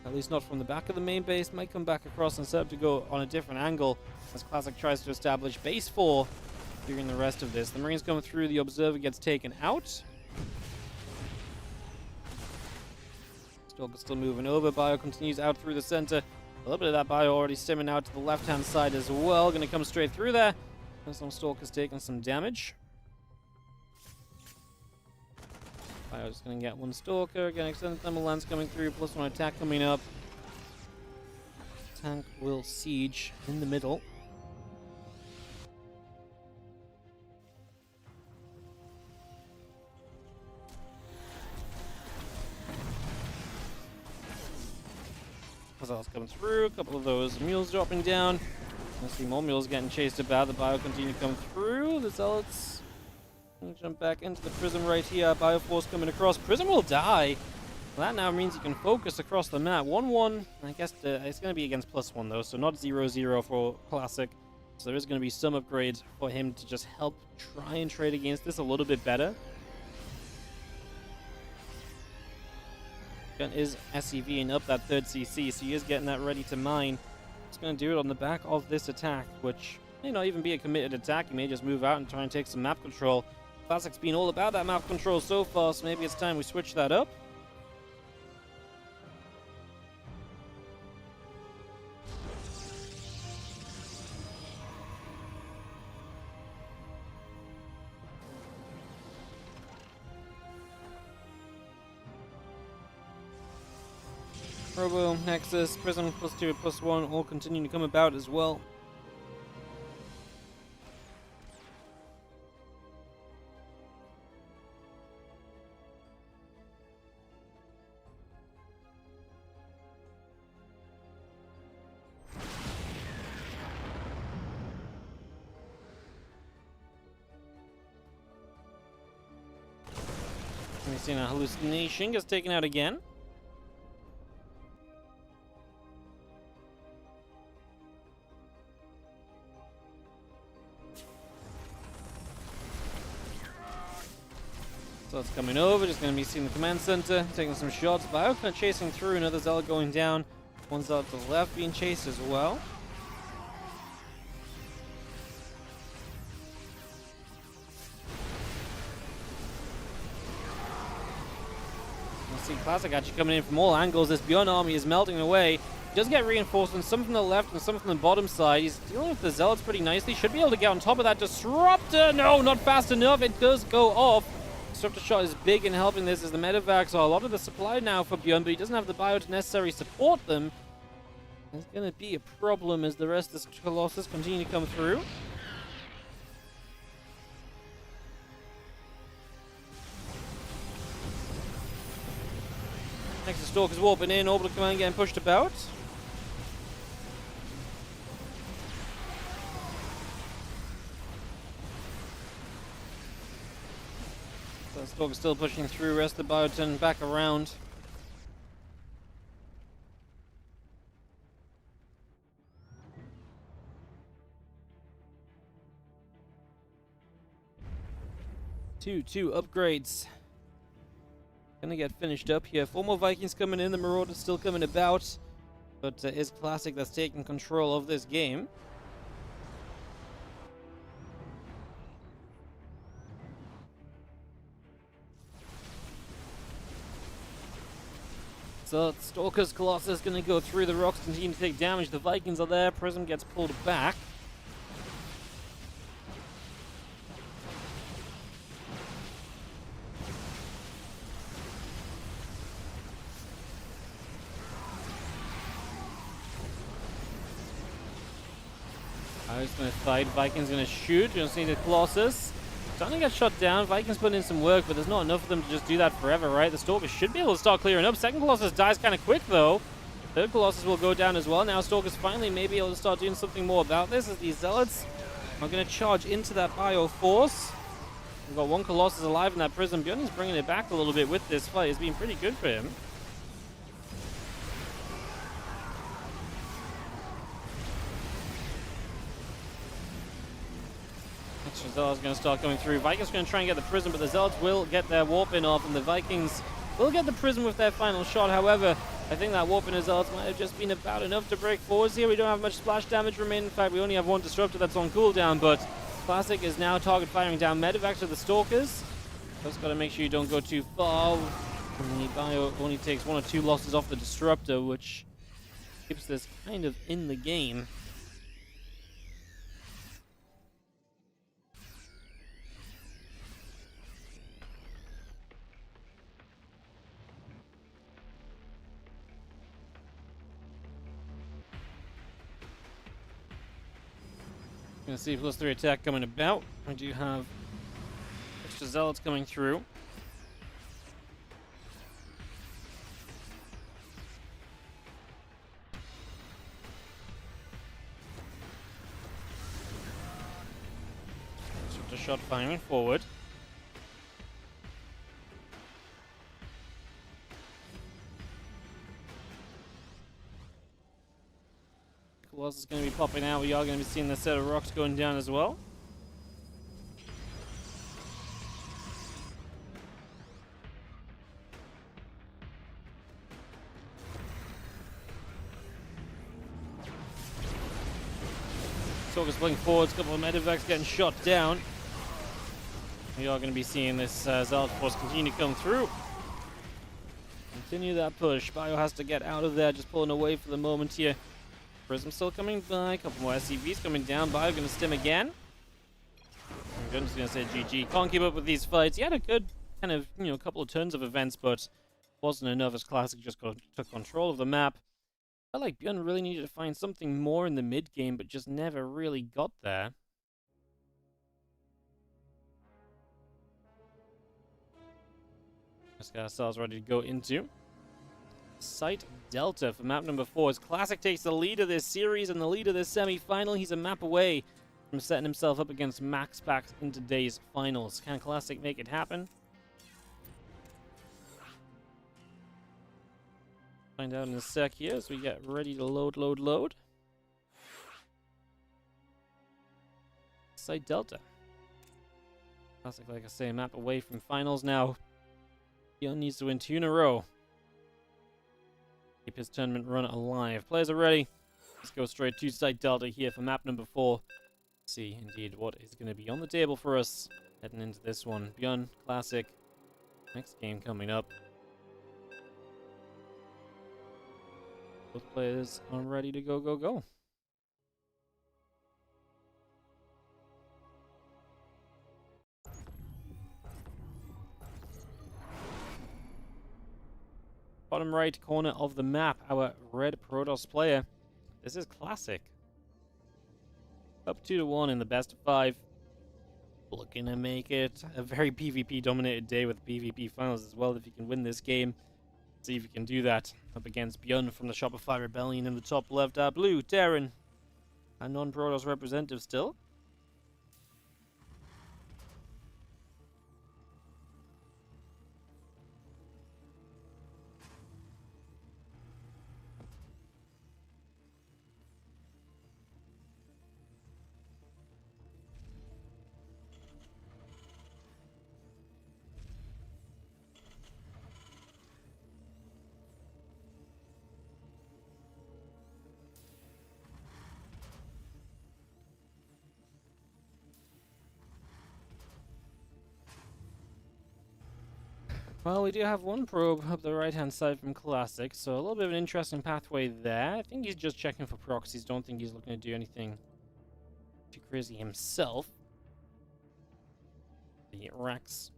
At least not from the back of the main base. Might come back across and set up to go on a different angle as Classic tries to establish base 4 during the rest of this. The Marines coming through. The Observer gets taken out. Still moving over. Bio continues out through the center. A little bit of that Bio already stimming out to the left-hand side as well. Going to come straight through there. And some Stalkers taking some damage. Bio's going to get 1 Stalker. Again, extended thermal lance coming through. +1 attack coming up. Tank will siege in the middle. Missiles coming through, a couple of those mules dropping down. I see more mules getting chased about. The Bio continue to come through. The Zealots gonna jump back into the Prism right here. Bioforce coming across. Prism will die. Well, that now means you can focus across the map. 1-1. I guess it's going to be against +1 though, so not 0-0 for Classic. So there is going to be some upgrades for him to just help try and trade against this a little bit better. Is SCVing up that 3rd CC, so he is getting that ready to mine. He's going to do it on the back of this attack, which May not even be a committed attack. He may just move out and try and take some map control. Classic's been all about that map control so far, so maybe it's time we switch that up. Robo, Nexus, Prism, +2, +1, all continue to come about as well. We've seen a hallucination gets taken out again. So it's coming over, just going to be seeing the command center, taking some shots. ByuN kind of chasing through, another Zealot going down. One Zealot to the left being chased as well. See Classic actually coming in from all angles. This ByuN army is melting away. He does get reinforcements, some from the left and some from the bottom side. He's dealing with the Zealots pretty nicely. Should be able to get on top of that Disruptor. No, not fast enough. It does go off. Disruptor shot is big in helping this as the medevacs are a lot of the supply now for ByuN, but he doesn't have the bio to necessarily support them. There's going to be a problem as the rest of this Colossus continue to come through. Next, the Stalker's warping in, Orbital Command getting pushed about. So the Stalker's still pushing through, rest of the Bioton back around. Two upgrades. Gonna get finished up here. 4 more Vikings coming in. The Marauder's still coming about. But it's Classic that's taking control of this game. So Stalker's Colossus is gonna go through the rocks, continue to take damage. The Vikings are there. Prism gets pulled back. He's going to fight. Vikings going to shoot. You don't see the Colossus. Starting to get shot down. Vikings putting in some work, but there's not enough of them to just do that forever, right? The Stalker should be able to start clearing up. Second Colossus dies kind of quick, though. Third Colossus will go down as well. Now Stalker's finally maybe able to start doing something more about this as these Zealots are going to charge into that Bio Force. We've got 1 Colossus alive in that Prism. ByuN is bringing it back a little bit with this fight. It's been pretty good for him. Zealots going to start coming through. Vikings going to try and get the Prism, but the Zealots will get their warp in off, and the Vikings will get the Prism with their final shot. However, I think that warp in of Zealots might have just been about enough to break forwards here. We don't have much splash damage remaining. In fact, we only have 1 Disruptor that's on cooldown, but Classic is now target firing down medevacs to the Stalkers. Just got to make sure you don't go too far. And the Bio only takes 1 or 2 losses off the Disruptor, which keeps this kind of in the game. Gonna see +3 attack coming about. We do have extra Zealots coming through. Just a shot firing forward. Colossus is going to be popping out. We are going to be seeing the set of rocks going down as well. Stalker's pulling forwards, a couple of medevacs getting shot down. We are going to be seeing this Zealot force continue to come through. Continue that push. Bio has to get out of there, just pulling away for the moment here. Prism still coming by, a couple more SCVs coming down. Bio going to stim again. I'm just going to say GG. Can't keep up with these fights. He had a good kind of, couple of turns of events, but wasn't enough as Classic just took control of the map. I felt like ByuN really needed to find something more in the mid game, but just never really got there. Let's get ourselves ready to go into Site Delta for map number 4. As Classic takes the lead of this series and the lead of this semi-final, he's a map away from setting himself up against MaxPax in today's finals. Can Classic make it happen? Find out in a sec here as we get ready to load. Site Delta. Classic, like I say, a map away from finals now. ByuN needs to win 2 in a row. Keep his tournament run alive. Players are ready. Let's go straight to Site Delta here for map number 4. See indeed what is going to be on the table for us heading into this one. ByuN, Classic. Next game coming up. Both players are ready to go. Bottom right corner of the map, our red Protoss player. This is Classic. Up 2-1 in the best of 5. Looking to make it a very PvP dominated day with PvP finals as well if you can win this game. See if you can do that up against ByuN from the Shopify Rebellion in the top left. Blue, Darren, a non-Protoss representative still. Well, we do have one probe up the right-hand side from Classic, so a little bit of an interesting pathway there. I think he's just checking for proxies. Don't think he's looking to do anything too crazy himself. The racks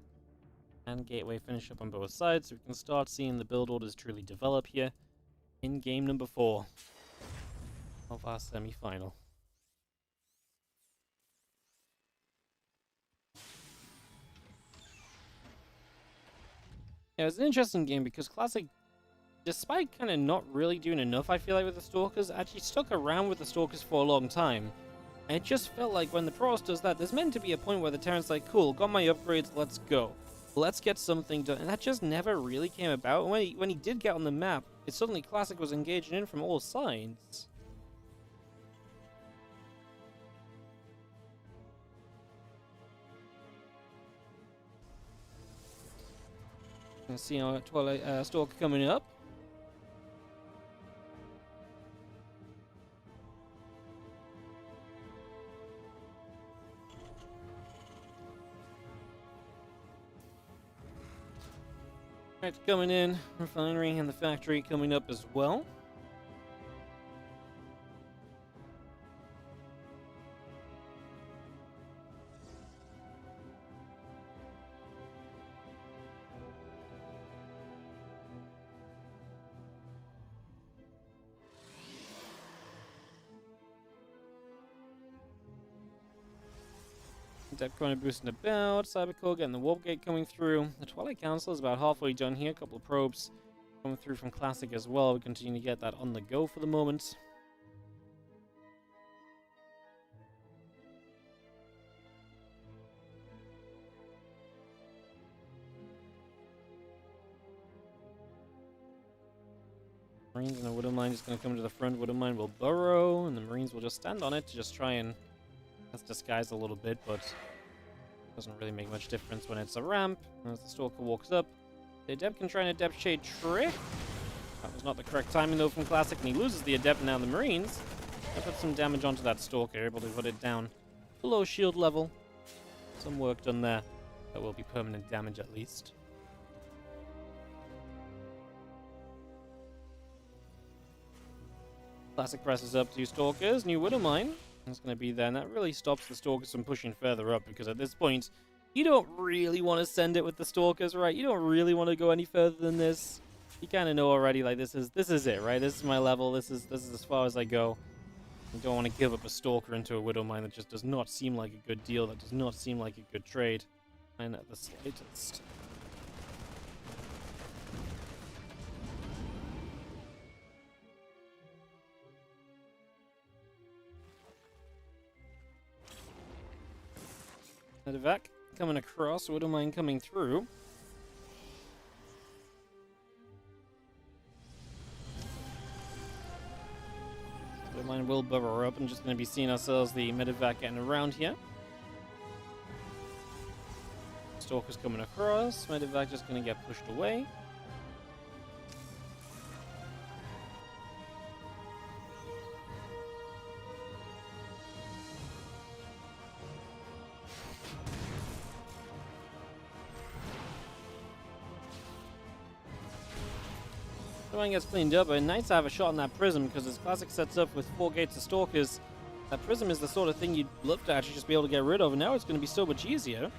and gateway finish up on both sides, so we can start seeing the build orders truly develop here in game number 4 of our semi-final. Yeah, it was an interesting game because Classic, despite kind of not really doing enough, I feel like, with the Stalkers, actually stuck around with the Stalkers for a long time. And it just felt like when the Protoss does that, there's meant to be a point where the Terran's like, cool, got my upgrades, let's go. Let's get something done. And that just never really came about. And when he did get on the map, it suddenly Classic was engaging in from all sides. Let's see our Twilight Stalker coming up. Right, coming in, refinery and the factory coming up as well. Depth corner boosting about, Cybercore getting the warp gate coming through. The Twilight Council is about halfway done here. A couple of probes coming through from Classic as well. We continue to get that on the go for the moment. Marines and the Widow Mine is going to come to the front. Widow Mine will burrow, and the Marines will just stand on it to just try and disguise a little bit, but doesn't really make much difference when it's a ramp. As the Stalker walks up, the Adept can try an Adept Shade trick. That was not the correct timing though from Classic, and he loses the Adept and now the Marines. I put some damage onto that Stalker, able to put it down below shield level. Some work done there. That will be permanent damage at least. Classic presses up 2 Stalkers, new Widow Mine. That's going to be there, and that really stops the Stalkers from pushing further up, because at this point, you don't really want to send it with the Stalkers, right? You don't really want to go any further than this. You kind of know already, like, this is it, right? This is my level, this is as far as I go. I don't want to give up a Stalker into a Widow Mine. That just does not seem like a good deal. That does not seem like a good trade. And at the slightest. Medevac coming across, Widow Mine coming through. Widow Mine will burrow up, and just going to be seeing ourselves the Medevac getting around here. Stalker's coming across, Medevac just going to get pushed away. One gets cleaned up, and nice to have a shot on that Prism, because as Classic sets up with 4 gates of Stalkers, that Prism is the sort of thing you'd love to actually just be able to get rid of, and now it's going to be so much easier.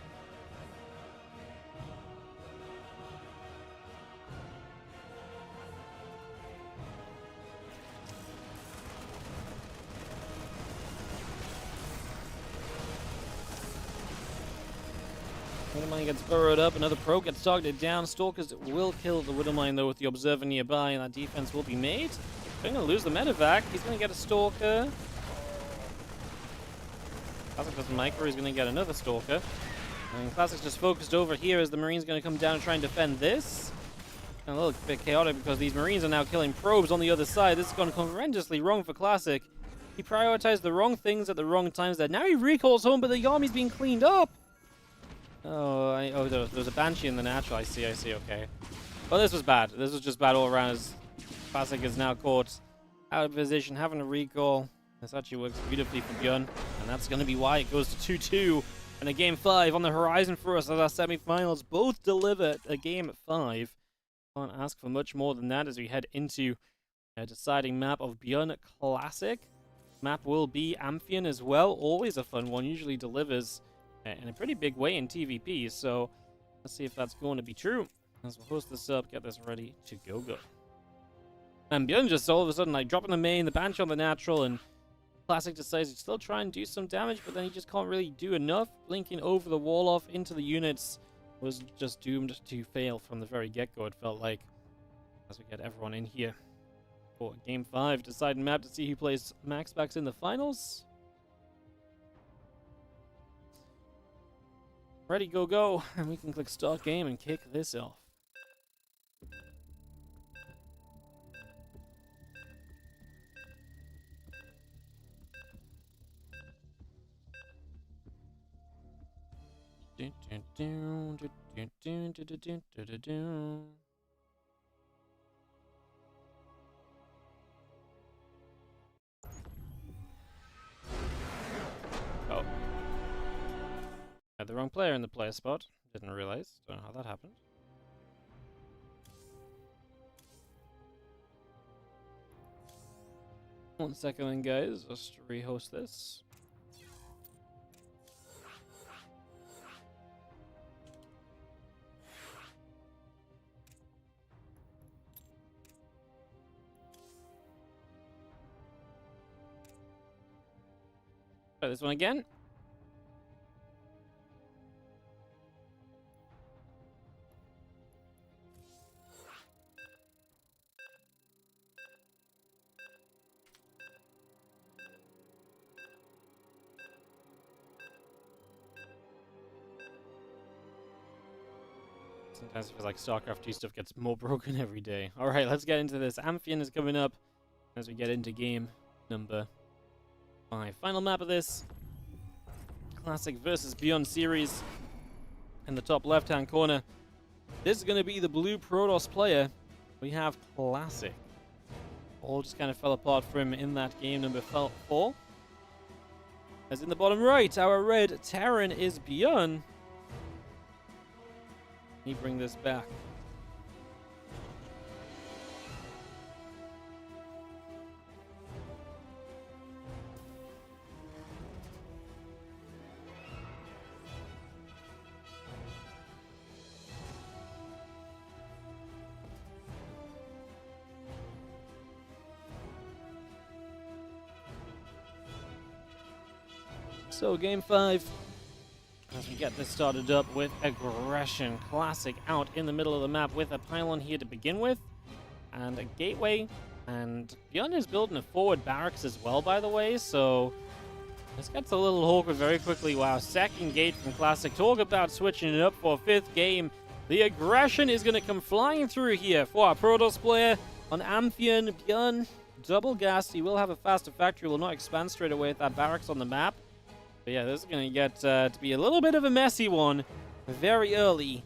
Widow Mine gets burrowed up, another probe gets targeted down. Stalkers will kill the Widow Mine though with the Observer nearby, and that defense will be made. They're going to lose the Medevac. He's going to get a Stalker. Classic doesn't micro, he's going to get another Stalker. And Classic's just focused over here as the Marine's going to come down and try and defend this. And a little bit chaotic because these Marines are now killing probes on the other side. This has gone horrendously wrong for Classic. He prioritized the wrong things at the wrong times there. Now he recalls home, but the army's being cleaned up. Oh, there's a Banshee in the natural. I see, okay. Well, this was bad. This was just bad all around as Classic is now caught out of position, having a recall. This actually works beautifully for ByuN, and that's going to be why it goes to 2-2. And a game 5 on the horizon for us as our semifinals both deliver a game 5. Can't ask for much more than that as we head into a deciding map of ByuN Classic. Map will be Amphion as well. Always a fun one. Usually delivers in a pretty big way in TVP, so let's see if that's going to be true. As we'll host this up, get this ready to go. And ByuN just all of a sudden like dropping the main, the Banshee on the natural, and Classic decides to still try and do some damage, but then he just can't really do enough. Blinking over the wall off into the units was just doomed to fail from the very get-go, it felt like. As we get everyone in here for Game 5, deciding map to see who plays MaxPax in the finals. Ready, go, and we can click start game and kick this off. Oh. Had the wrong player in the player spot. Didn't realize. Don't know how that happened. One second then, guys. Just rehost this. Try this one again. Sometimes it feels like Starcraft 2 stuff gets more broken every day. Alright, let's get into this. Amphion is coming up as we get into game number 5. Final map of this Classic versus ByuN series. In the top left-hand corner, this is going to be the blue Protoss player. We have Classic. All just kind of fell apart for him in that game number 4. As in the bottom right, our red Terran is ByuN. He bring this back. So game 5, as we get this started up with Aggression Classic out in the middle of the map with a pylon here to begin with, and a gateway, and ByuN is building a forward barracks as well, by the way, so this gets a little awkward very quickly. Wow, second gate from Classic. Talk about switching it up for a 5th game. The Aggression is going to come flying through here for our Protoss player on Amphion. ByuN, double gas. He will have a faster factory, will not expand straight away with that barracks on the map. But yeah, this is going to get to be a little bit of a messy one very early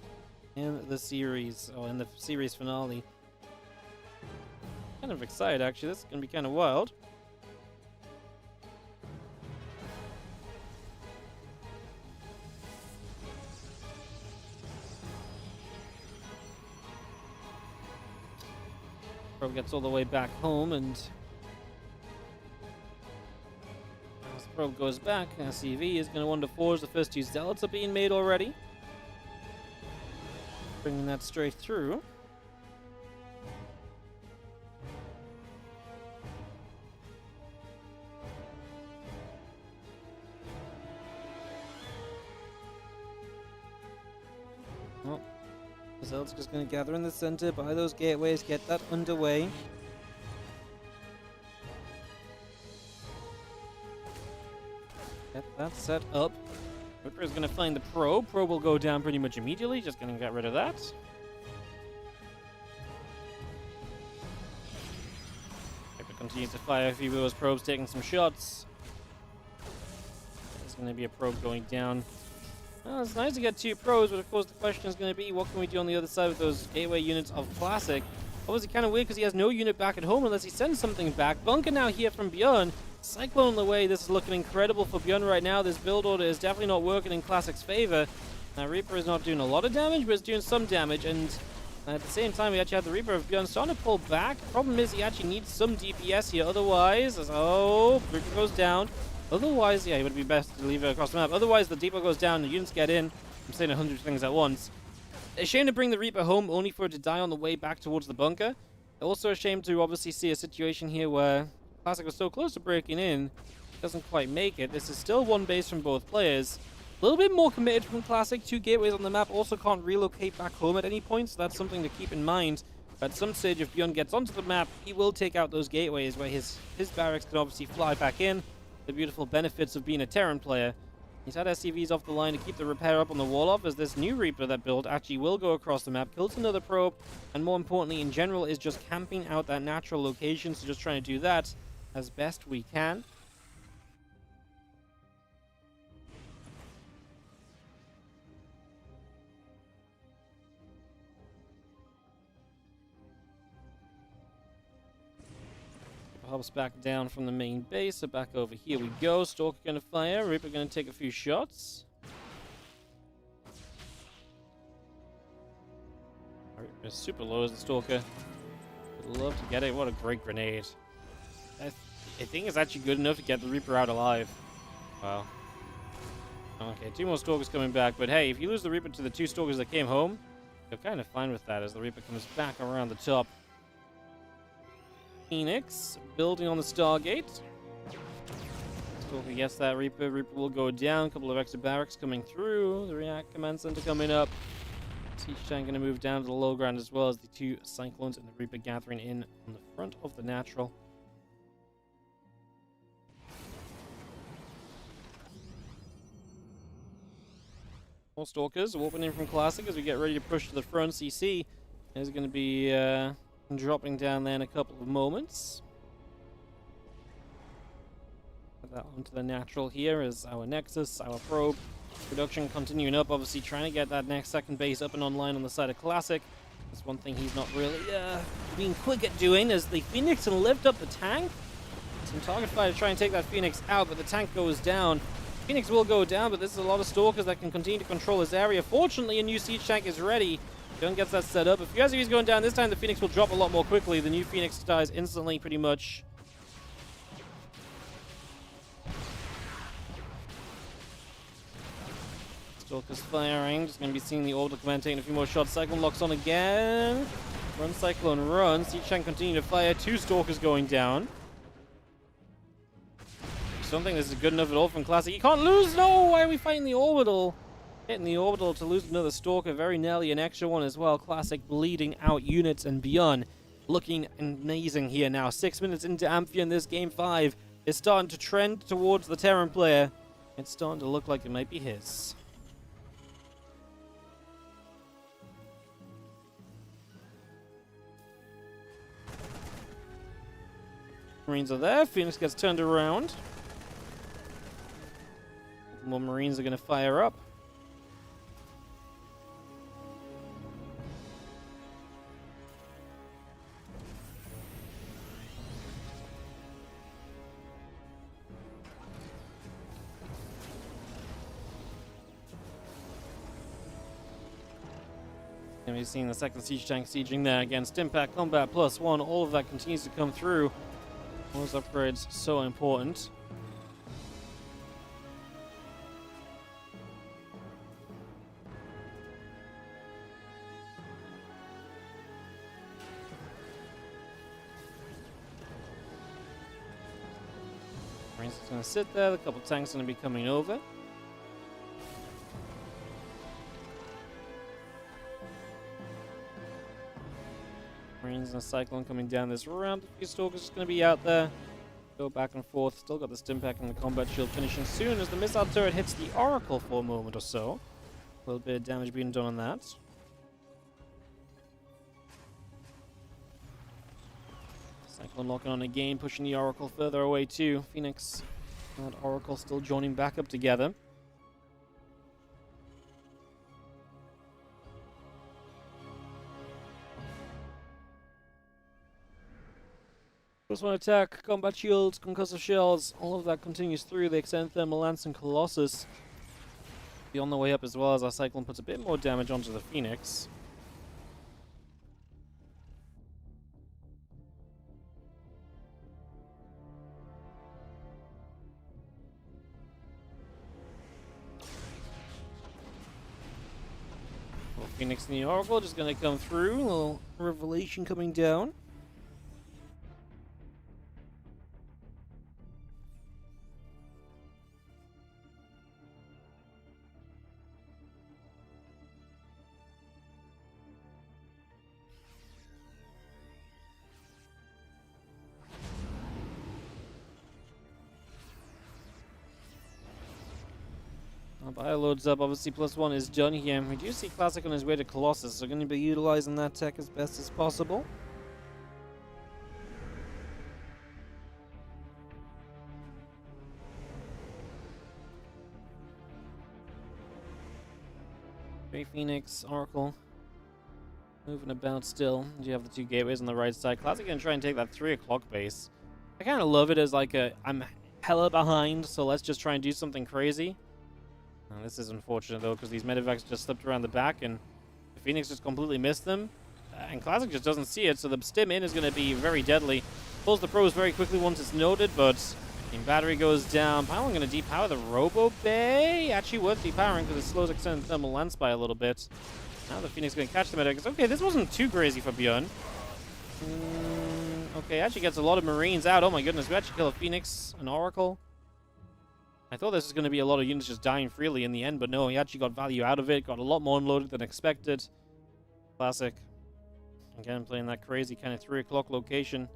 in the series, or in the series finale. Kind of excited, actually. This is going to be kind of wild. Probe gets all the way back home, and probe goes back. CV is going to want to forge. The first 2 zealots are being made already. Bringing that straight through. Well, the zealots just going to gather in the center by those gateways, get that underway. Get that set up. Ripper is going to find the probe. Probe will go down pretty much immediately. Just going to get rid of that. Ripper continues to fire a few of those probes, taking some shots. There's going to be a probe going down. Well, it's nice to get 2 probes, but of course the question is going to be, what can we do on the other side with those gateway units of Classic? Obviously kind of weird because he has no unit back at home unless he sends something back. Bunker now here from ByuN. Cyclone on the way. This is looking incredible for ByuN right now. This build order is definitely not working in Classic's favor. Now Reaper is not doing a lot of damage, but it's doing some damage, and at the same time we actually have the Reaper of ByuN starting to pull back. Problem is he actually needs some DPS here, otherwise, oh, Reaper goes down. Otherwise, yeah, it would be best to leave it across the map. Otherwise the depot goes down, the units get in. I'm saying 100 things at once. A shame to bring the Reaper home only for it to die on the way back towards the bunker. Also a shame to obviously see a situation here where Classic was so close to breaking in, doesn't quite make it. This is still 1 base from both players. A little bit more committed from Classic. 2 gateways on the map, also can't relocate back home at any point, so that's something to keep in mind. At some stage, if ByuN gets onto the map, he will take out those gateways where his barracks can obviously fly back in. The beautiful benefits of being a Terran player. He's had SCVs off the line to keep the repair up on the wall off, as this new Reaper that built actually will go across the map, kills another probe, and more importantly, in general, is just camping out that natural location, so just trying to do that as best we can. Hops back down from the main base, so back over here we go. Stalker gonna fire, Reaper gonna take a few shots. Reaper super low as the Stalker. Would love to get it. What a great grenade. I think it's actually good enough to get the Reaper out alive. Wow. Okay, 2 more Stalkers coming back, but hey, if you lose the Reaper to the 2 Stalkers that came home, you're kind of fine with that as the Reaper comes back around the top. Phoenix building on the Stargate. Stalker gets that Reaper. Reaper will go down. A couple of extra barracks coming through. The React Command Center coming up. Siege Tank going to move down to the low ground as well as the 2 Cyclones and the Reaper gathering in on the front of the natural. More Stalkers warping in from Classic as we get ready to push to the front. CC is going to be dropping down there in a couple of moments. Put that onto the natural here as our Nexus, our probe. Production continuing up, obviously trying to get that next second base up and online on the side of Classic. That's one thing he's not really being quick at doing, as the Phoenix can lift up the tank. Some target fire to try and take that Phoenix out, but the tank goes down. Phoenix will go down, but this is a lot of Stalkers that can continue to control his area. Fortunately, a new siege tank is ready. ByuN gets that set up. If Yasui's going down this time, the Phoenix will drop a lot more quickly. The new Phoenix dies instantly, pretty much. Stalker's firing. Just going to be seeing the orbital command taking a few more shots. Cyclone locks on again. Run, Cyclone, run. Siege tank continue to fire. 2 Stalkers going down. I don't think this is good enough at all from Classic. You can't lose! No! Why are we fighting the orbital? Hitting the orbital to lose another Stalker. Very nearly an extra one as well. Classic bleeding out units, and ByuN looking amazing here now. 6 minutes into Amphion, this game 5 is starting to trend towards the Terran player. It's starting to look like it might be his. Marines are there. Phoenix gets turned around. More Marines are going to fire up. And we've seen the second siege tank sieging there against Impact, Combat +1. All of that continues to come through. Those upgrades so important. Marines is going to sit there. A couple tanks going to be coming over. Marines and a Cyclone coming down this ramp. A few Stalkers just going to be out there. Go back and forth. Still got the Stimpack and the Combat Shield finishing soon as the missile turret hits the Oracle for a moment or so. A little bit of damage being done on that. Cyclone locking on again, pushing the Oracle further away too. Phoenix and Oracle still joining back up together. First one attack, combat shields, concussive shells, all of that continues through. They extend Thermal Lance and Colossus. Be on the way up as well as our Cyclone puts a bit more damage onto the Phoenix. Phoenix and the Oracle just going to come through. A little revelation coming down. Bio loads up, obviously +1 is done here. We do see Classic on his way to Colossus, so going to be utilizing that tech as best as possible. Great Phoenix, Oracle, moving about still. You have the 2 gateways on the right side. Classic going to try and take that 3 o'clock base. I kind of love it as like a, I'm hella behind, so let's just try and do something crazy. This is unfortunate though, because these medevacs just slipped around the back and the Phoenix just completely missed them. And Classic just doesn't see it, so the stim in is going to be very deadly. Pulls the pros very quickly once it's noted, but the battery goes down. ByuN going to depower the Robo Bay. Actually worth depowering because it slows extended Thermal Lance by a little bit. Now the Phoenix going to catch the medevacs. Okay, this wasn't too crazy for ByuN. Okay, actually gets a lot of Marines out. Oh my goodness, we actually kill a Phoenix, an Oracle. I thought this was going to be a lot of units just dying freely in the end, but no, he actually got value out of it. Got a lot more unloaded than expected. Classic. Again, playing that crazy kind of 3 o'clock location.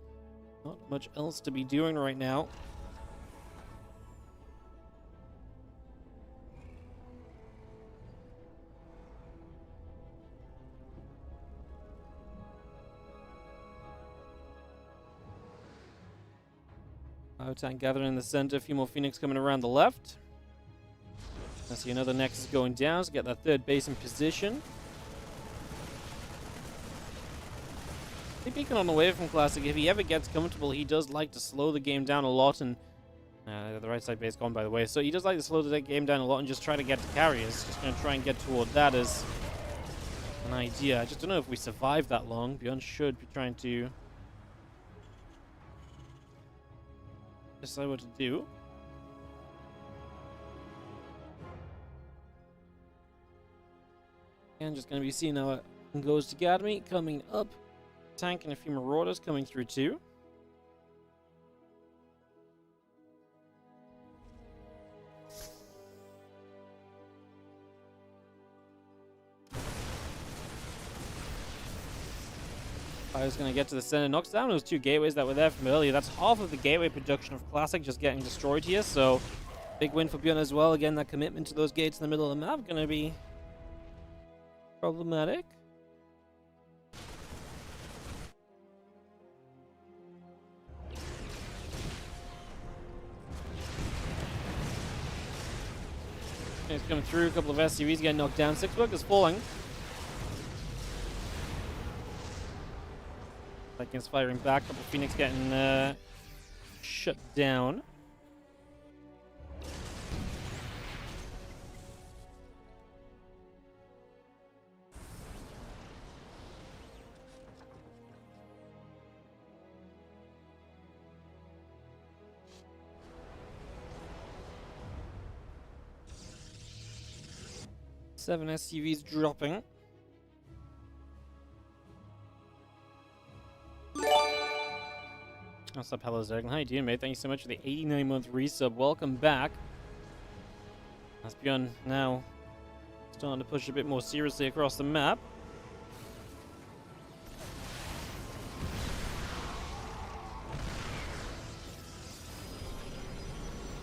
Not much else to be doing right now. Tank gathering in the center, a few more Phoenix coming around the left. I see another Nexus going down to get that 3rd base in position. Beacon on the way from Classic. If he ever gets comfortable, he does like to slow the game down a lot. And the right side base gone, by the way. So he does like to slow the game down a lot and just try to get to carriers. Just going to try and get toward that as an idea. I just don't know if we survive that long. ByuN should be trying to decide what to do. And just going to be seeing how it goes to Academy coming up. Tank and a few Marauders coming through too. I was going to get to the center. Knocks down those two gateways that were there from earlier. That's half of the gateway production of Classic just getting destroyed here. So big win for ByuN as well. Again, that commitment to those gates in the middle of the map going to be problematic. He's coming through. A couple of SCVs getting knocked down. 6 workers falling. Vikings firing back. Couple of Phoenix getting shut down. Seven SCVs dropping. What's up, hello Zerg? How you doing, mate? Thank you so much for the 89-month resub. Welcome back. As ByuN now starting to push a bit more seriously across the map.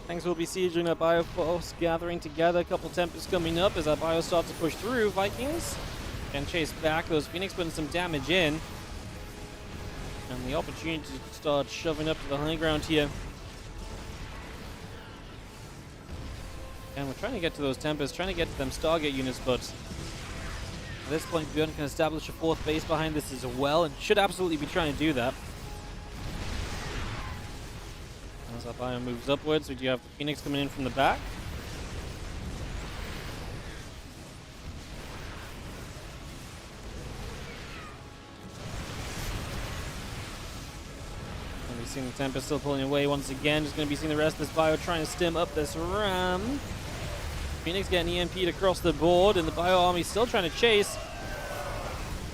Things will be sieging up Bio Force, gathering together. A couple Tempests coming up as our Bio starts to push through. Vikings can chase back those Phoenix, putting some damage in. And the opportunity to start shoving up to the high ground here. And we're trying to get to those Tempests, trying to get to them Stargate units, but at this point ByuN can establish a fourth base behind this as well, and should absolutely be trying to do that. As our Bio moves upwards, we do have the Phoenix coming in from the back. And we've seen the Tempest still pulling away once again. Just going to be seeing the rest of this Bio trying to stem up this Ram. Phoenix getting EMP'd across the board, and the Bio army still trying to chase.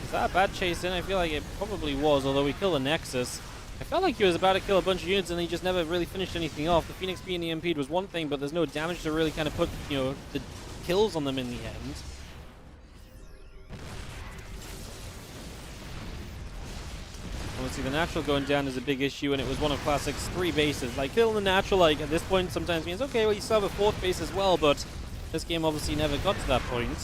Is that a bad chase in? I feel like it probably was, although we kill the Nexus. I felt like he was about to kill a bunch of units and he just never really finished anything off. The Phoenix being EMP'd was one thing, but there's no damage to really kind of put, you know, the kills on them in the end. Obviously, the natural going down is a big issue, and it was one of Classic's 3 bases. Like, killing the natural, like, at this point sometimes means, okay, well, you still have a 4th base as well, but this game obviously never got to that point.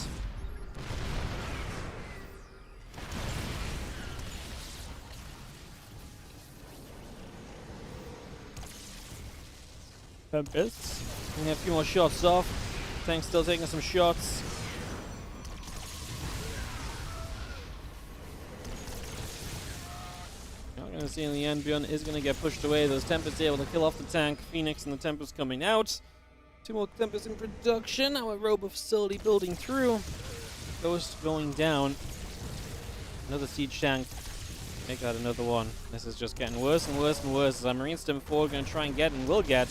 Tempests. We have a few more shots off. Tank's still taking some shots. Not going to see in the end. ByuN is going to get pushed away. Those Tempests able to kill off the tank. Phoenix and the Tempest coming out. 2 more Tempests in production. Our Robo facility building through. Ghost going down. Another siege tank. Make that another one. This is just getting worse and worse and worse. As our Marines stem forward, going to try and get and will get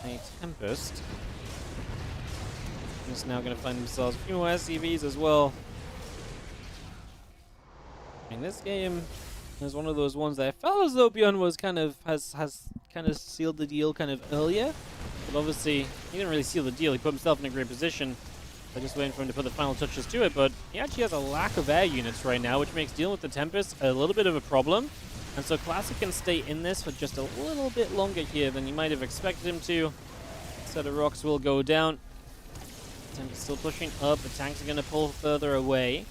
a Tempest. Just now going to find themselves a few more SCVs as well. I mean, this game is one of those ones that I felt as though ByuN was kind of has kind of sealed the deal kind of earlier, but obviously he didn't really seal the deal. He put himself in a great position. I'm just waiting for him to put the final touches to it, but he actually has a lack of air units right now, which makes dealing with the Tempest a little bit of a problem. And so Classic can stay in this for just a little bit longer here than you might have expected him to. Set of rocks will go down. Tempest still pushing up. The tanks are going to pull further away.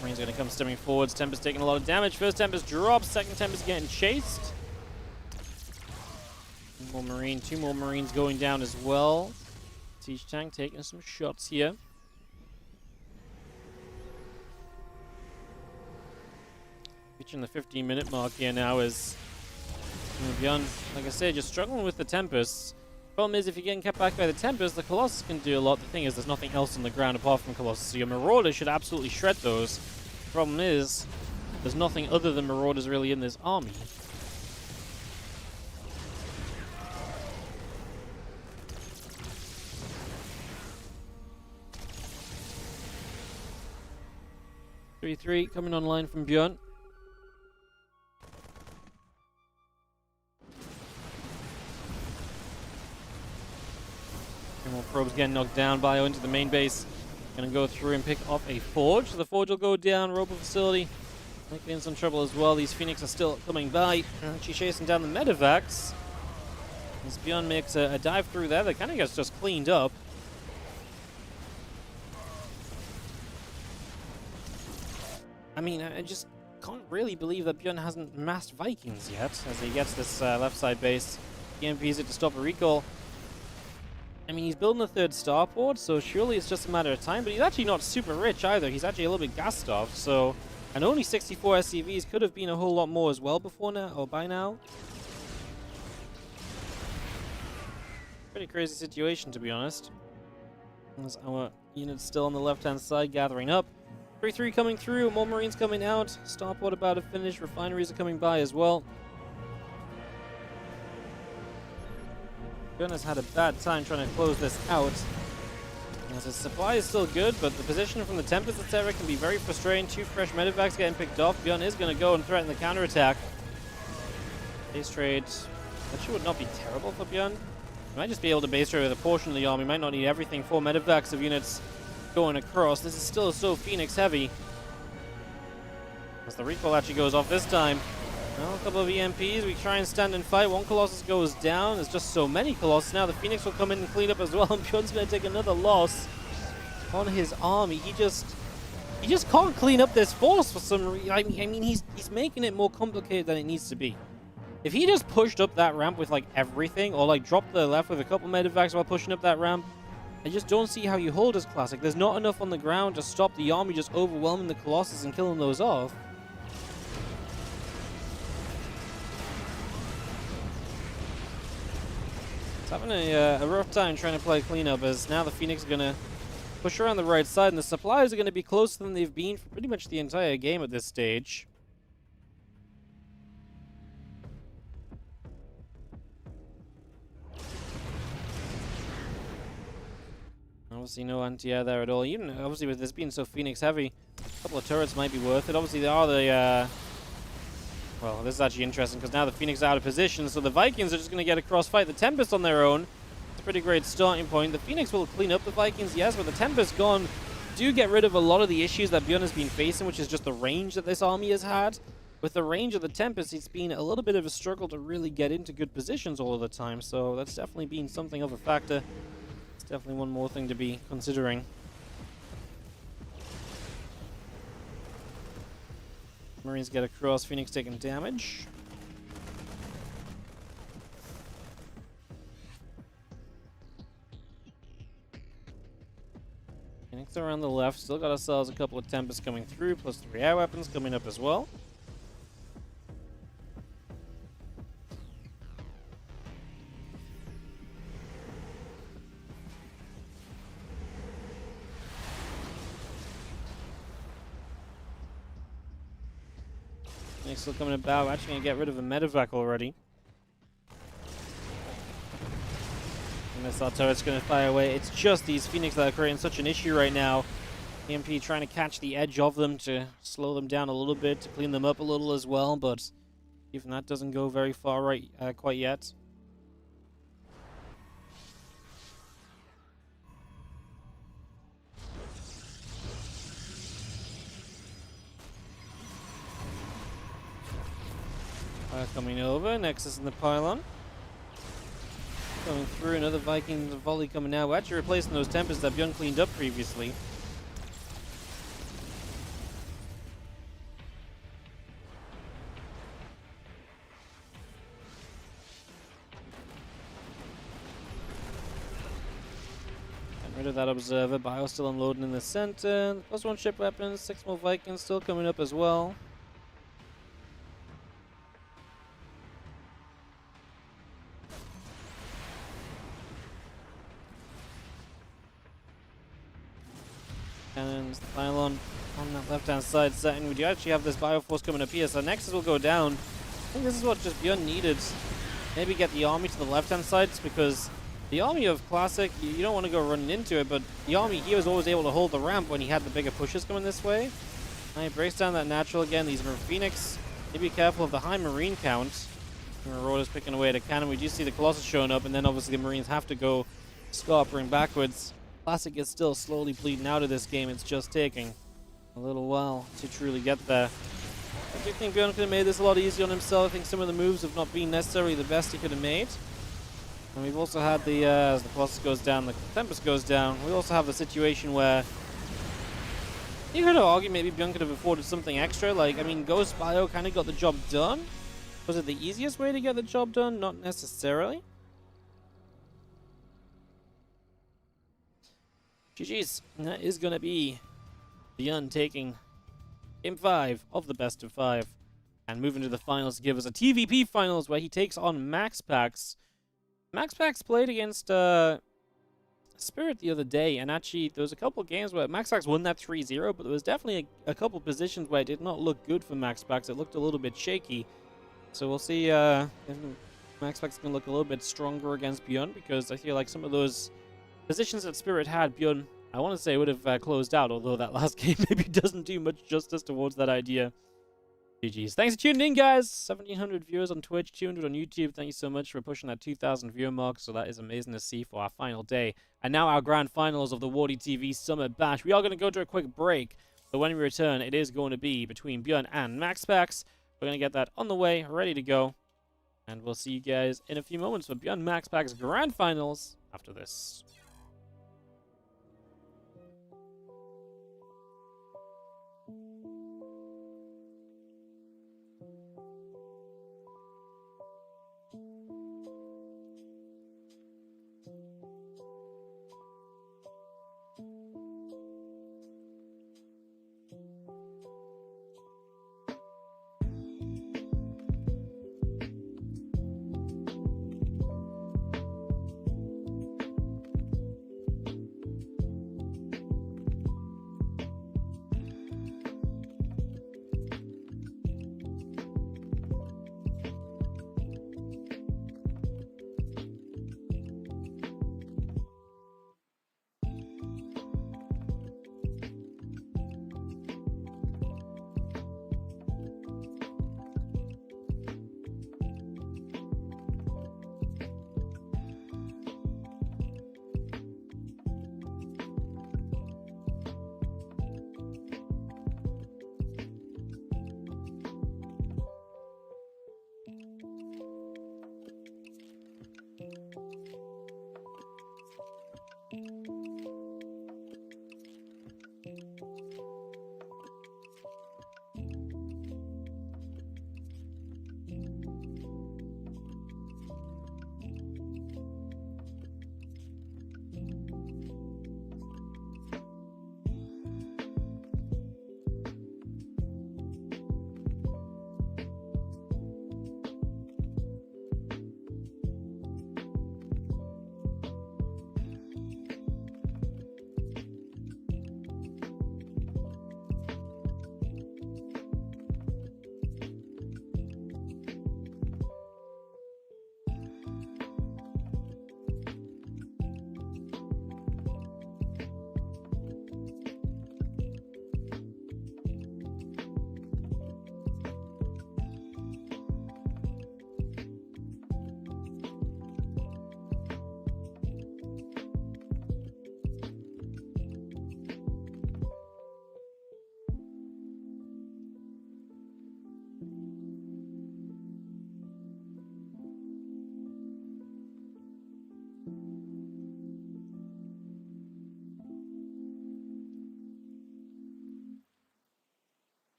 Marine's going to come stemming forwards. Tempest taking a lot of damage. First Tempest drops. Second Tempest getting chased. One more Marine. 2 more Marines going down as well. Siege tank taking some shots here. Reaching the 15-minute mark here now is ByuN, like I said, just struggling with the Tempest. Problem is, if you're getting kept back by the Tempest, the Colossus can do a lot. The thing is, there's nothing else on the ground apart from Colossus, so your Marauders should absolutely shred those. Problem is, there's nothing other than Marauders really in this army. Three coming online from ByuN. More probes getting knocked down. ByuN into the main base. Gonna go through and pick off a Forge. The Forge will go down. Robo Facility might be in some trouble as well. These Phoenix are still coming by. She's chasing down the Medivacs. As ByuN makes a dive through there, that kind of gets just cleaned up. I mean, I just can't really believe that ByuN hasn't massed Vikings yet, as he gets this left side base. EMPs it to stop a recall. I mean, he's building a third starport, so surely it's just a matter of time, but he's actually not super rich either. He's actually a little bit gas-starved, so... And only 64 SCVs could have been a whole lot more as well before now, or by now. Pretty crazy situation, to be honest. As our unit's still on the left-hand side, gathering up. 3-3 coming through, more Marines coming out. Starport about to finish, refineries are coming by as well. ByuN has had a bad time trying to close this out. As his supply is still good, but the position from the Tempest, etc. can be very frustrating. 2 fresh Medivacs getting picked off. ByuN is going to go and threaten the counterattack. Base trade actually would not be terrible for ByuN. He might just be able to base trade with a portion of the army. Might not need everything. 4 Medivacs of units going across. This is still so Phoenix heavy. As the recall actually goes off this time. Well, a couple of EMPs, we try and stand and fight. 1 Colossus goes down. There's just so many Colossus now. The Phoenix will come in and clean up as well. And ByuN's going to take another loss on his army. He just can't clean up this force for some reason. I mean, he's making it more complicated than it needs to be. If he just pushed up that ramp with like everything, or like dropped the left with a couple Medivacs while pushing up that ramp, I just don't see how you hold as classic. There's not enough on the ground to stop the army just overwhelming the Colossus and killing those off. It's having a rough time trying to play cleanup, as now the Phoenix are going to push around the right side, and the supplies are going to be closer than they've been for pretty much the entire game at this stage. Obviously no anti-air there at all. Even obviously with this being so Phoenix heavy, a couple of turrets might be worth it. Obviously they are the... Well, this is actually interesting because now the Phoenix is out of position, so the Vikings are just going to get a cross-fight. The Tempest on their own. It's a pretty great starting point. The Phoenix will clean up the Vikings, yes, but the Tempest gone do get rid of a lot of the issues that ByuN has been facing, which is just the range that this army has had. With the range of the Tempest, it's been a little bit of a struggle to really get into good positions all of the time, so that's definitely been something of a factor. It's definitely one more thing to be considering. Marines get across, Phoenix taking damage. Phoenix around the left, still got ourselves a couple of Tempests coming through, plus 3 air weapons coming up as well. Phoenix still coming about. We're actually going to get rid of a Medivac already. And this turret's going to fire away. It's just these Phoenix that are creating such an issue right now. EMP trying to catch the edge of them to slow them down a little bit, to clean them up a little as well, but even that doesn't go very far quite yet. Coming over, Nexus in the pylon. Going through, another Viking volley coming now. We're actually replacing those Tempests that ByuN cleaned up previously. Getting rid of that Observer. Bio still unloading in the center. +1 ship weapons, 6 more Vikings still coming up as well. Cannons, the pylon on that left-hand side setting. We do actually have this Bioforce coming up here, so Nexus will go down. I think this is what just ByuN needed. Maybe get the army to the left-hand side, because the army of Classic, you don't want to go running into it, but the army here was always able to hold the ramp when he had the bigger pushes coming this way. He breaks down that natural again. These are Phoenix. Be careful of the high Marine count. Marauder's picking away at a cannon. We do see the Colossus showing up, and then obviously the Marines have to go scarpering backwards. Classic is still slowly bleeding out of this game. It's just taking a little while to truly get there. I do think ByuN could have made this a lot easier on himself. I think some of the moves have not been necessarily the best he could have made. And we've also had the, as the Colossus goes down, the Tempest goes down. We also have the situation where you could argue maybe ByuN could have afforded something extra. Like, I mean, Ghost Bio kind of got the job done. Was it the easiest way to get the job done? Not necessarily. GG's. And that is going to be ByuN taking Game 5 of the best of 5. And moving to the finals to give us a TVP finals where he takes on MaxPax. MaxPax played against Spirit the other day, and actually there was a couple games where MaxPax won that 3-0, but there was definitely a couple positions where it did not look good for MaxPax. It looked a little bit shaky. So we'll see if MaxPax can look a little bit stronger against ByuN, because I feel like some of those positions that Spirit had, ByuN, I want to say, would have closed out, although that last game maybe doesn't do much justice towards that idea. GG's. Thanks for tuning in, guys. 1,700 viewers on Twitch, 200 on YouTube. Thank you so much for pushing that 2,000 viewer mark. So that is amazing to see for our final day. And now our grand finals of the WardiTV Summer Bash. We are going to go to a quick break, but when we return, it is going to be between ByuN and MaxPax. We're going to get that on the way, ready to go. And we'll see you guys in a few moments for ByuN MaxPax grand finals after this.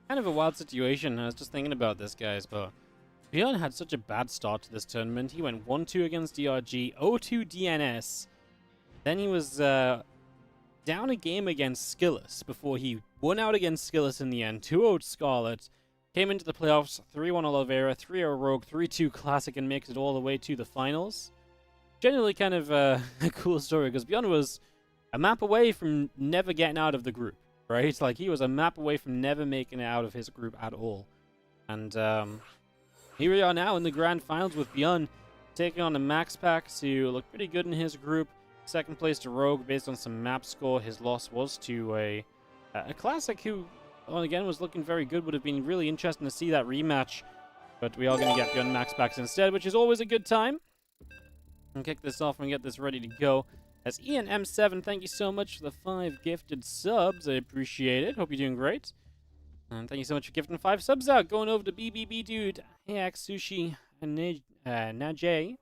Kind of a wild situation. I was just thinking about this, guys, but ByuN had such a bad start to this tournament. He went 1-2 against DRG, 0-2 DNS. Then he was down a game against Skillus before he won out against Skillus in the end, 2-0 Scarlet. Came into the playoffs, 3-1 Oliveira, 3-0 Rogue, 3-2 Classic, and makes it all the way to the finals. Generally kind of a cool story, because ByuN was a map away from never getting out of the group, right? Like, he was a map away from never making it out of his group at all. And here we are now in the grand finals with ByuN taking on the MaxPax, who looked pretty good in his group. Second place to Rogue based on some map score. His loss was to a Classic who, well, again, was looking very good. Would have been really interesting to see that rematch. But we are going to get ByuN MaxPax instead, which is always a good time. And kick this off and get this ready to go. As Ian M7, thank you so much for the 5 gifted subs. I appreciate it. Hope you're doing great. And thank you so much for gifting 5 subs out. Going over to BBB Dude, AX Sushi, and Najai,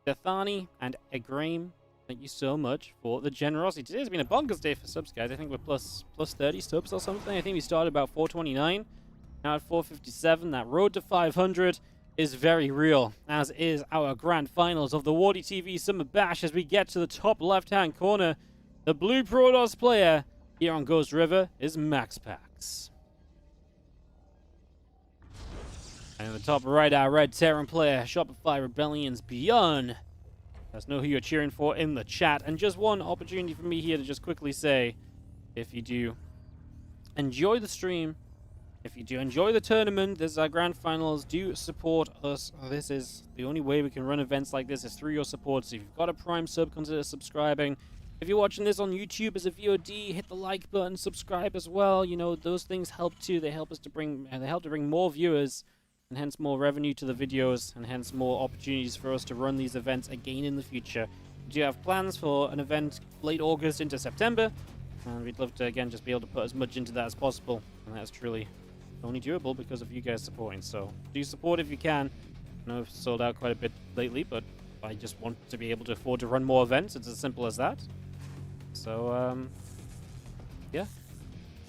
Bethani, and Egraim. Thank you so much for the generosity. Today's been a bonkers day for subs, guys. I think we're plus 30 subs or something. I think we started about 429. Now at 457. That road to 500 is very real, as is our grand finals of the WardiTV Summer Bash. As we get to the top left-hand corner, the blue Protoss player here on Ghost River is MaxPax. And in the top right, our red Terran player, Shopify Rebellion's ByuN. Let us know who you're cheering for in the chat. And just one opportunity for me here to just quickly say, if you do enjoy the stream, if you do enjoy the tournament, this is our grand finals, do support us. This is the only way we can run events like this, is through your support. So if you've got a Prime sub, consider subscribing. If you're watching this on YouTube as a VOD, hit the like button, subscribe as well. You know, those things help too. They help us to bring, more viewers, and hence more revenue to the videos, and hence more opportunities for us to run these events again in the future. We do have plans for an event late August into September, and we'd love to, again, just be able to put as much into that as possible. And that's truly only doable because of you guys supporting. So do support if you can. I know I've sold out quite a bit lately, but I just want to be able to afford to run more events. It's as simple as that. So, yeah.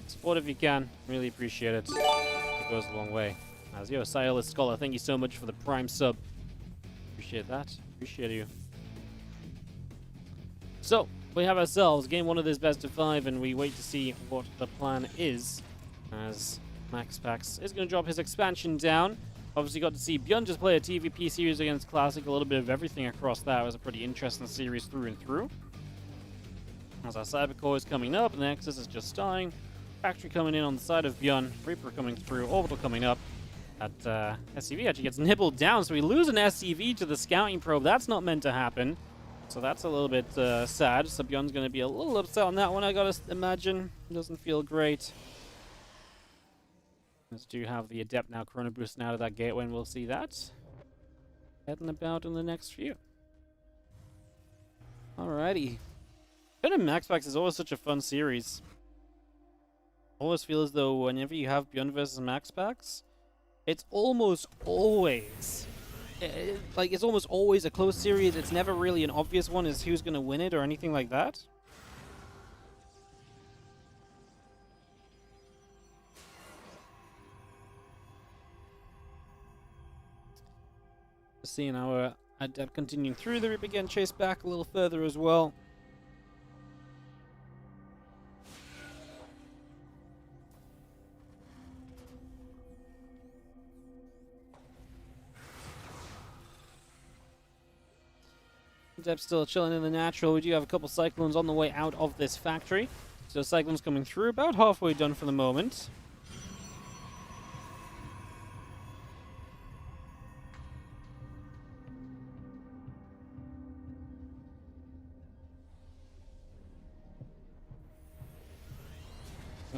Support if you can. Really appreciate it. It goes a long way. As yo, Silas Scholar, thank you so much for the Prime sub. Appreciate that. Appreciate you. So, we have ourselves game 1 of this best of 5, and we wait to see what the plan is, as MaxPax is going to drop his expansion down. Obviously got to see ByuN just play a TVP series against Classic, a little bit of everything across that. It was a pretty interesting series through and through. As our Cybercore is coming up, and the Nexus is just starting. Factory coming in on the side of ByuN, Reaper coming through, Orbital coming up. That SCV actually gets nibbled down, so we lose an SCV to the scouting probe. That's not meant to happen. So that's a little bit sad. So ByuN's going to be a little upset on that one, I gotta imagine. Doesn't feel great. Let's do have the Adept now Chrono boosting out of that gateway, and we'll see that heading about in the next few. Alrighty. ByuN and MaxPax is always such a fun series. Always feel as though whenever you have ByuN versus MaxPax, it's almost always like, it's almost always a close series. It's never really an obvious one as who's going to win it or anything like that. Seeing our Adept continuing through the Reaper, getting chased back a little further as well. Adept still chilling in the natural. We do have a couple Cyclones on the way out of this factory. So Cyclones coming through, about halfway done for the moment.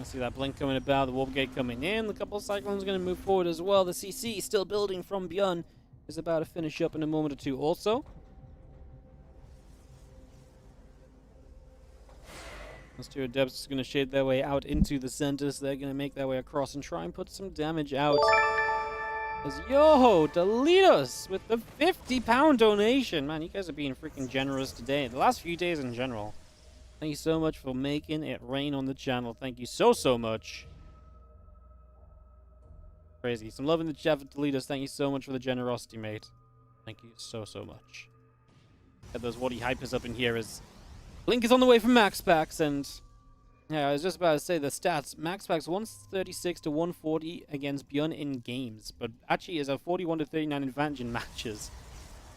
See that blink coming about, the warp gate coming in. The couple of Cyclones going to move forward as well. The CC still building from ByuN is about to finish up in a moment or two also. Those two Adepts are going to shade their way out into the center, so they're going to make their way across and try and put some damage out. As Yo Delitos with the £50 donation. Man, you guys are being freaking generous today. The last few days in general. Thank you so much for making it rain on the channel. Thank you so much. Crazy. Some love in the chat for Delitos. Thank you so much for the generosity, mate. Thank you so much. Get those Wardy hypers up in here as Blink is on the way from MaxPax, and yeah, I was just about to say the stats. MaxPax 136 to 140 against ByuN in games, but actually is a 41 to 39 advantage in matches.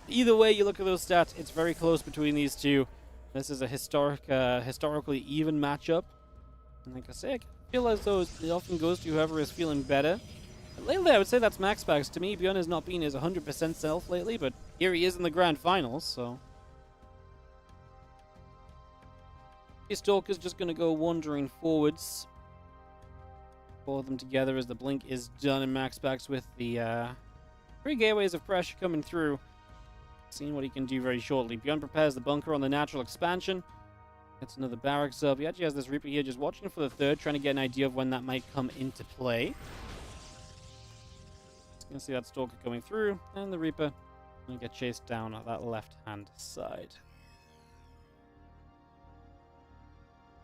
Either way you look at those stats, it's very close between these two. This is a historically even matchup. And like I say, I feel as though it often goes to whoever is feeling better. But lately, I would say that's MaxPax. To me, ByuN has not been his 100% self lately, but here he is in the grand finals, so. Stalker's just going to go wandering forwards. Pull them together as the blink is done, and MaxPax with the 3 gateways of pressure coming through. Seeing what he can do very shortly. ByuN prepares the bunker on the natural expansion. Gets another barracks up. He actually has this Reaper here just watching for the third, trying to get an idea of when that might come into play. Just going to see that Stalker coming through, and the Reaper going to get chased down at that left-hand side.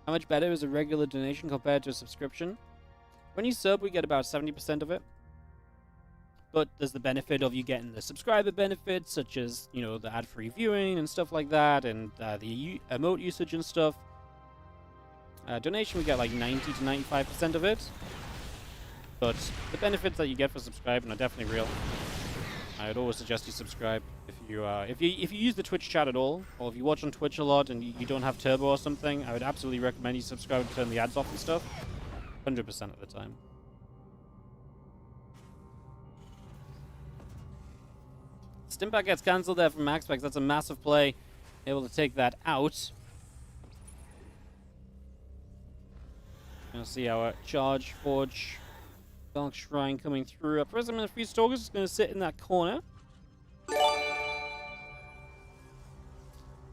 How much better is a regular donation compared to a subscription? When you sub, we get about 70% of it. But there's the benefit of you getting the subscriber benefits, such as, you know, the ad-free viewing and stuff like that, and the emote usage and stuff. Donation, we get like 90 to 95% of it. But the benefits that you get for subscribing are definitely real. I would always suggest you subscribe if you use the Twitch chat at all, or if you watch on Twitch a lot and you don't have Turbo or something. I would absolutely recommend you subscribe and turn the ads off and stuff. 100% of the time. Stimpack gets cancelled there from MaxPax. That's a massive play. Able to take that out. Gonna see our Charge, Forge, Dark Shrine coming through. Prism and a few Stalkers is gonna sit in that corner.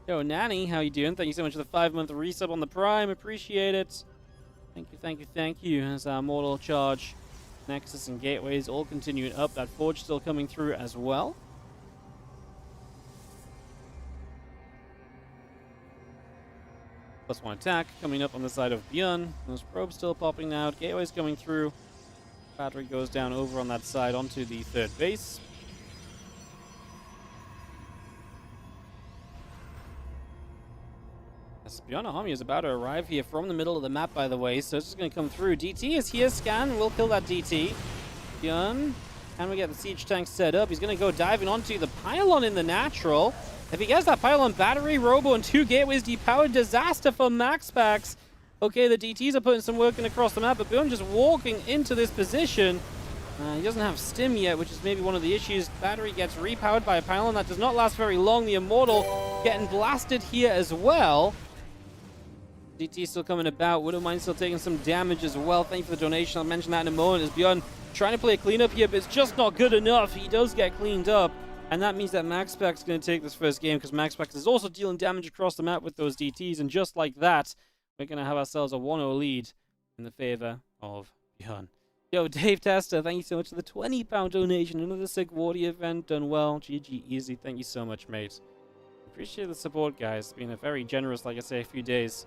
Yo, Nanny, how you doing? Thank you so much for the 5-month resub on the Prime. Appreciate it. Thank you. As our Mortal Charge, Nexus, and Gateways all continuing up. That Forge still coming through as well. +1 attack coming up on the side of ByuN. Those probes still popping out. Gateways coming through. Battery goes down over on that side onto the 3rd base. This ByuN army is about to arrive here from the middle of the map, by the way, so it's just going to come through. DT is here. Scan will kill that DT. ByuN, and we get the siege tank set up. He's going to go diving onto the pylon in the natural. If he gets that pylon, battery, robo, and 2 gateways depowered, disaster for MaxPax. Okay, the DTs are putting some work in across the map, but ByuN just walking into this position. He doesn't have stim yet, which is maybe one of the issues. Battery gets repowered by a pylon. That does not last very long. The Immortal getting blasted here as well. DT still coming about. Widowmine still taking some damage as well. Thank you for the donation. I'll mention that in a moment as ByuN trying to play a cleanup here, but it's just not good enough. He does get cleaned up. And that means that MaxPax is going to take this first game because MaxPax is also dealing damage across the map with those DTs. And just like that, we're going to have ourselves a 1-0 lead in the favor of ByuN. Yo, Dave Tester, thank you so much for the £20 donation. Another sick Wardy event done well. GG easy. Thank you so much, mate. Appreciate the support, guys. It's been a very generous, like I say, few days.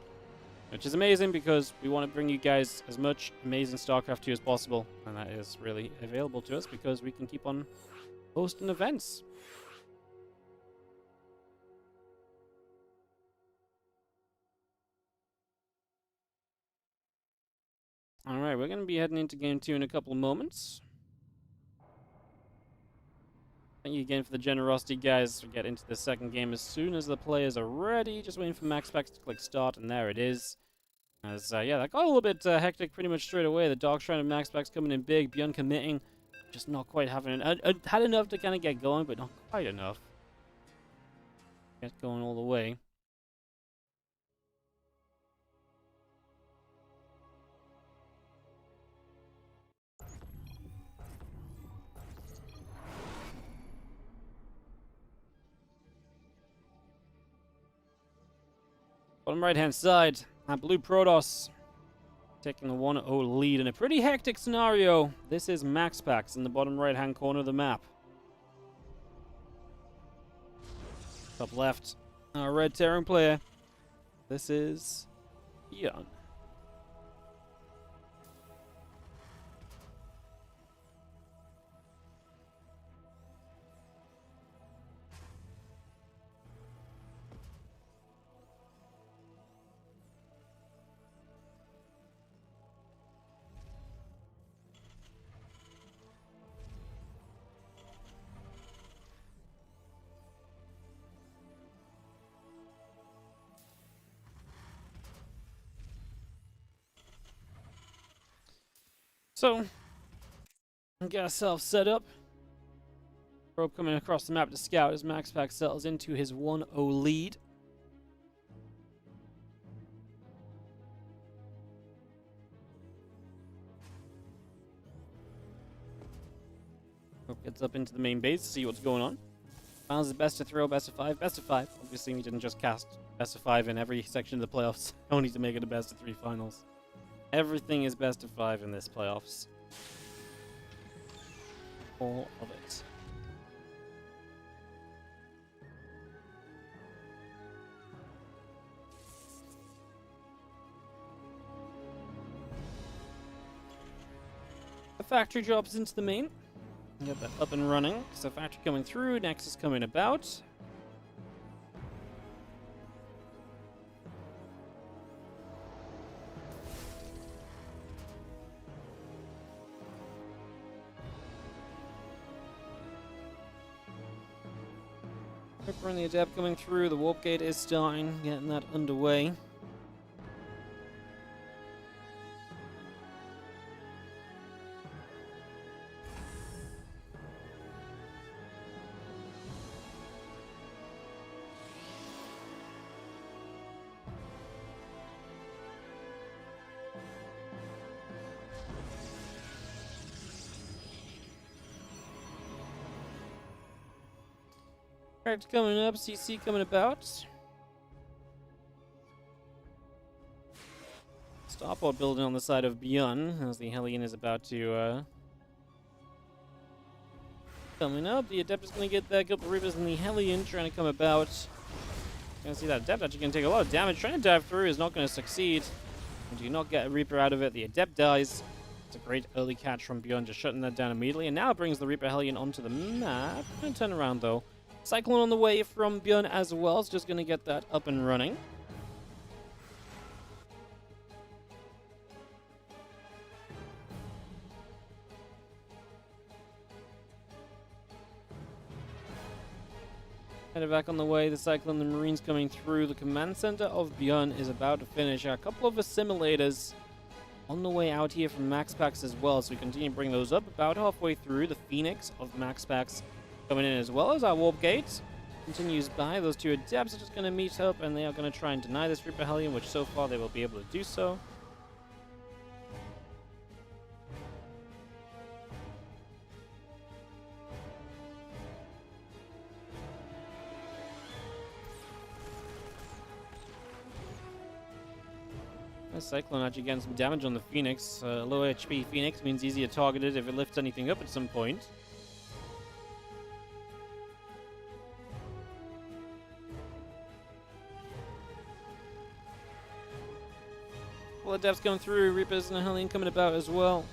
Which is amazing because we want to bring you guys as much amazing StarCraft 2 as possible. And that is really available to us because we can keep on hosting events. Alright, we're going to be heading into Game 2 in a couple of moments. Thank you again for the generosity, guys. We get into the second game as soon as the players are ready. Just waiting for MaxPax to click start, and there it is. As, yeah, that got a little bit hectic pretty much straight away. The Dark Shrine of MaxPax coming in big, ByuN committing. Just not quite having it. Had enough to kind of get going, but not quite enough. Get going all the way. Bottom right-hand side, Blue Protoss taking a 1-0 lead in a pretty hectic scenario. This is MaxPax in the bottom right-hand corner of the map. Top left, our red Terran player. This is ByuN. So, get ourselves set up. Probe coming across the map to scout as MaxPax settles into his 1-0 lead. Probe gets up into the main base to see what's going on. Finals is best of throw, best of five, best of five. Obviously, we didn't just cast best of five in every section of the playoffs. Only to make it a best of three finals. Everything is best of five in this playoffs. All of it. The factory drops into the main. Get that up and running. So factory coming through, Nexus coming about. Ripper and the Adept coming through. The warp gate is starting, getting that underway. Character coming up, CC coming about. Starport building on the side of ByuN as the Hellion is about to coming up. The Adept is going to get there. Couple Reapers and the Hellion trying to come about. Gonna see that Adept actually going to take a lot of damage. Trying to dive through is not going to succeed. And do not get a Reaper out of it. The Adept dies. It's a great early catch from ByuN, just shutting that down immediately. And now it brings the Reaper Hellion onto the map. Gonna turn around though. Cyclone on the way from ByuN as well. It's just going to get that up and running. Headed back on the way. The Cyclone, the Marines coming through. The command center of ByuN is about to finish. A couple of assimilators on the way out here from MaxPax as well. So we continue to bring those up about halfway through. The Phoenix of MaxPax coming in as well as our warp gate. Continues by. Those two Adepts are just going to meet up and they are going to try and deny this Reaper Hellion, which so far they will be able to do so. The Cyclone actually getting some damage on the Phoenix. Low HP Phoenix means easier targeted if it lifts anything up at some point. Well, the depths going through. Reapers and Hellion coming about as well.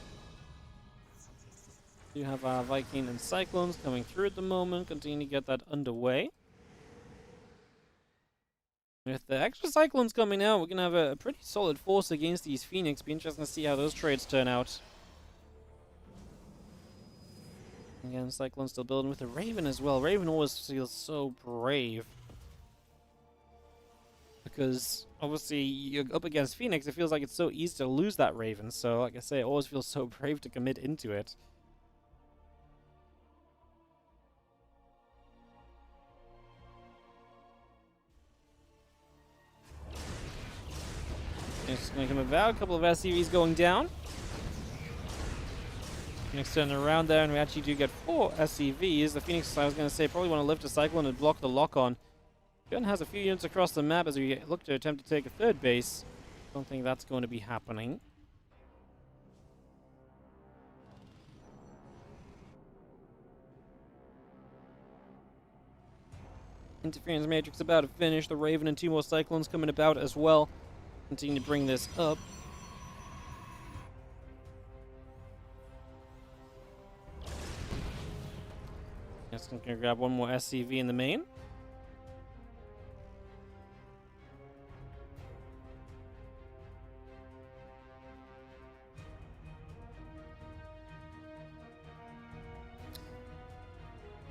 We do have our Viking and Cyclones coming through at the moment. Continue to get that underway. With the extra Cyclones coming out, we're going to have a pretty solid force against these Phoenix. Be interesting to see how those trades turn out. Again, Cyclone still building with the Raven as well. Raven always feels so brave. Because, obviously, you're up against Phoenix. It feels like it's so easy to lose that Raven. So, like I say, it always feels so brave to commit into it. It's going to come about. A couple of SCVs going down. Phoenix turning around there, and we actually do get 4 SCVs. The Phoenix, I was going to say, probably want to lift a Cyclone and block the lock-on. ByuN has a few units across the map as we look to attempt to take a 3rd base. Don't think that's going to be happening. Interference Matrix about to finish. The Raven and 2 more Cyclones coming about as well. Continue to bring this up. Just going to grab one more SCV in the main.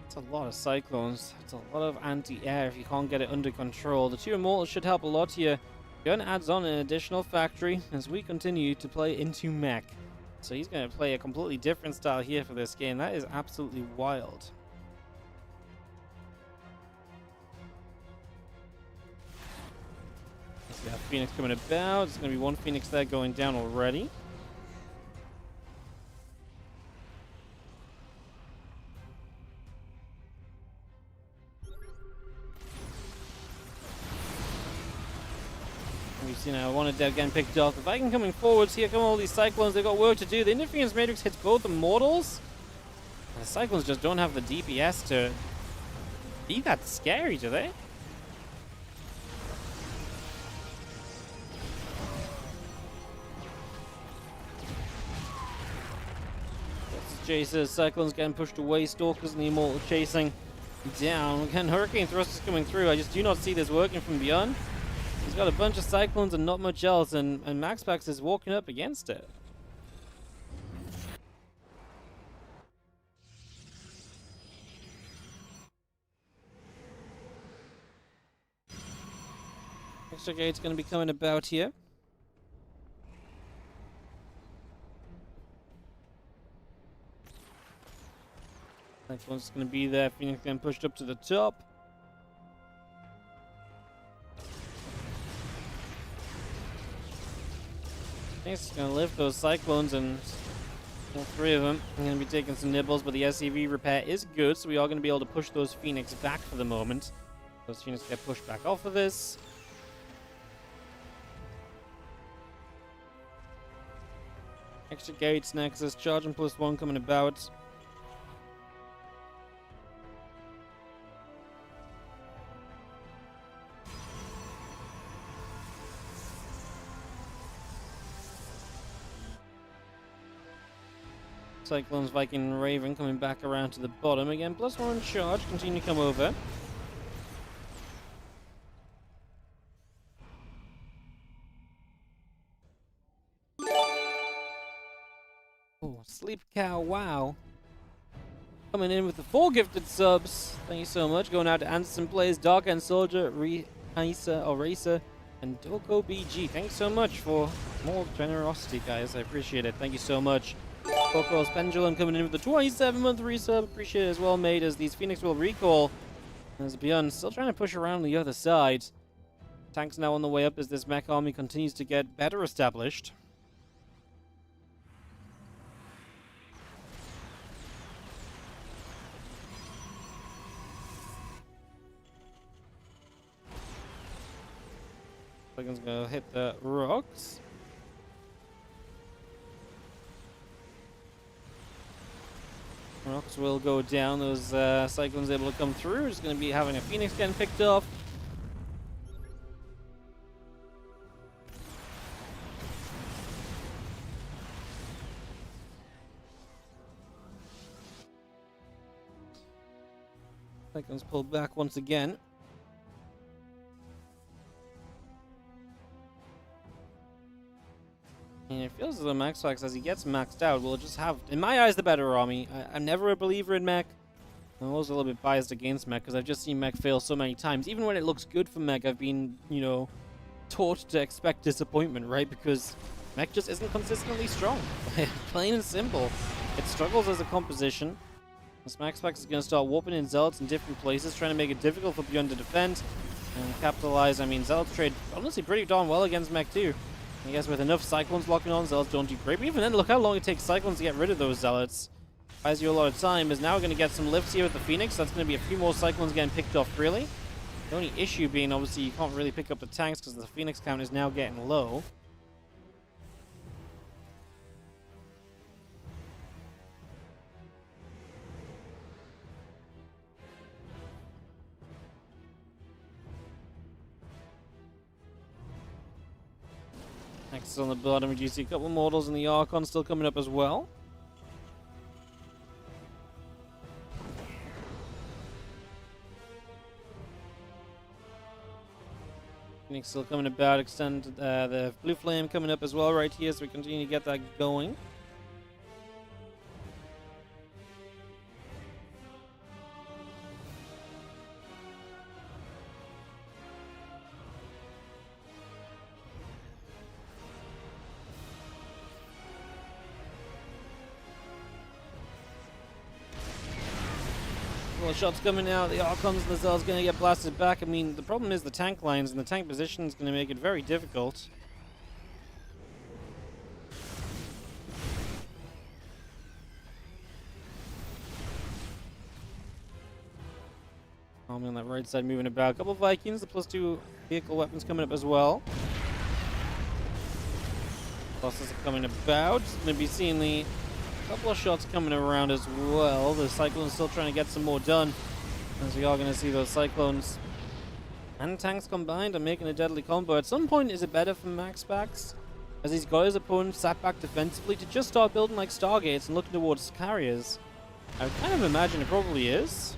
It's a lot of Cyclones. It's a lot of anti-air if you can't get it under control. The 2 Immortals should help a lot here. ByuN adds on an additional factory as we continue to play into mech. So he's going to play a completely different style here for this game. That is absolutely wild. Let's see how Phoenix coming about. There's going to be 1 Phoenix there going down already. We've seen our one dead getting picked off. The Viking coming forwards. Here come all these Cyclones. They've got work to do. The Interference Matrix hits both Immortals. And the Cyclones just don't have the DPS to be that scary, do they? Chasers, Cyclones getting pushed away. Stalkers and the Immortal chasing down. Again, Hurricane Thrust is coming through. I just do not see this working from ByuN. He's got a bunch of Cyclones and not much else, and MaxPax is walking up against it. Extra gate's going to be coming about here. Next one's going to be there. Phoenix getting pushed up to the top. Phoenix is going to lift those Cyclones, and all 3 of them are going to be taking some nibbles, but the SCV repair is good, so we are going to be able to push those Phoenix back for the moment. Those Phoenix get pushed back off of this. Extra gates, Nexus, charging +1 coming about. Cyclones, Viking, and Raven coming back around to the bottom again. +1 charge, continue to come over. Oh, Sleep Cow, wow. Coming in with the 4 gifted subs. Thank you so much. Going out to Anderson Plays, Dark End Soldier, Racer, and Doko BG. Thanks so much for more generosity, guys. I appreciate it. Thank you so much. Coco's Pendulum coming in with the 27-month resub. Appreciate it as well, mate, as these Phoenix will recall. As ByuN still trying to push around the other side. Tanks now on the way up as this mech army continues to get better established. Second's gonna hit the rocks. Rocks will go down. Those Cyclones able to come through. Just going to be having a Phoenix getting picked off. Cyclones pulled back once again. And it feels as though MaxPax, as he gets maxed out, will just have, in my eyes, the better army. I'm never a believer in mech. I'm also a little bit biased against mech because I've just seen mech fail so many times. Even when it looks good for mech, I've been, you know, taught to expect disappointment, right? Because mech just isn't consistently strong. Plain and simple. It struggles as a composition. This MaxPax is going to start warping in Zealots in different places, trying to make it difficult for ByuN to defend and capitalize. I mean, Zealots trade honestly pretty darn well against mech too. I guess with enough Cyclones locking on, Zealots don't do great. But even then, look how long it takes Cyclones to get rid of those Zealots. Buys you a lot of time. Is now going to get some lifts here with the Phoenix. That's going to be a few more Cyclones getting picked off freely. The only issue being, obviously, you can't really pick up the tanks because the Phoenix count is now getting low. Next on the bottom, we do see a couple mortals, and the Archon still coming up as well. Phoenix still coming about, extend the Blue Flame coming up as well right here, so we continue to get that going. Shots coming out, the Archons and the Zealot's going to get blasted back. I mean, the problem is the tank lines, and the tank position is going to make it very difficult. Army on that right side moving about. A couple of Vikings, the +2 vehicle weapons coming up as well. Bosses are coming about. Just going to be seeing the couple of shots coming around as well. The Cyclone's still trying to get some more done. As we are going to see those Cyclones and tanks combined and making a deadly combo. At some point, is it better for MaxPax, as he's got his opponent sat back defensively, to just start building like Stargates and looking towards carriers? I would kind of imagine it probably is.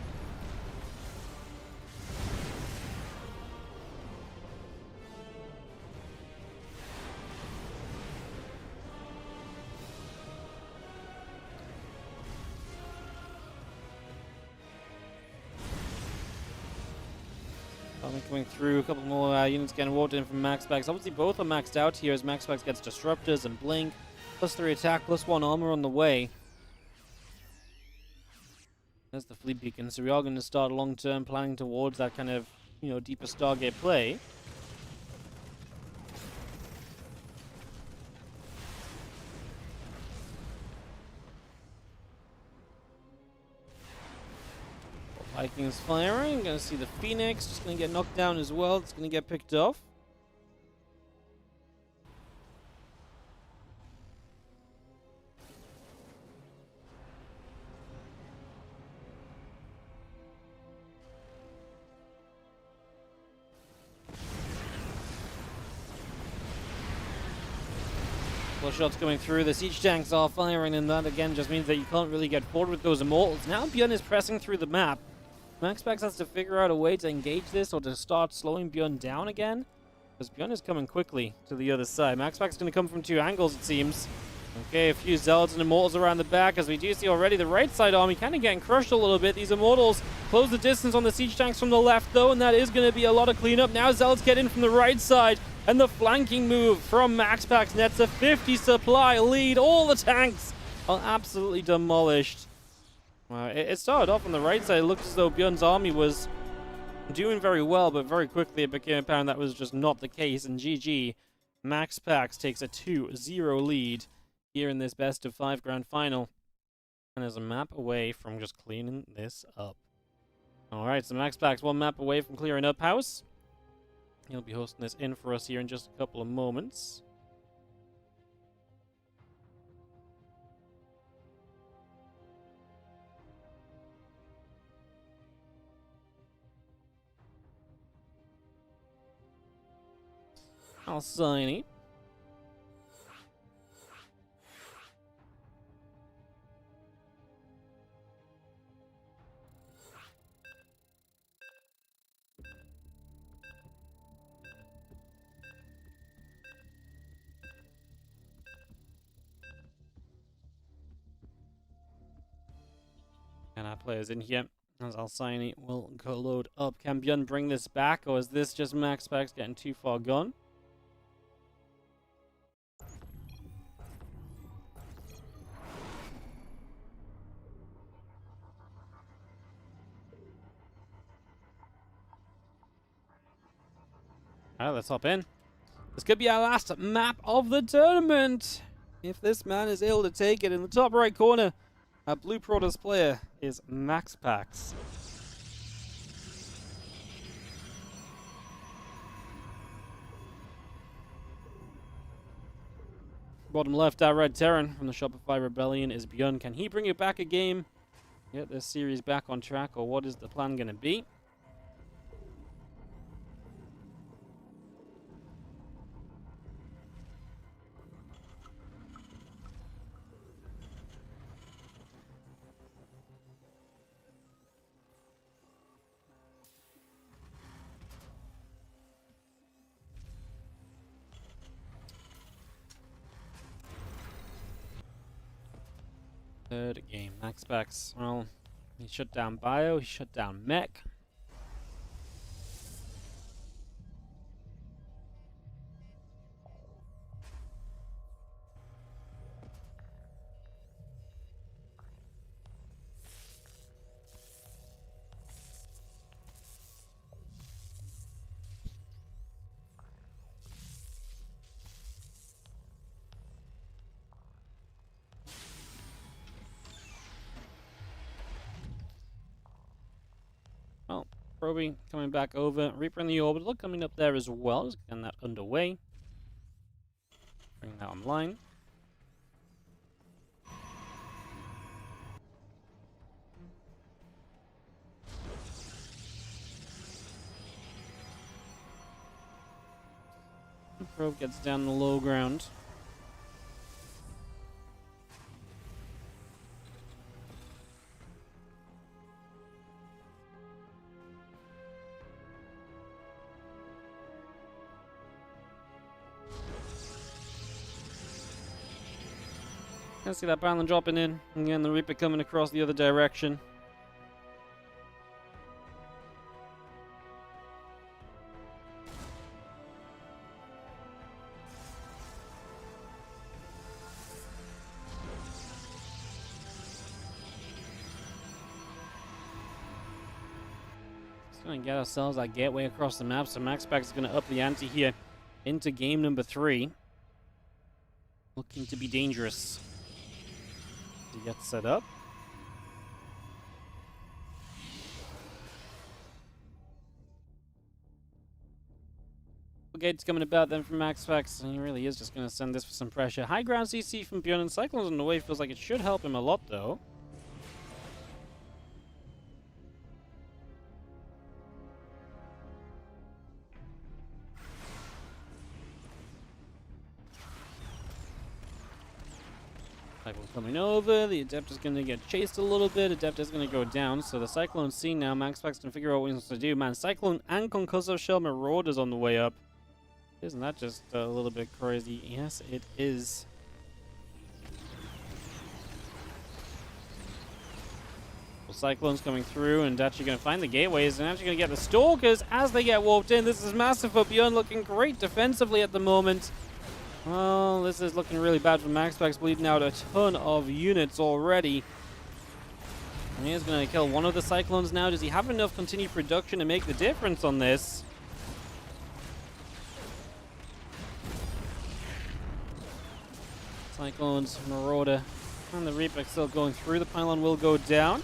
Coming through, a couple more units getting warped in from MaxPax. Obviously, both are maxed out here as MaxPax gets Disruptors and Blink. +3 attack, +1 armor on the way. There's the Fleet Beacon. So we are going to start long-term planning towards that kind of, you know, deeper Stargate play. Vikings firing. Gonna see the Phoenix. Just gonna get knocked down as well. It's gonna get picked off. Shots coming through. The siege tanks are firing, and that again just means that you can't really get forward with those immortals. Now ByuN is pressing through the map. MaxPax has to figure out a way to engage this or to start slowing ByuN down again, because ByuN is coming quickly to the other side. MaxPax is going to come from 2 angles, it seems. Okay, a few Zealots and Immortals around the back, as we do see already the right side army kind of getting crushed a little bit. These Immortals close the distance on the siege tanks from the left, though, and that is going to be a lot of cleanup. Now Zealots get in from the right side, and the flanking move from MaxPax nets a 50 supply lead. All the tanks are absolutely demolished. It started off on the right side. It looked as though ByuN's army was doing very well, but very quickly it became apparent that was just not the case. And GG, MaxPax takes a 2-0 lead here in this best-of-5 grand final, and is a map away from just cleaning this up. Alright, so MaxPax 1 map away from clearing up house. He'll be hosting this in for us here in just a couple of moments. Alcyone. And our players in here. As Alcyone will go load up. Can ByuN bring this back, or is this just MaxPax getting too far gone? Alright, let's hop in. This could be our last map of the tournament. If this man is able to take it, in the top right corner, our Blue Protoss player is MaxPax. Bottom left, our Red Terran from the Shopify Rebellion is ByuN. Can he bring it back a game? Get this series back on track, or what is the plan going to be? Third game, MaxPax. Well, he shut down Bio, he shut down Mech. Well, Proby coming back over. Reaper in the orbital coming up there as well. Just getting that underway. Bring that online. Probe gets down the low ground. I see that Baron dropping in. Again, the Reaper coming across the other direction. Just going to get ourselves that gateway across the map, so MaxPax is going to up the ante here into game number 3. Looking to be dangerous. To get set up. Gates coming about then from MaxPax, and he really is just going to send this for some pressure. High ground CC from ByuN, and Cyclones on the way. Feels like it should help him a lot, though. Cyclone's coming over. The Adept is going to get chased a little bit. Adept is going to go down. So the Cyclone's seen now. MaxPax can figure out what he wants to do. Man, Cyclone and Concussive Shell Marauders on the way up. Isn't that just a little bit crazy? Yes, it is. Well, Cyclone's coming through and actually going to find the gateways and actually going to get the Stalkers as they get warped in. This is massive for ByuN, looking great defensively at the moment. Well, this is looking really bad for MaxPax, bleeding out a ton of units already. And he's going to kill one of the Cyclones now. Does he have enough continued production to make the difference on this? Cyclones, Marauder, and the Reaper still going through. The pylon will go down.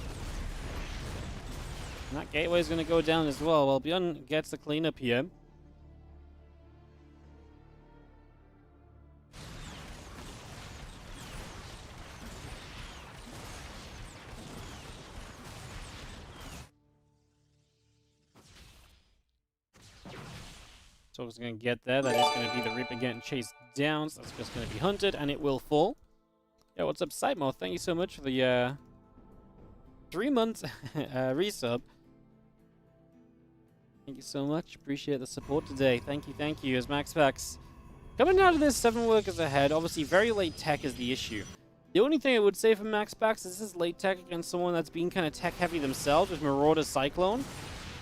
And that gateway is going to go down as well. Well, ByuN gets the cleanup here. Stalker's going to get there. That is going to be the Reaper getting chased down. So that's just going to be hunted, and it will fall. Yeah, what's up, Sidemouth? Thank you so much for the 3 months resub. Thank you so much. Appreciate the support today. Thank you, thank you. As MaxPax coming out of this, 7 workers ahead. Obviously, very late tech is the issue. The only thing I would say for MaxPax is this is late tech against someone that's been kind of tech heavy themselves with Marauder Cyclone.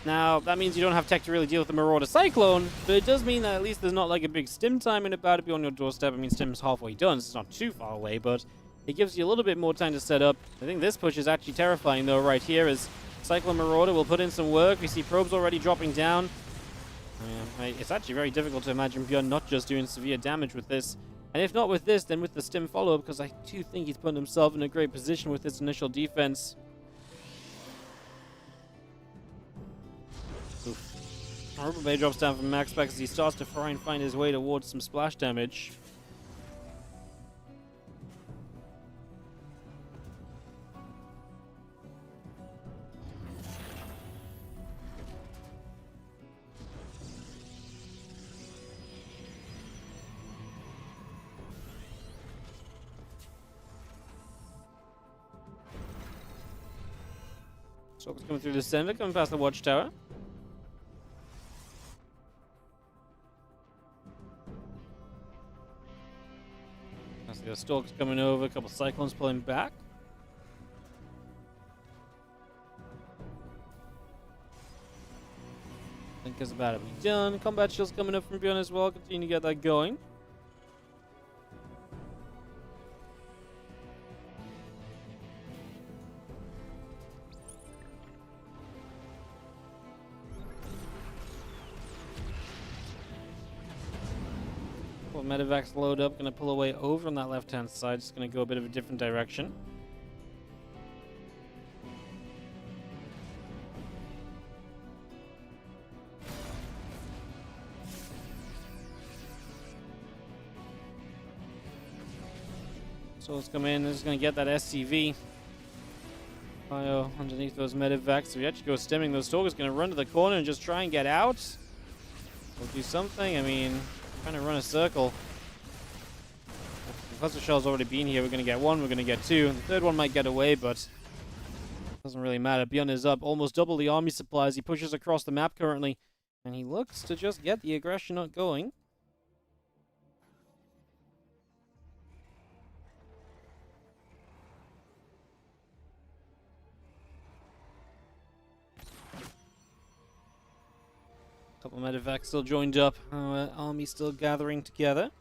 Now, that means you don't have tech to really deal with the Marauder Cyclone, but it does mean that at least there's not like a big stim time in about to be on your doorstep. I mean, stim's halfway done, so it's not too far away, but it gives you a little bit more time to set up. I think this push is actually terrifying, though, right here, as Cyclone Marauder will put in some work. We see probes already dropping down. It's actually very difficult to imagine ByuN not just doing severe damage with this. And if not with this, then with the stim follow-up, because I do think he's putting himself in a great position with this initial defense. Oof. Rubber Bay drops down from MaxPax as he starts to try and find his way towards some splash damage. Stalker's coming through the center, coming past the watchtower. I see the Stalker's coming over, a couple Cyclones pulling back. I think it's about to be done. Combat shield's coming up from ByuN as well, continue to get that going. Medivacs load up, gonna pull away over on that left-hand side, just gonna go a bit of a different direction. So let's come in, this is gonna get that SCV. Bio underneath those Medivacs, so we actually go stimming. Those Stalkers gonna run to the corner and just try and get out. We'll do something, I mean, trying to run a circle. The cluster shell's already been here. We're going to get one, we're going to get two. The third one might get away, but doesn't really matter. ByuN is up, almost double the army supplies. He pushes across the map currently, and he looks to just get the aggression not going. Couple of Medivacs still joined up. Army still gathering together.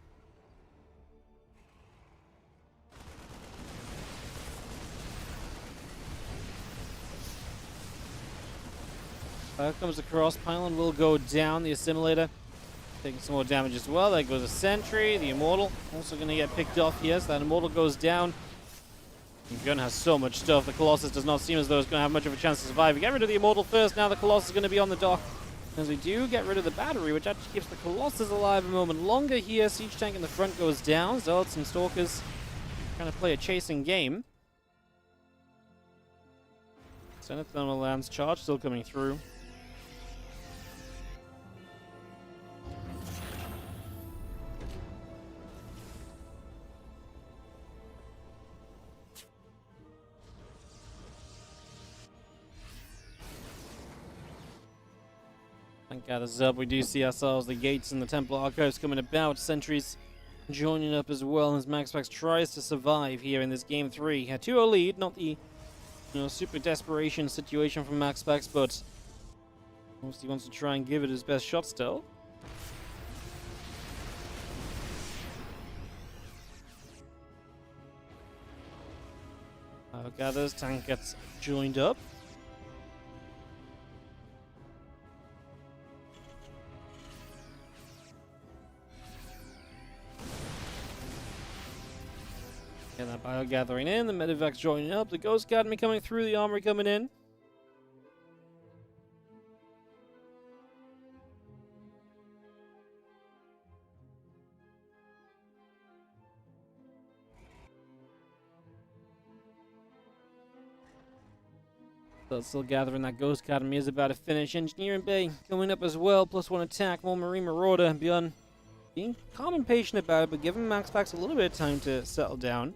Comes across. Pylon will go down. The Assimilator taking some more damage as well. There goes a Sentry. The Immortal also going to get picked off here. So that Immortal goes down. ByuN has so much stuff. The Colossus does not seem as though it's going to have much of a chance to survive. We get rid of the Immortal first. Now the Colossus is going to be on the dock. As we do get rid of the battery, which actually keeps the Colossus alive a moment longer here. Siege tank in the front goes down. Zealots and Stalkers trying to play a chasing game. Senate Thermal Lance charge still coming through. Tank gathers up. We do see ourselves the gates and the Templar Archives coming about. Sentries joining up as well as MaxPax tries to survive here in this game 3. A 2-0 lead, not the super desperation situation from MaxPax, but obviously wants to try and give it his best shot still. Gathers, tank gets joined up. Get that bio gathering in, the Medivacs joining up, the Ghost Academy coming through, the Armory coming in. So still gathering that Ghost Academy is about to finish. Engineering Bay coming up as well. +1 attack, more Marine Marauder. ByuN being calm and patient about it, but giving MaxPax a little bit of time to settle down.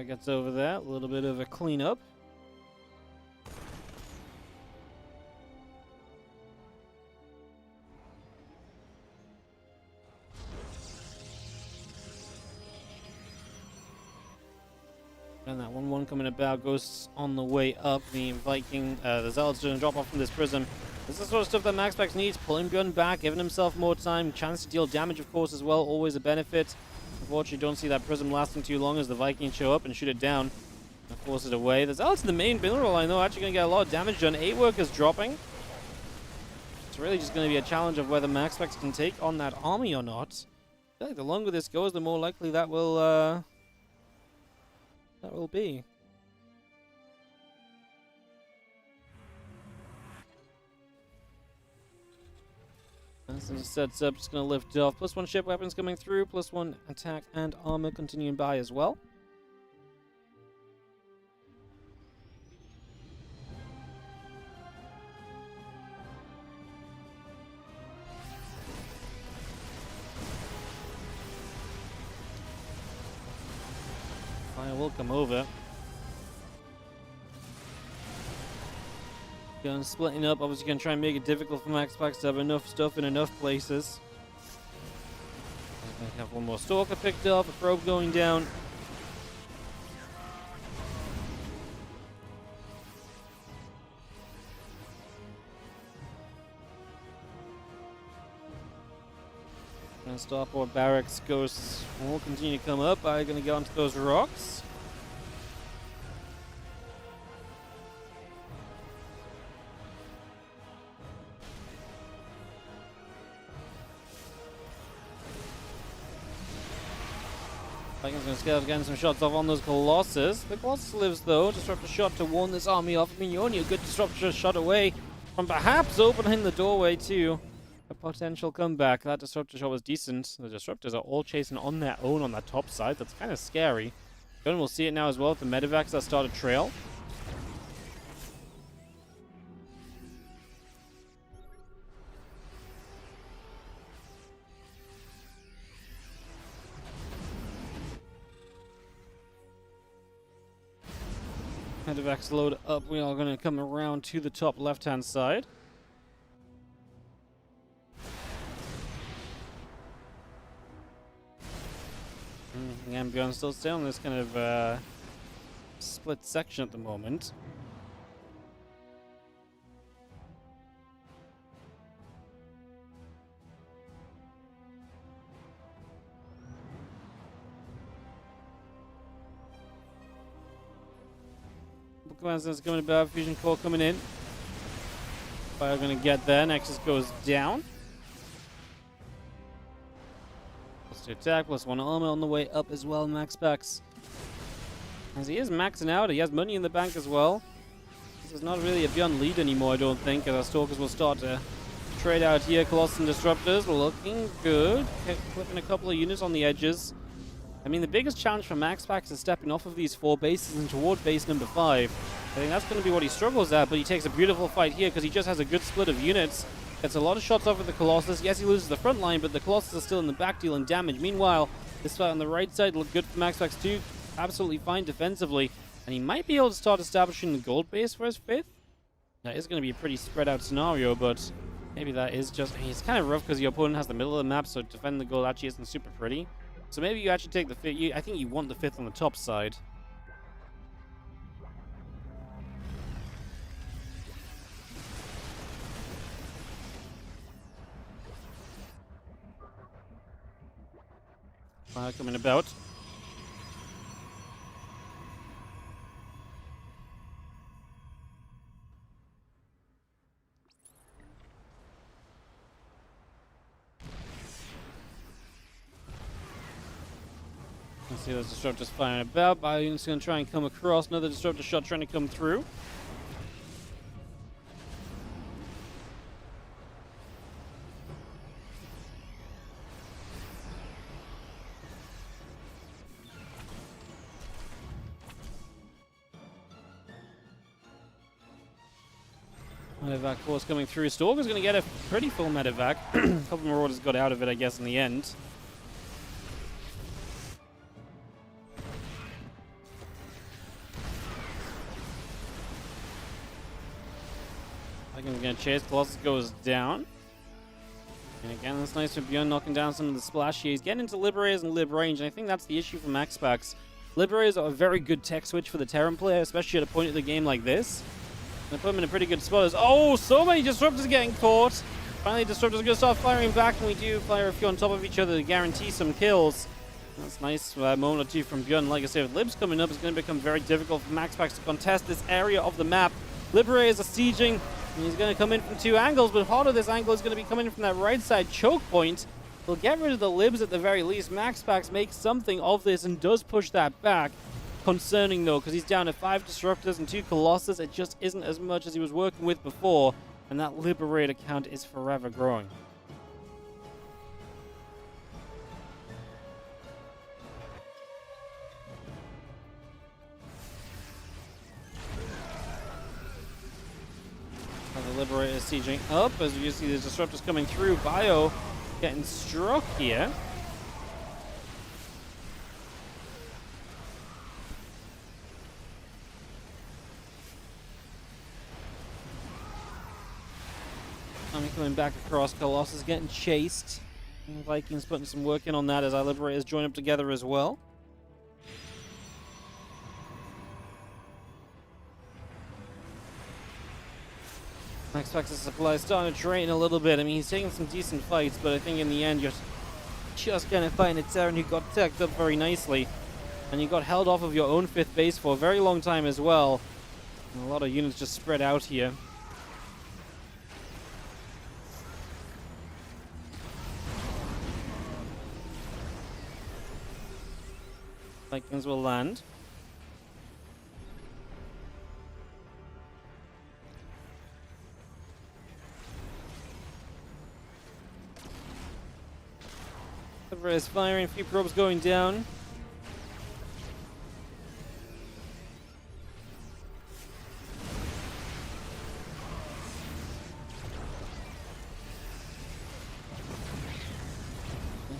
Gets over that. A little bit of a cleanup. And that 1-1 coming about. Ghosts on the way up. The Viking, the Zealot's going to drop off from this prism. This is the sort of stuff that MaxPax needs. Pulling ByuN back, giving himself more time. Chance to deal damage, of course, as well. Always a benefit. Unfortunately, don't see that prism lasting too long as the Vikings show up and shoot it down and force it away. The Zealot's in the main mineral line, though, actually going to get a lot of damage done. 8 workers dropping. It's really just going to be a challenge of whether MaxPax can take on that army or not. I feel like the longer this goes, the more likely that will be. As it sets up, just going to lift off. +1 ship weapons coming through, +1 attack and armor continuing by as well. Fire will come over. ByuN splitting up, obviously going to try and make it difficult for MaxPax to have enough stuff in enough places. Going to have one more Stalker picked up, a probe going down. And Starport Barracks Ghosts will continue to come up. I'm going to get onto those rocks. Vikings going to scale again, some shots off on those Colossus. The Colossus lives though. Disruptor shot to warn this army off. I mean, you're only a good disruptor shot away from perhaps opening the doorway to a potential comeback. That disruptor shot was decent. The disruptors are all chasing on their own on that top side. That's kind of scary. ByuN will see it now as well with the medevacs that start a trail. Medevacs load up. We are going to come around to the top left-hand side. And ByuN still staying on this kind of split section at the moment. Commanders coming about, Fusion Core coming in. Fire going to get there. Nexus goes down. +2 attack, +1 armor on the way up as well. MaxPax, as he is maxing out, he has money in the bank as well. This is not really a ByuN lead anymore, I don't think, as our Stalkers will start to trade out here. Colossus and Disruptors looking good. Clipping a couple of units on the edges. I mean, the biggest challenge for MaxPax is stepping off of these 4 bases and toward base number 5. I think that's going to be what he struggles at, but he takes a beautiful fight here because he just has a good split of units. Gets a lot of shots off with the Colossus. Yes, he loses the front line, but the Colossus is still in the back dealing damage. Meanwhile, this fight on the right side looked good for MaxPax too. Absolutely fine defensively. And he might be able to start establishing the gold base for his 5th. That is going to be a pretty spread out scenario, but maybe that is just... It's kind of rough because your opponent has the middle of the map, so defending the gold actually isn't super pretty. So maybe you actually take the 5th. I think you want the 5th on the top side. Coming about. Let's see those disruptors firing about. ByuN's going to try and come across. Another disruptor shot trying to come through. Medevac force coming through. Stalker's going to get a pretty full medevac. A couple more orders got out of it, I guess, in the end. Viking's going to chase. Colossus goes down. And again, that's nice for ByuN knocking down some of the splash here. He's getting into Liberators and Lib range, and I think that's the issue for MaxPax. Liberators are a very good tech switch for the Terran player, especially at a point of the game like this. They put him in a pretty good spot. Oh, so many Disruptors getting caught. Finally, Disruptors are going to start firing back, and we do fire a few on top of each other to guarantee some kills. That's nice moment or two from ByuN. Like I said, with Libs coming up, it's going to become very difficult for MaxPax to contest this area of the map. Liberators are sieging. And he's going to come in from two angles, but part of this angle is going to be coming from that right side choke point. He'll get rid of the Libs at the very least. MaxPax makes something of this and does push that back. Concerning though, because he's down to 5 Disruptors and 2 Colossus. It just isn't as much as he was working with before, and that Liberator count is forever growing. The Liberator is sieging up as you see the Disruptors coming through. ByuN getting struck here. I'm coming back across. Colossus getting chased. And Vikings putting some work in on that as our Liberators join up together as well. MaxPax's supply is starting to drain a little bit. I mean, he's taking some decent fights, but I think in the end, you're just going to find a Terran who got teched up very nicely. And you got held off of your own 5th base for a very long time as well. And a lot of units just spread out here. Vikings will land. Liberator is firing, a few probes going down.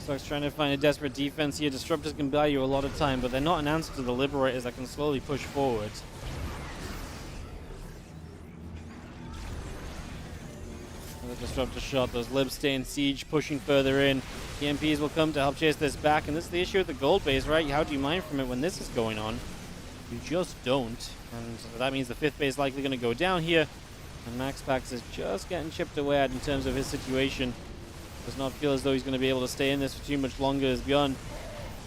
Stark's trying to find a desperate defense here. Disruptors can buy you a lot of time, but they're not an answer to the Liberators that can slowly push forward. Another Disruptor shot. Those Libs stay in siege, pushing further in. The MPs will come to help chase this back, and this is the issue with the gold base, right? How do you mine from it when this is going on? You just don't. And that means the 5th base is likely going to go down here. And MaxPax is just getting chipped away at in terms of his situation. Does not feel as though he's going to be able to stay in this for too much longer as ByuN.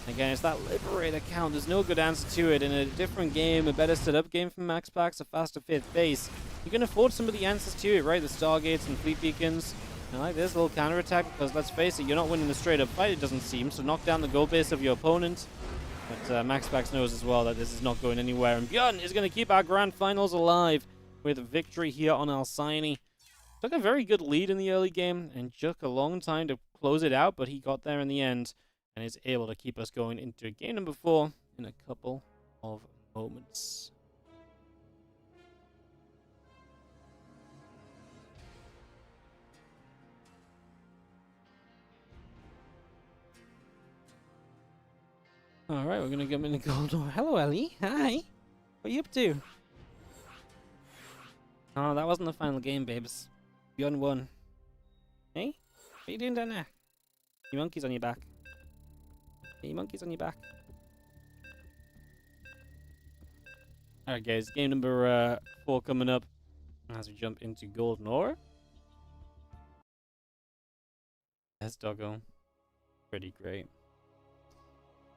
Again, it's that Liberator count. There's no good answer to it. In a different game, a better set-up game from MaxPax, a faster 5th base, you can afford some of the answers to it, right? The Stargates and Fleet Beacons. And like this little counterattack, because let's face it, you're not winning the straight-up fight, it doesn't seem. So knock down the gold base of your opponent. But MaxPax knows as well that this is not going anywhere. And ByuN is going to keep our grand finals alive with a victory here on Alcyone. Took a very good lead in the early game and took a long time to close it out, but he got there in the end and is able to keep us going into game number 4 in a couple of moments. Alright, we're going to go into gold. Hello, Ellie. Hi. What are you up to? Oh, that wasn't the final game, babes. ByuN won. Hey? What are you doing down there? You monkeys on your back. Hey, monkeys on your back. Alright guys, game number 4 coming up as we jump into Golden Ore. Yes, doggo. Pretty great.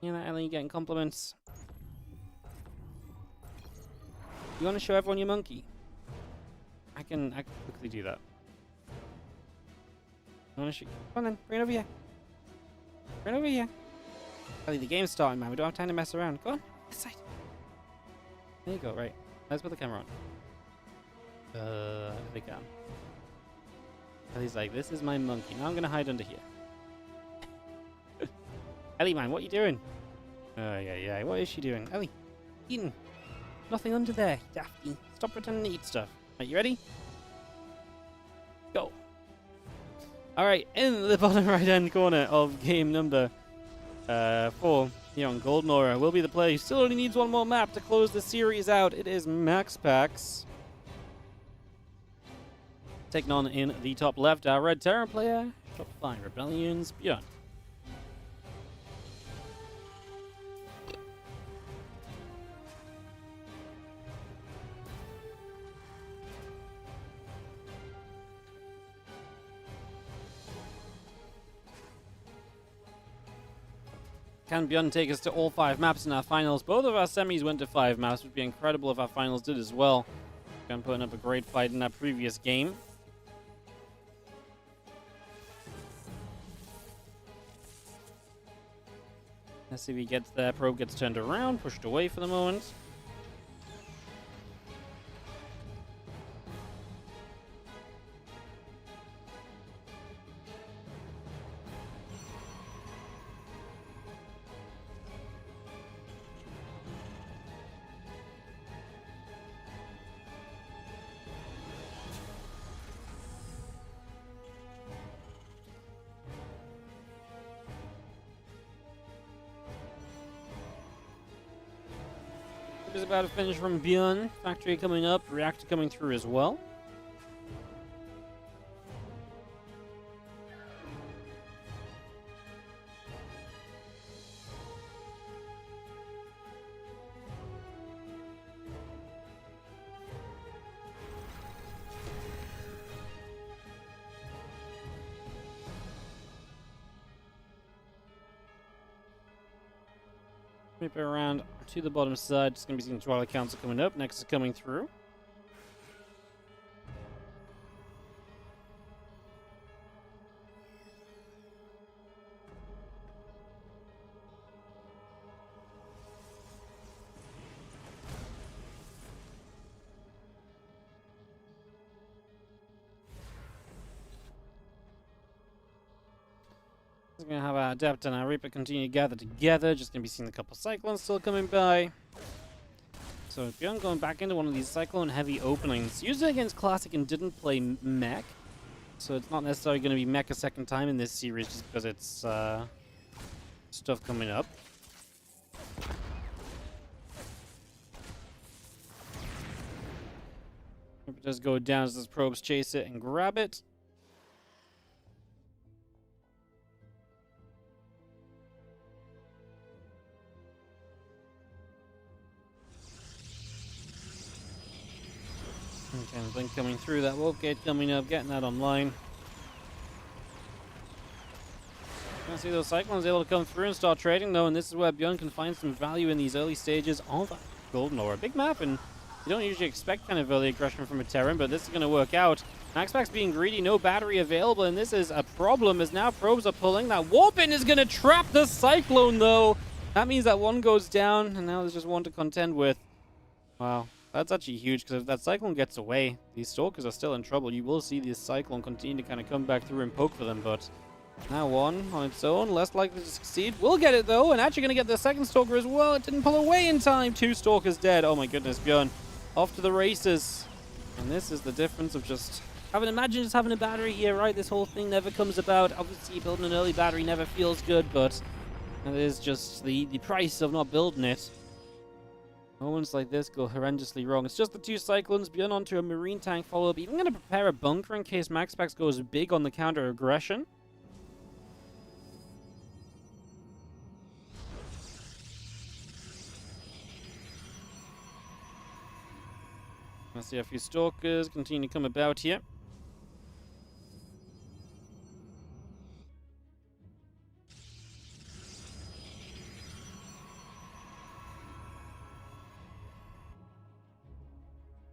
You know, Ellie, you getting compliments. You want to show everyone your monkey? I can quickly do that. I want to shoot. Come on then, bring it over here. Bring it over here. Ellie, the game's starting, man. We don't have time to mess around. Go on, this side. There you go, right. Let's put the camera on. There we go. Ellie's like, this is my monkey. Now I'm gonna hide under here. Ellie, man, what are you doing? Oh, yeah. What is she doing? Ellie, eating. Nothing under there, dafty. Stop pretending to eat stuff. Right, you ready? Alright, in the bottom right-hand corner of game number 4 here on Golden Aura will be the player who still only needs one more map to close the series out. It is MaxPax. Taking on in the top left, our Red Terror player. Top 5 Rebellion's ByuN. Can ByuN take us to all 5 maps in our finals? Both of our semis went to 5 maps. It would be incredible if our finals did as well. ByuN putting up a great fight in that previous game. Let's see if he gets there. Probe gets turned around, pushed away for the moment. Is about to finish from ByuN. Factory coming up, Reactor coming through as well. Flip it around to the bottom side. Just going to be seeing Twilight Council coming up. Next is coming through. We're going to have our Adept and our Reaper continue to gather together. Just going to be seeing a couple Cyclones still coming by. So ByuN going back into one of these Cyclone heavy openings. Used it against Classic and didn't play Mech. So it's not necessarily going to be Mech a second time in this series just because it's stuff coming up. It does go down as those probes chase it and grab it. Okay, Blink coming through, that Wolf Gate coming up, getting that online. Gonna see those Cyclones able to come through and start trading though, and this is where ByuN can find some value in these early stages of Golden Aura. Big map, and you don't usually expect kind of early aggression from a Terran, but this is going to work out. MaxPax being greedy, no battery available, and this is a problem as now probes are pulling. That Warpin is going to trap the Cyclone though. That means that one goes down, and now there's just one to contend with. Wow. That's actually huge, because if that Cyclone gets away, these Stalkers are still in trouble. You will see this Cyclone continue to kind of come back through and poke for them, but now one on its own, less likely to succeed. We'll get it, though, and actually going to get the second Stalker as well. It didn't pull away in time. 2 Stalkers dead. Oh my goodness, ByuN off to the races. And this is the difference of just imagine just having a battery here, right? This whole thing never comes about. Obviously, building an early battery never feels good, but it is just the price of not building it. Moments like this go horrendously wrong. It's just the 2 Cyclones. ByuN onto a Marine tank follow-up. Even going to prepare a bunker in case MaxPax goes big on the counter-aggression. I see a few Stalkers continue to come about here.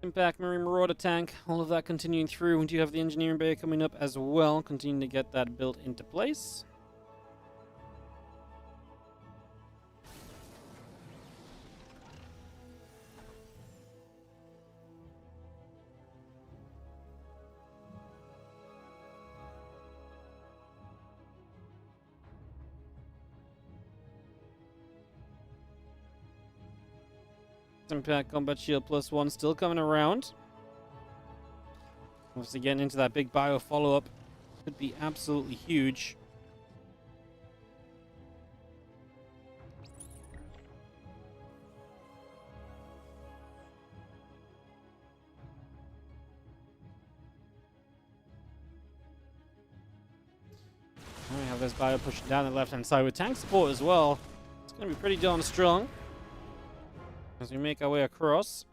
Impact, Marine Marauder tank, all of that continuing through. We do have the Engineering Bay coming up as well, continuing to get that built into place. Impact Combat Shield +1 still coming around. Obviously getting into that big bio follow-up could be absolutely huge. We have this ByuN pushing down the left-hand side with tank support as well. It's going to be pretty darn strong as we make our way across.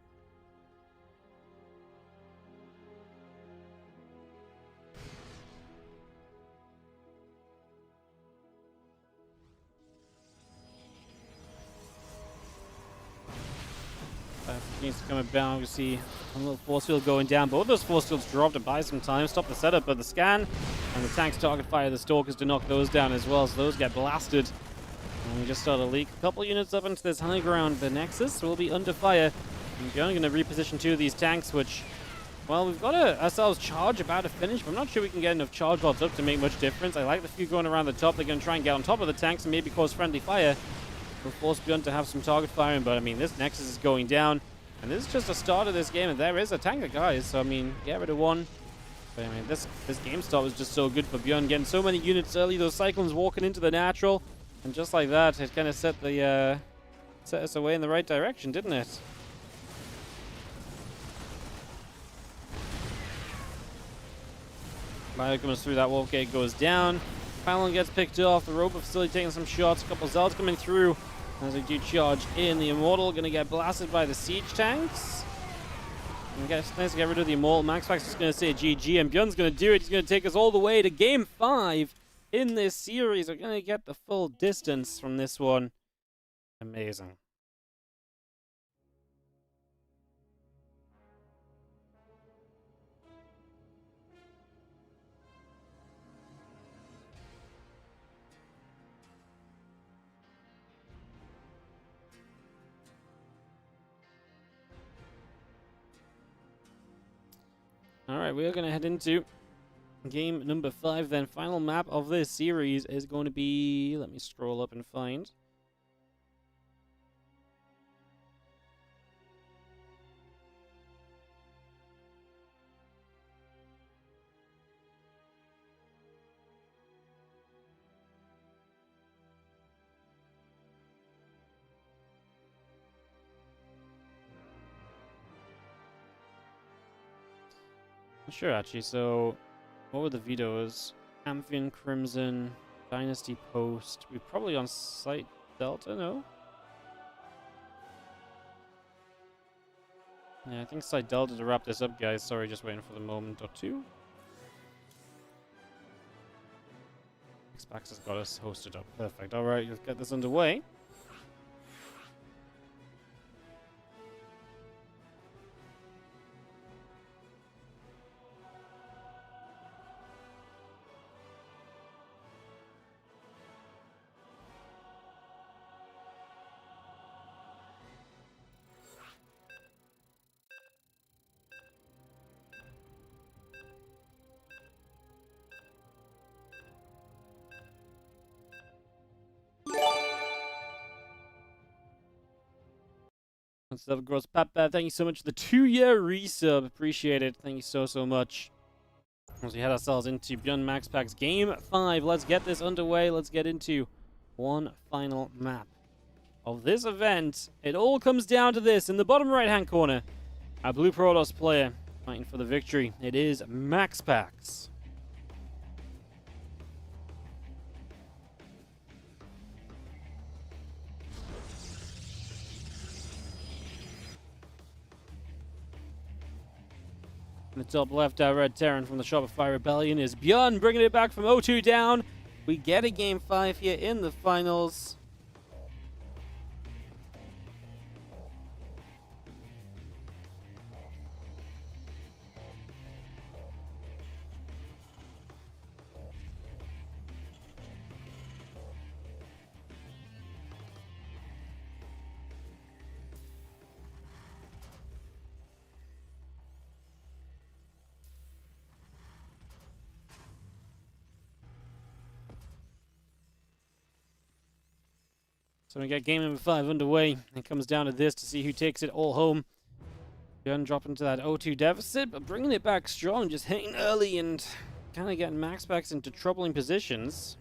Needs to come about. We see a little force field going down. Both those force fields dropped to buy some time, stop the setup, but the scan and the tank's target fire the stalkers to knock those down as well, so those get blasted. And we just start a leak. A couple units up into this high ground. The Nexus will be under fire. And ByuN going to reposition 2 of these tanks, which, well, we've got ourselves charge about to finish, but I'm not sure we can get enough charge lots up to make much difference. I like the few going around the top. They're going to try and get on top of the tanks and maybe cause friendly fire. We'll force ByuN to have some target firing, but I mean, this Nexus is going down. And this is just the start of this game, and there is a tanker, guys. So, I mean, get rid of one. But, I mean, this game start was just so good for ByuN. Getting so many units early, those Cyclones walking into the natural. And just like that, it kind of set us away in the right direction, didn't it? ByuN comes through, that wolf gate goes down. Pylon gets picked off, the Roper facility taking some shots, a couple Zelds coming through. As they do charge in, the Immortal going to get blasted by the siege tanks. And it's nice to get rid of the Immortal. MaxPax is going to say GG, and ByuN's going to do it. He's going to take us all the way to Game 5 in this series. We're going to get the full distance from this one. Amazing. Alright, we are going to head into game number 5 then. Final map of this series is going to be... Let me scroll up and find. Sure, actually. So, what were the vetoes? Amphion, Crimson, Dynasty Post. We're probably on site Delta, no? Yeah, I think site Delta to wrap this up, guys. Sorry, just waiting for the moment or two. MaxPax has got us hosted up. Perfect. Alright, let's get this underway. What's up, Gross Papa? Thank you so much for the 2-year resub. Appreciate it. Thank you so much. As we head ourselves into ByuN MaxPax Game 5, let's get this underway. Let's get into one final map of this event. It all comes down to this. In the bottom right-hand corner, our Blue Protoss player fighting for the victory. It is MaxPax. In the top left, our Red Terran from the Shopify Rebellion is ByuN, bringing it back from 0-2 down. We get a Game 5 here in the finals. So we get game number 5 underway. It comes down to this to see who takes it all home. ByuN dropping to that 0-2 deficit, but bringing it back strong, just hitting early and kind of getting MaxPax into troubling positions.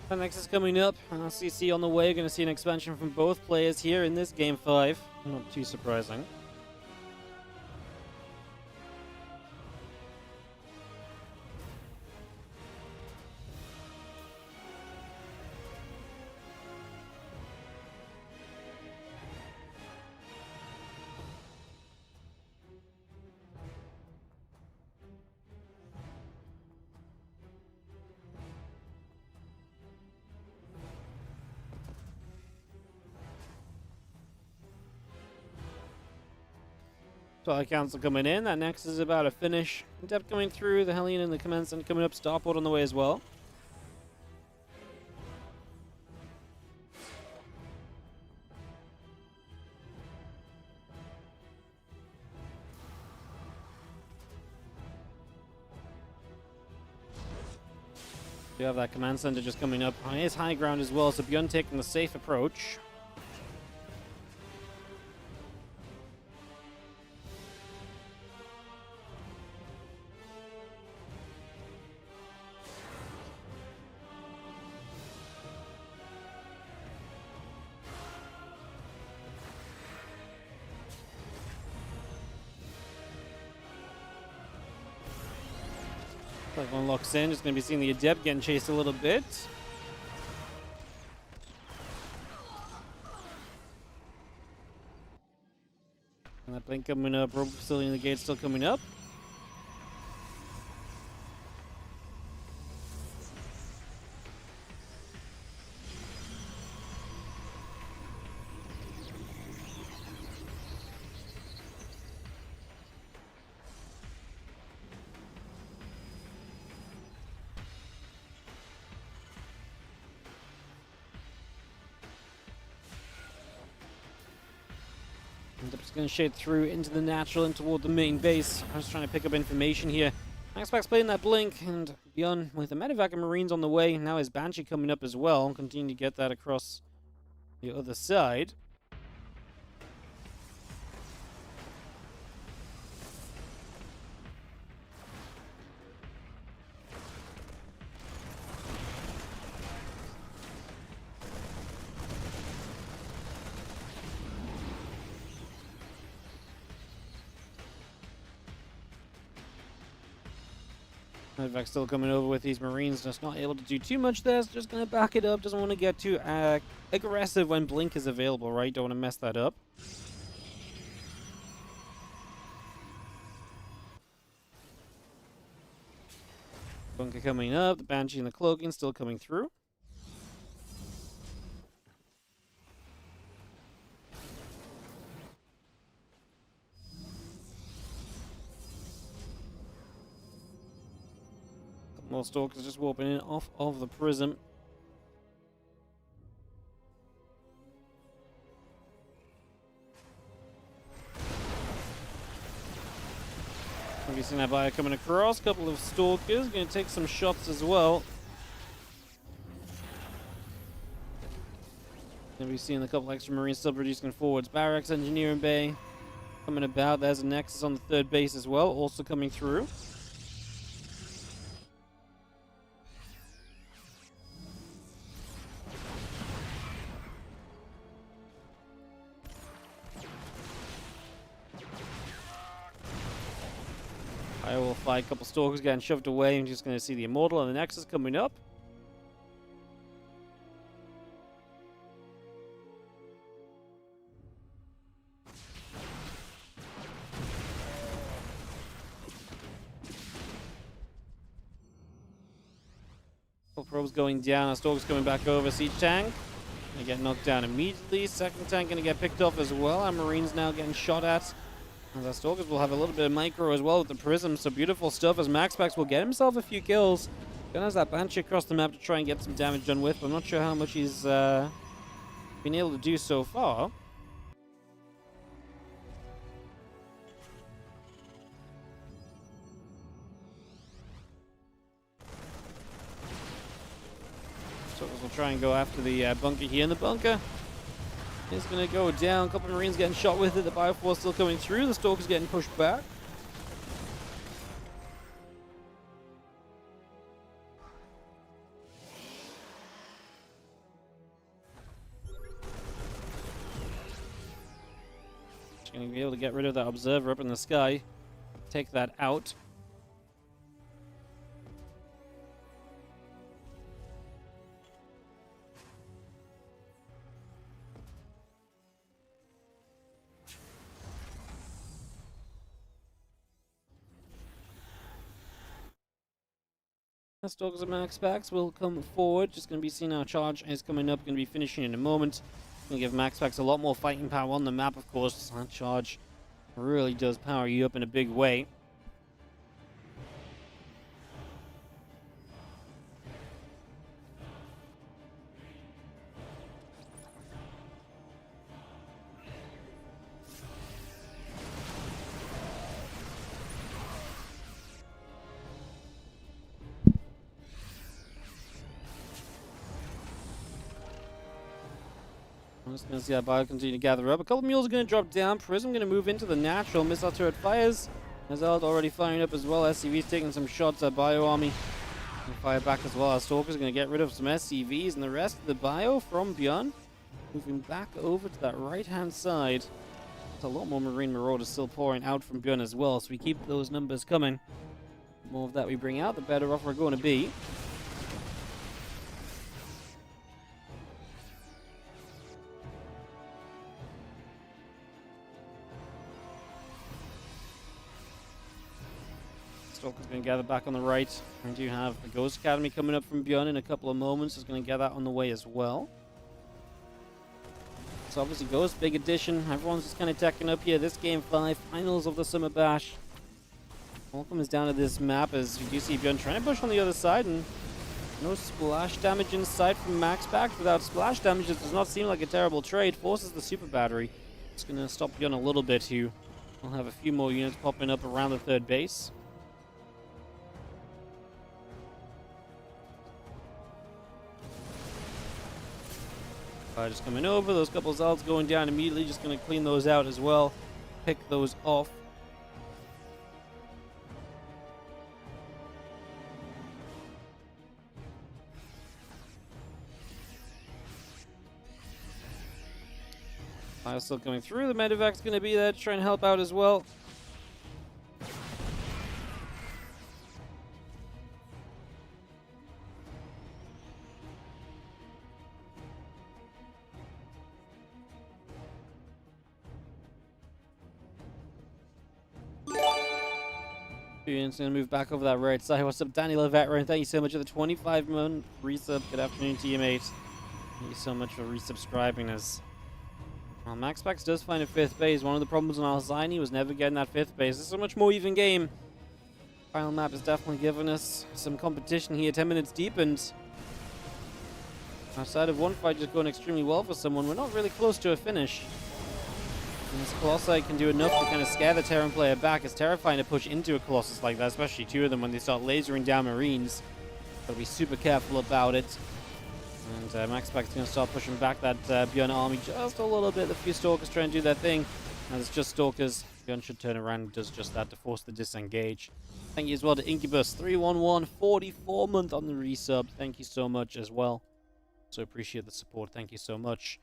The next is coming up. CC on the way. Going to see an expansion from both players here in this Game 5. Not too surprising. Twilight Council coming in. That next is about to finish. Depth coming through. The Hellion and the Commencement coming up. Starport on the way as well. You have that Command Center just coming up. His high ground as well, so ByuN taking the safe approach. One locks in, just going to be seeing the Adept getting chased a little bit. And that blink coming up, Rope Facility in the gate still coming up. Just going to shade through into the natural and toward the main base. I was trying to pick up information here. MaxPax playing that blink, and ByuN with the medevac and Marines on the way. Now his Banshee coming up as well. Continue to get that across the other side. Medevac still coming over with these Marines, just not able to do too much there, so just going to back it up. Doesn't want to get too aggressive when Blink is available, right? Don't want to mess that up. Bunker coming up, the Banshee and the Cloaking still coming through. More Stalkers just warping in off of the Prism. We've seen that Buyer coming across. Couple of Stalkers. Going to take some shots as well. And we've seen a couple extra Marines still producing forwards. Barracks, Engineering Bay coming about. There's a Nexus on the third base as well, also coming through. I will fight a couple Stalkers getting shoved away. I'm just going to see the Immortal and the Nexus coming up. Probes going down, our Stalkers coming back over. Siege tank Gonna get knocked down immediately. Second tank gonna get picked off as well. Our Marines now getting shot at. And our Stalkers will have a little bit of micro as well with the Prism. So beautiful stuff as MaxPax will get himself a few kills. Gonna has that Banshee across the map to try and get some damage done with. But I'm not sure how much he's been able to do so far. Stalkers will try and go after the bunker here. In the bunker is going to go down. A couple of Marines getting shot with it. The Bioforce still coming through. The Stalkers getting pushed back. Just going to be able to get rid of that Observer up in the sky. Take that out. Stalkers and MaxPax will come forward. Just going to be seeing our charge is coming up. Going to be finishing in a moment. Going to give MaxPax a lot more fighting power on the map, of course. That charge really does power you up in a big way. I'm just going to see that Bio continue to gather up. A couple of mules are going to drop down. Prism going to move into the natural. Missile turret fires. Azalt already firing up as well. SCV's taking some shots at Bio Army. And fire back as well. Our Stalkers are going to get rid of some SCVs. And the rest of the Bio from ByuN moving back over to that right-hand side. There's a lot more Marine Marauders still pouring out from ByuN as well. So we keep those numbers coming. The more of that we bring out, the better off we're going to be. Stalker's going to gather back on the right. We do have the Ghost Academy coming up from ByuN in a couple of moments. Is going to get that on the way as well. So obviously Ghost, big addition. Everyone's just kind of teching up here. This Game 5, finals of the Summer Bash. All comes down to this map as you do see ByuN trying to push on the other side. And no splash damage in sight from MaxPax. Without splash damage, it does not seem like a terrible trade. Forces the Super Battery. It's going to stop ByuN a little bit here. We'll have a few more units popping up around the third base. Just coming over, those couple of Zalds going down immediately, just going to clean those out as well, pick those off. Fire still coming through, the medevac's going to be there to try and help out as well. ByuN's going to move back over that right side. What's up, Danny LeVeteran? Thank you so much for the 25-month resub. Good afternoon to you, mate. Thank you so much for resubscribing us. Well, MaxPax does find a 5th base. One of the problems on Alzini was never getting that 5th base. This is a much more even game. Final map has definitely given us some competition here. 10 minutes deep, and outside of one fight just going extremely well for someone, we're not really close to a finish. And this Colossi can do enough to kind of scare the Terran player back. It's terrifying to push into a Colossus like that, especially two of them when they start lasering down Marines. Gotta be super careful about it. And MaxPax is going to start pushing back that ByuN army just a little bit. The few Stalkers trying to do their thing. And it's just Stalkers. ByuN should turn around and does just that to force the disengage. Thank you as well to Incubus311, 44-month on the resub. Thank you so much as well. So appreciate the support. Thank you so much.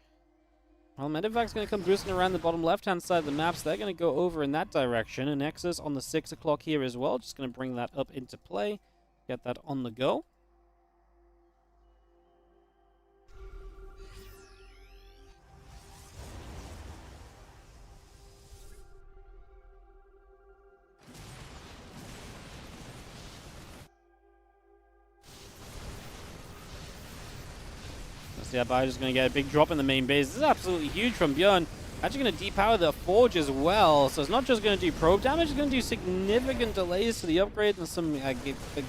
Well, Medevac's going to come boosting around the bottom left-hand side of the map, so they're going to go over in that direction. And Nexus on the 6 o'clock here as well. Just going to bring that up into play. Get that on the go. So yeah, ByuN is going to get a big drop in the main base. This is absolutely huge from ByuN. Actually going to depower the Forge as well. So it's not just going to do probe damage, it's going to do significant delays to the upgrade and some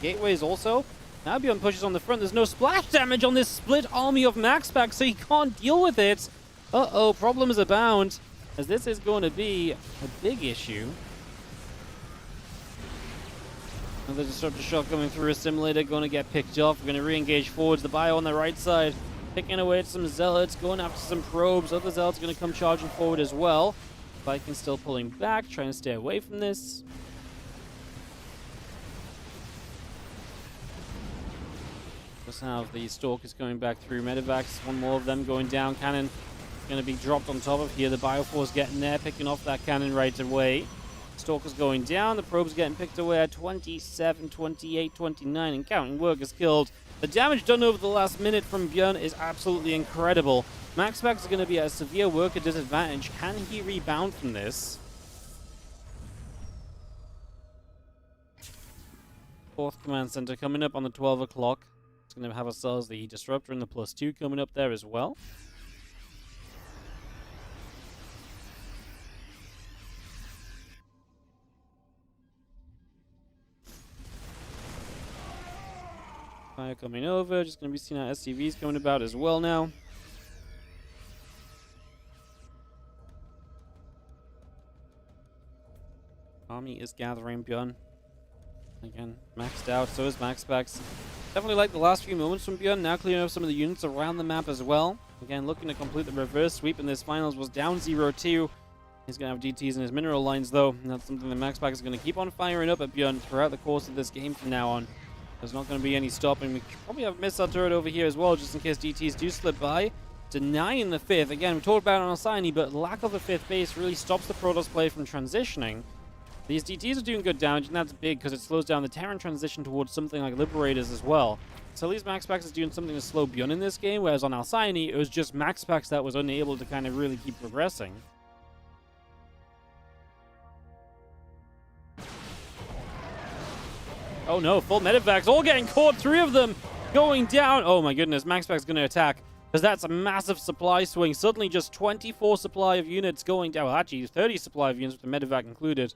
gateways also. Now ByuN pushes on the front. There's no splash damage on this split army of MaxPax, so he can't deal with it. Uh-oh, problems abound, as this is going to be a big issue. Another disruptor shot coming through. Assimilator going to get picked off. We're going to re-engage forwards. The bio on the right side, picking away at some zealots, going after some probes. Other zealots are going to come charging forward as well. Vikings still pulling back, trying to stay away from this. Just now the Stalkers going back through. Medivacs, one more of them going down. Cannon going to be dropped on top of here. The Bioforce getting there, picking off that cannon right away. Stalkers going down. The probes getting picked away at 27, 28, 29, and counting. Workers killed. The damage done over the last minute from ByuN is absolutely incredible. MaxPax is going to be at a severe worker disadvantage. Can he rebound from this? Fourth command center coming up on the 12 o'clock. It's going to have ourselves the Disruptor and the +2 coming up there as well. Fire coming over, just going to be seeing our SCVs coming about as well now. Army is gathering. ByuN again maxed out, so is MaxPax. Definitely like the last few moments from ByuN, now clearing up some of the units around the map as well. Again, looking to complete the reverse sweep in this finals. Was down 0-2. He's going to have DTs in his mineral lines though, and that's something that MaxPax is going to keep on firing up at ByuN throughout the course of this game from now on. There's not going to be any stopping. We probably have a missile turret over here as well, just in case DTs do slip by. Denying the fifth. Again, we talked about it on Alcyone, but lack of a fifth base really stops the Protoss play from transitioning. These DTs are doing good damage, and that's big because it slows down the Terran transition towards something like Liberators as well. So at least MaxPax is doing something to slow ByuN in this game, whereas on Alcyone, it was just MaxPax that was unable to kind of really keep progressing. Oh no, full medivacs, all getting caught, 3 of them going down. Oh my goodness, MaxPax is going to attack, because that's a massive supply swing. Suddenly just 24 supply of units going down. Well, actually, 30 supply of units with the medivac included.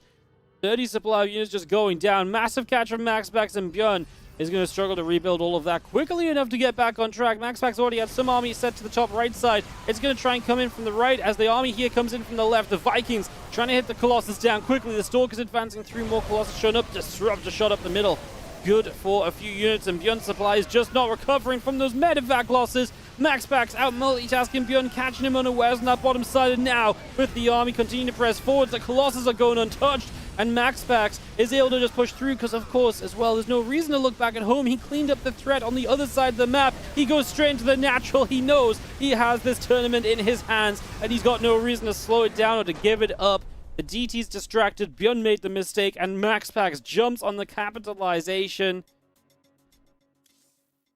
30 supply of units just going down. Massive catch from MaxPax, and ByuN is going to struggle to rebuild all of that quickly enough to get back on track. MaxPax already had some army set to the top right side. It's going to try and come in from the right as the army here comes in from the left. The Vikings trying to hit the Colossus down quickly. The Stalkers advancing through, more Colossus showing up. Disruptor shot up the middle. Good for a few units, and ByuN supply is just not recovering from those medivac losses. MaxPax out multitasking ByuN, catching him unawares on that bottom side, and now with the army continuing to press forwards, the Colossus are going untouched, and MaxPax is able to just push through because, of course, as well, there's no reason to look back at home. He cleaned up the threat on the other side of the map. He goes straight into the natural. He knows he has this tournament in his hands, and he's got no reason to slow it down or to give it up. The DT's distracted, ByuN made the mistake, and MaxPax jumps on the capitalization.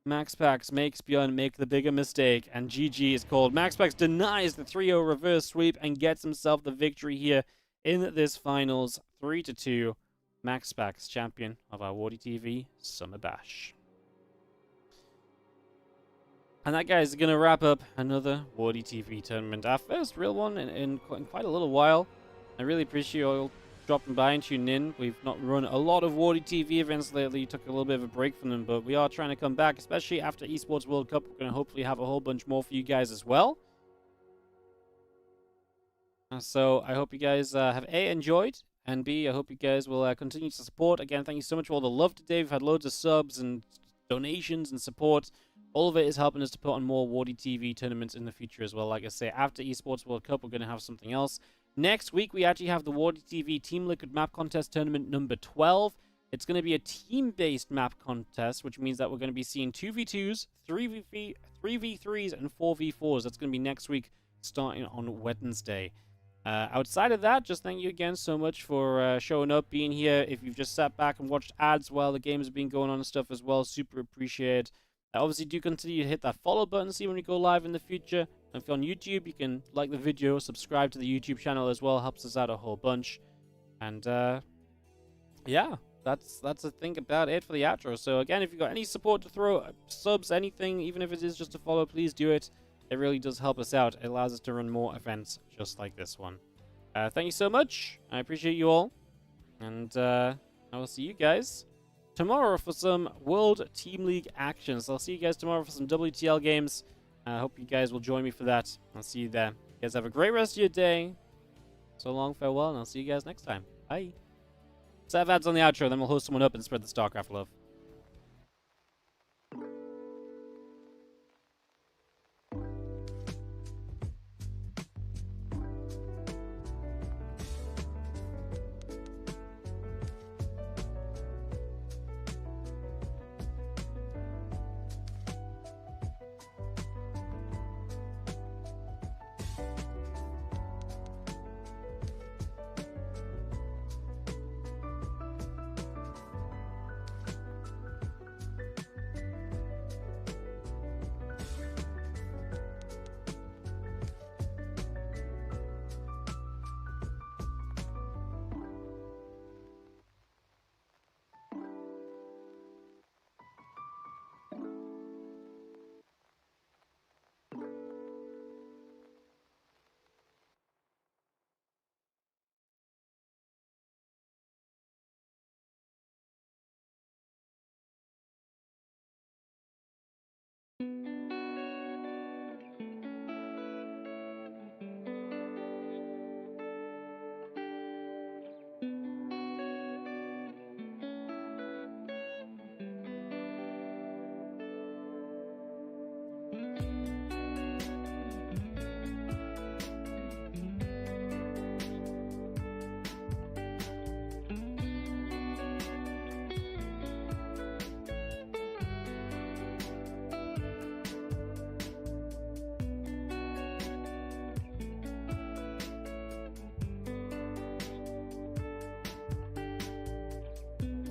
MaxPax makes ByuN make the bigger mistake, and GG is called. MaxPax denies the 3-0 reverse sweep and gets himself the victory here in this finals. 3-2. MaxPax champion of our WardiTV Summer Bash. And that, guys, is going to wrap up another WardiTV tournament. Our first real one in quite a little while. I really appreciate you all dropping by and tuning in. We've not run a lot of WardiTV events lately. Took a little bit of a break from them, but we are trying to come back, especially after eSports World Cup. We're going to hopefully have a whole bunch more for you guys as well. So I hope you guys have A, enjoyed, and B, I hope you guys will continue to support. Again, thank you so much for all the love today. We've had loads of subs and donations and support. All of it is helping us to put on more WardiTV tournaments in the future as well. Like I say, after eSports World Cup, we're going to have something else. Next week, we actually have the WardiTV Team Liquid Map Contest Tournament number 12. It's going to be a team-based map contest, which means that we're going to be seeing 2v2s, 3v3s, and 4v4s. That's going to be next week, starting on Wednesday. Outside of that, just thank you again so much for showing up, being here. If you've just sat back and watched ads while the games have been going on and stuff as well, super appreciate it. Obviously, do continue to hit that follow button, see when we go live in the future. And if you're on YouTube, you can like the video, subscribe to the YouTube channel as well. Helps us out a whole bunch. And yeah, that's I think about it for the outro. So again, if you've got any support to throw, subs, anything, even if it is just a follow, please do it. It really does help us out. It allows us to run more events just like this one. Thank you so much. I appreciate you all. And I will see you guys tomorrow for some World Team League action. So I'll see you guys tomorrow for some WTL games. I hope you guys will join me for that. I'll see you there. You guys have a great rest of your day. So long, farewell, and I'll see you guys next time. Bye. Let's have ads on the outro, then we'll host someone up and spread the Starcraft love.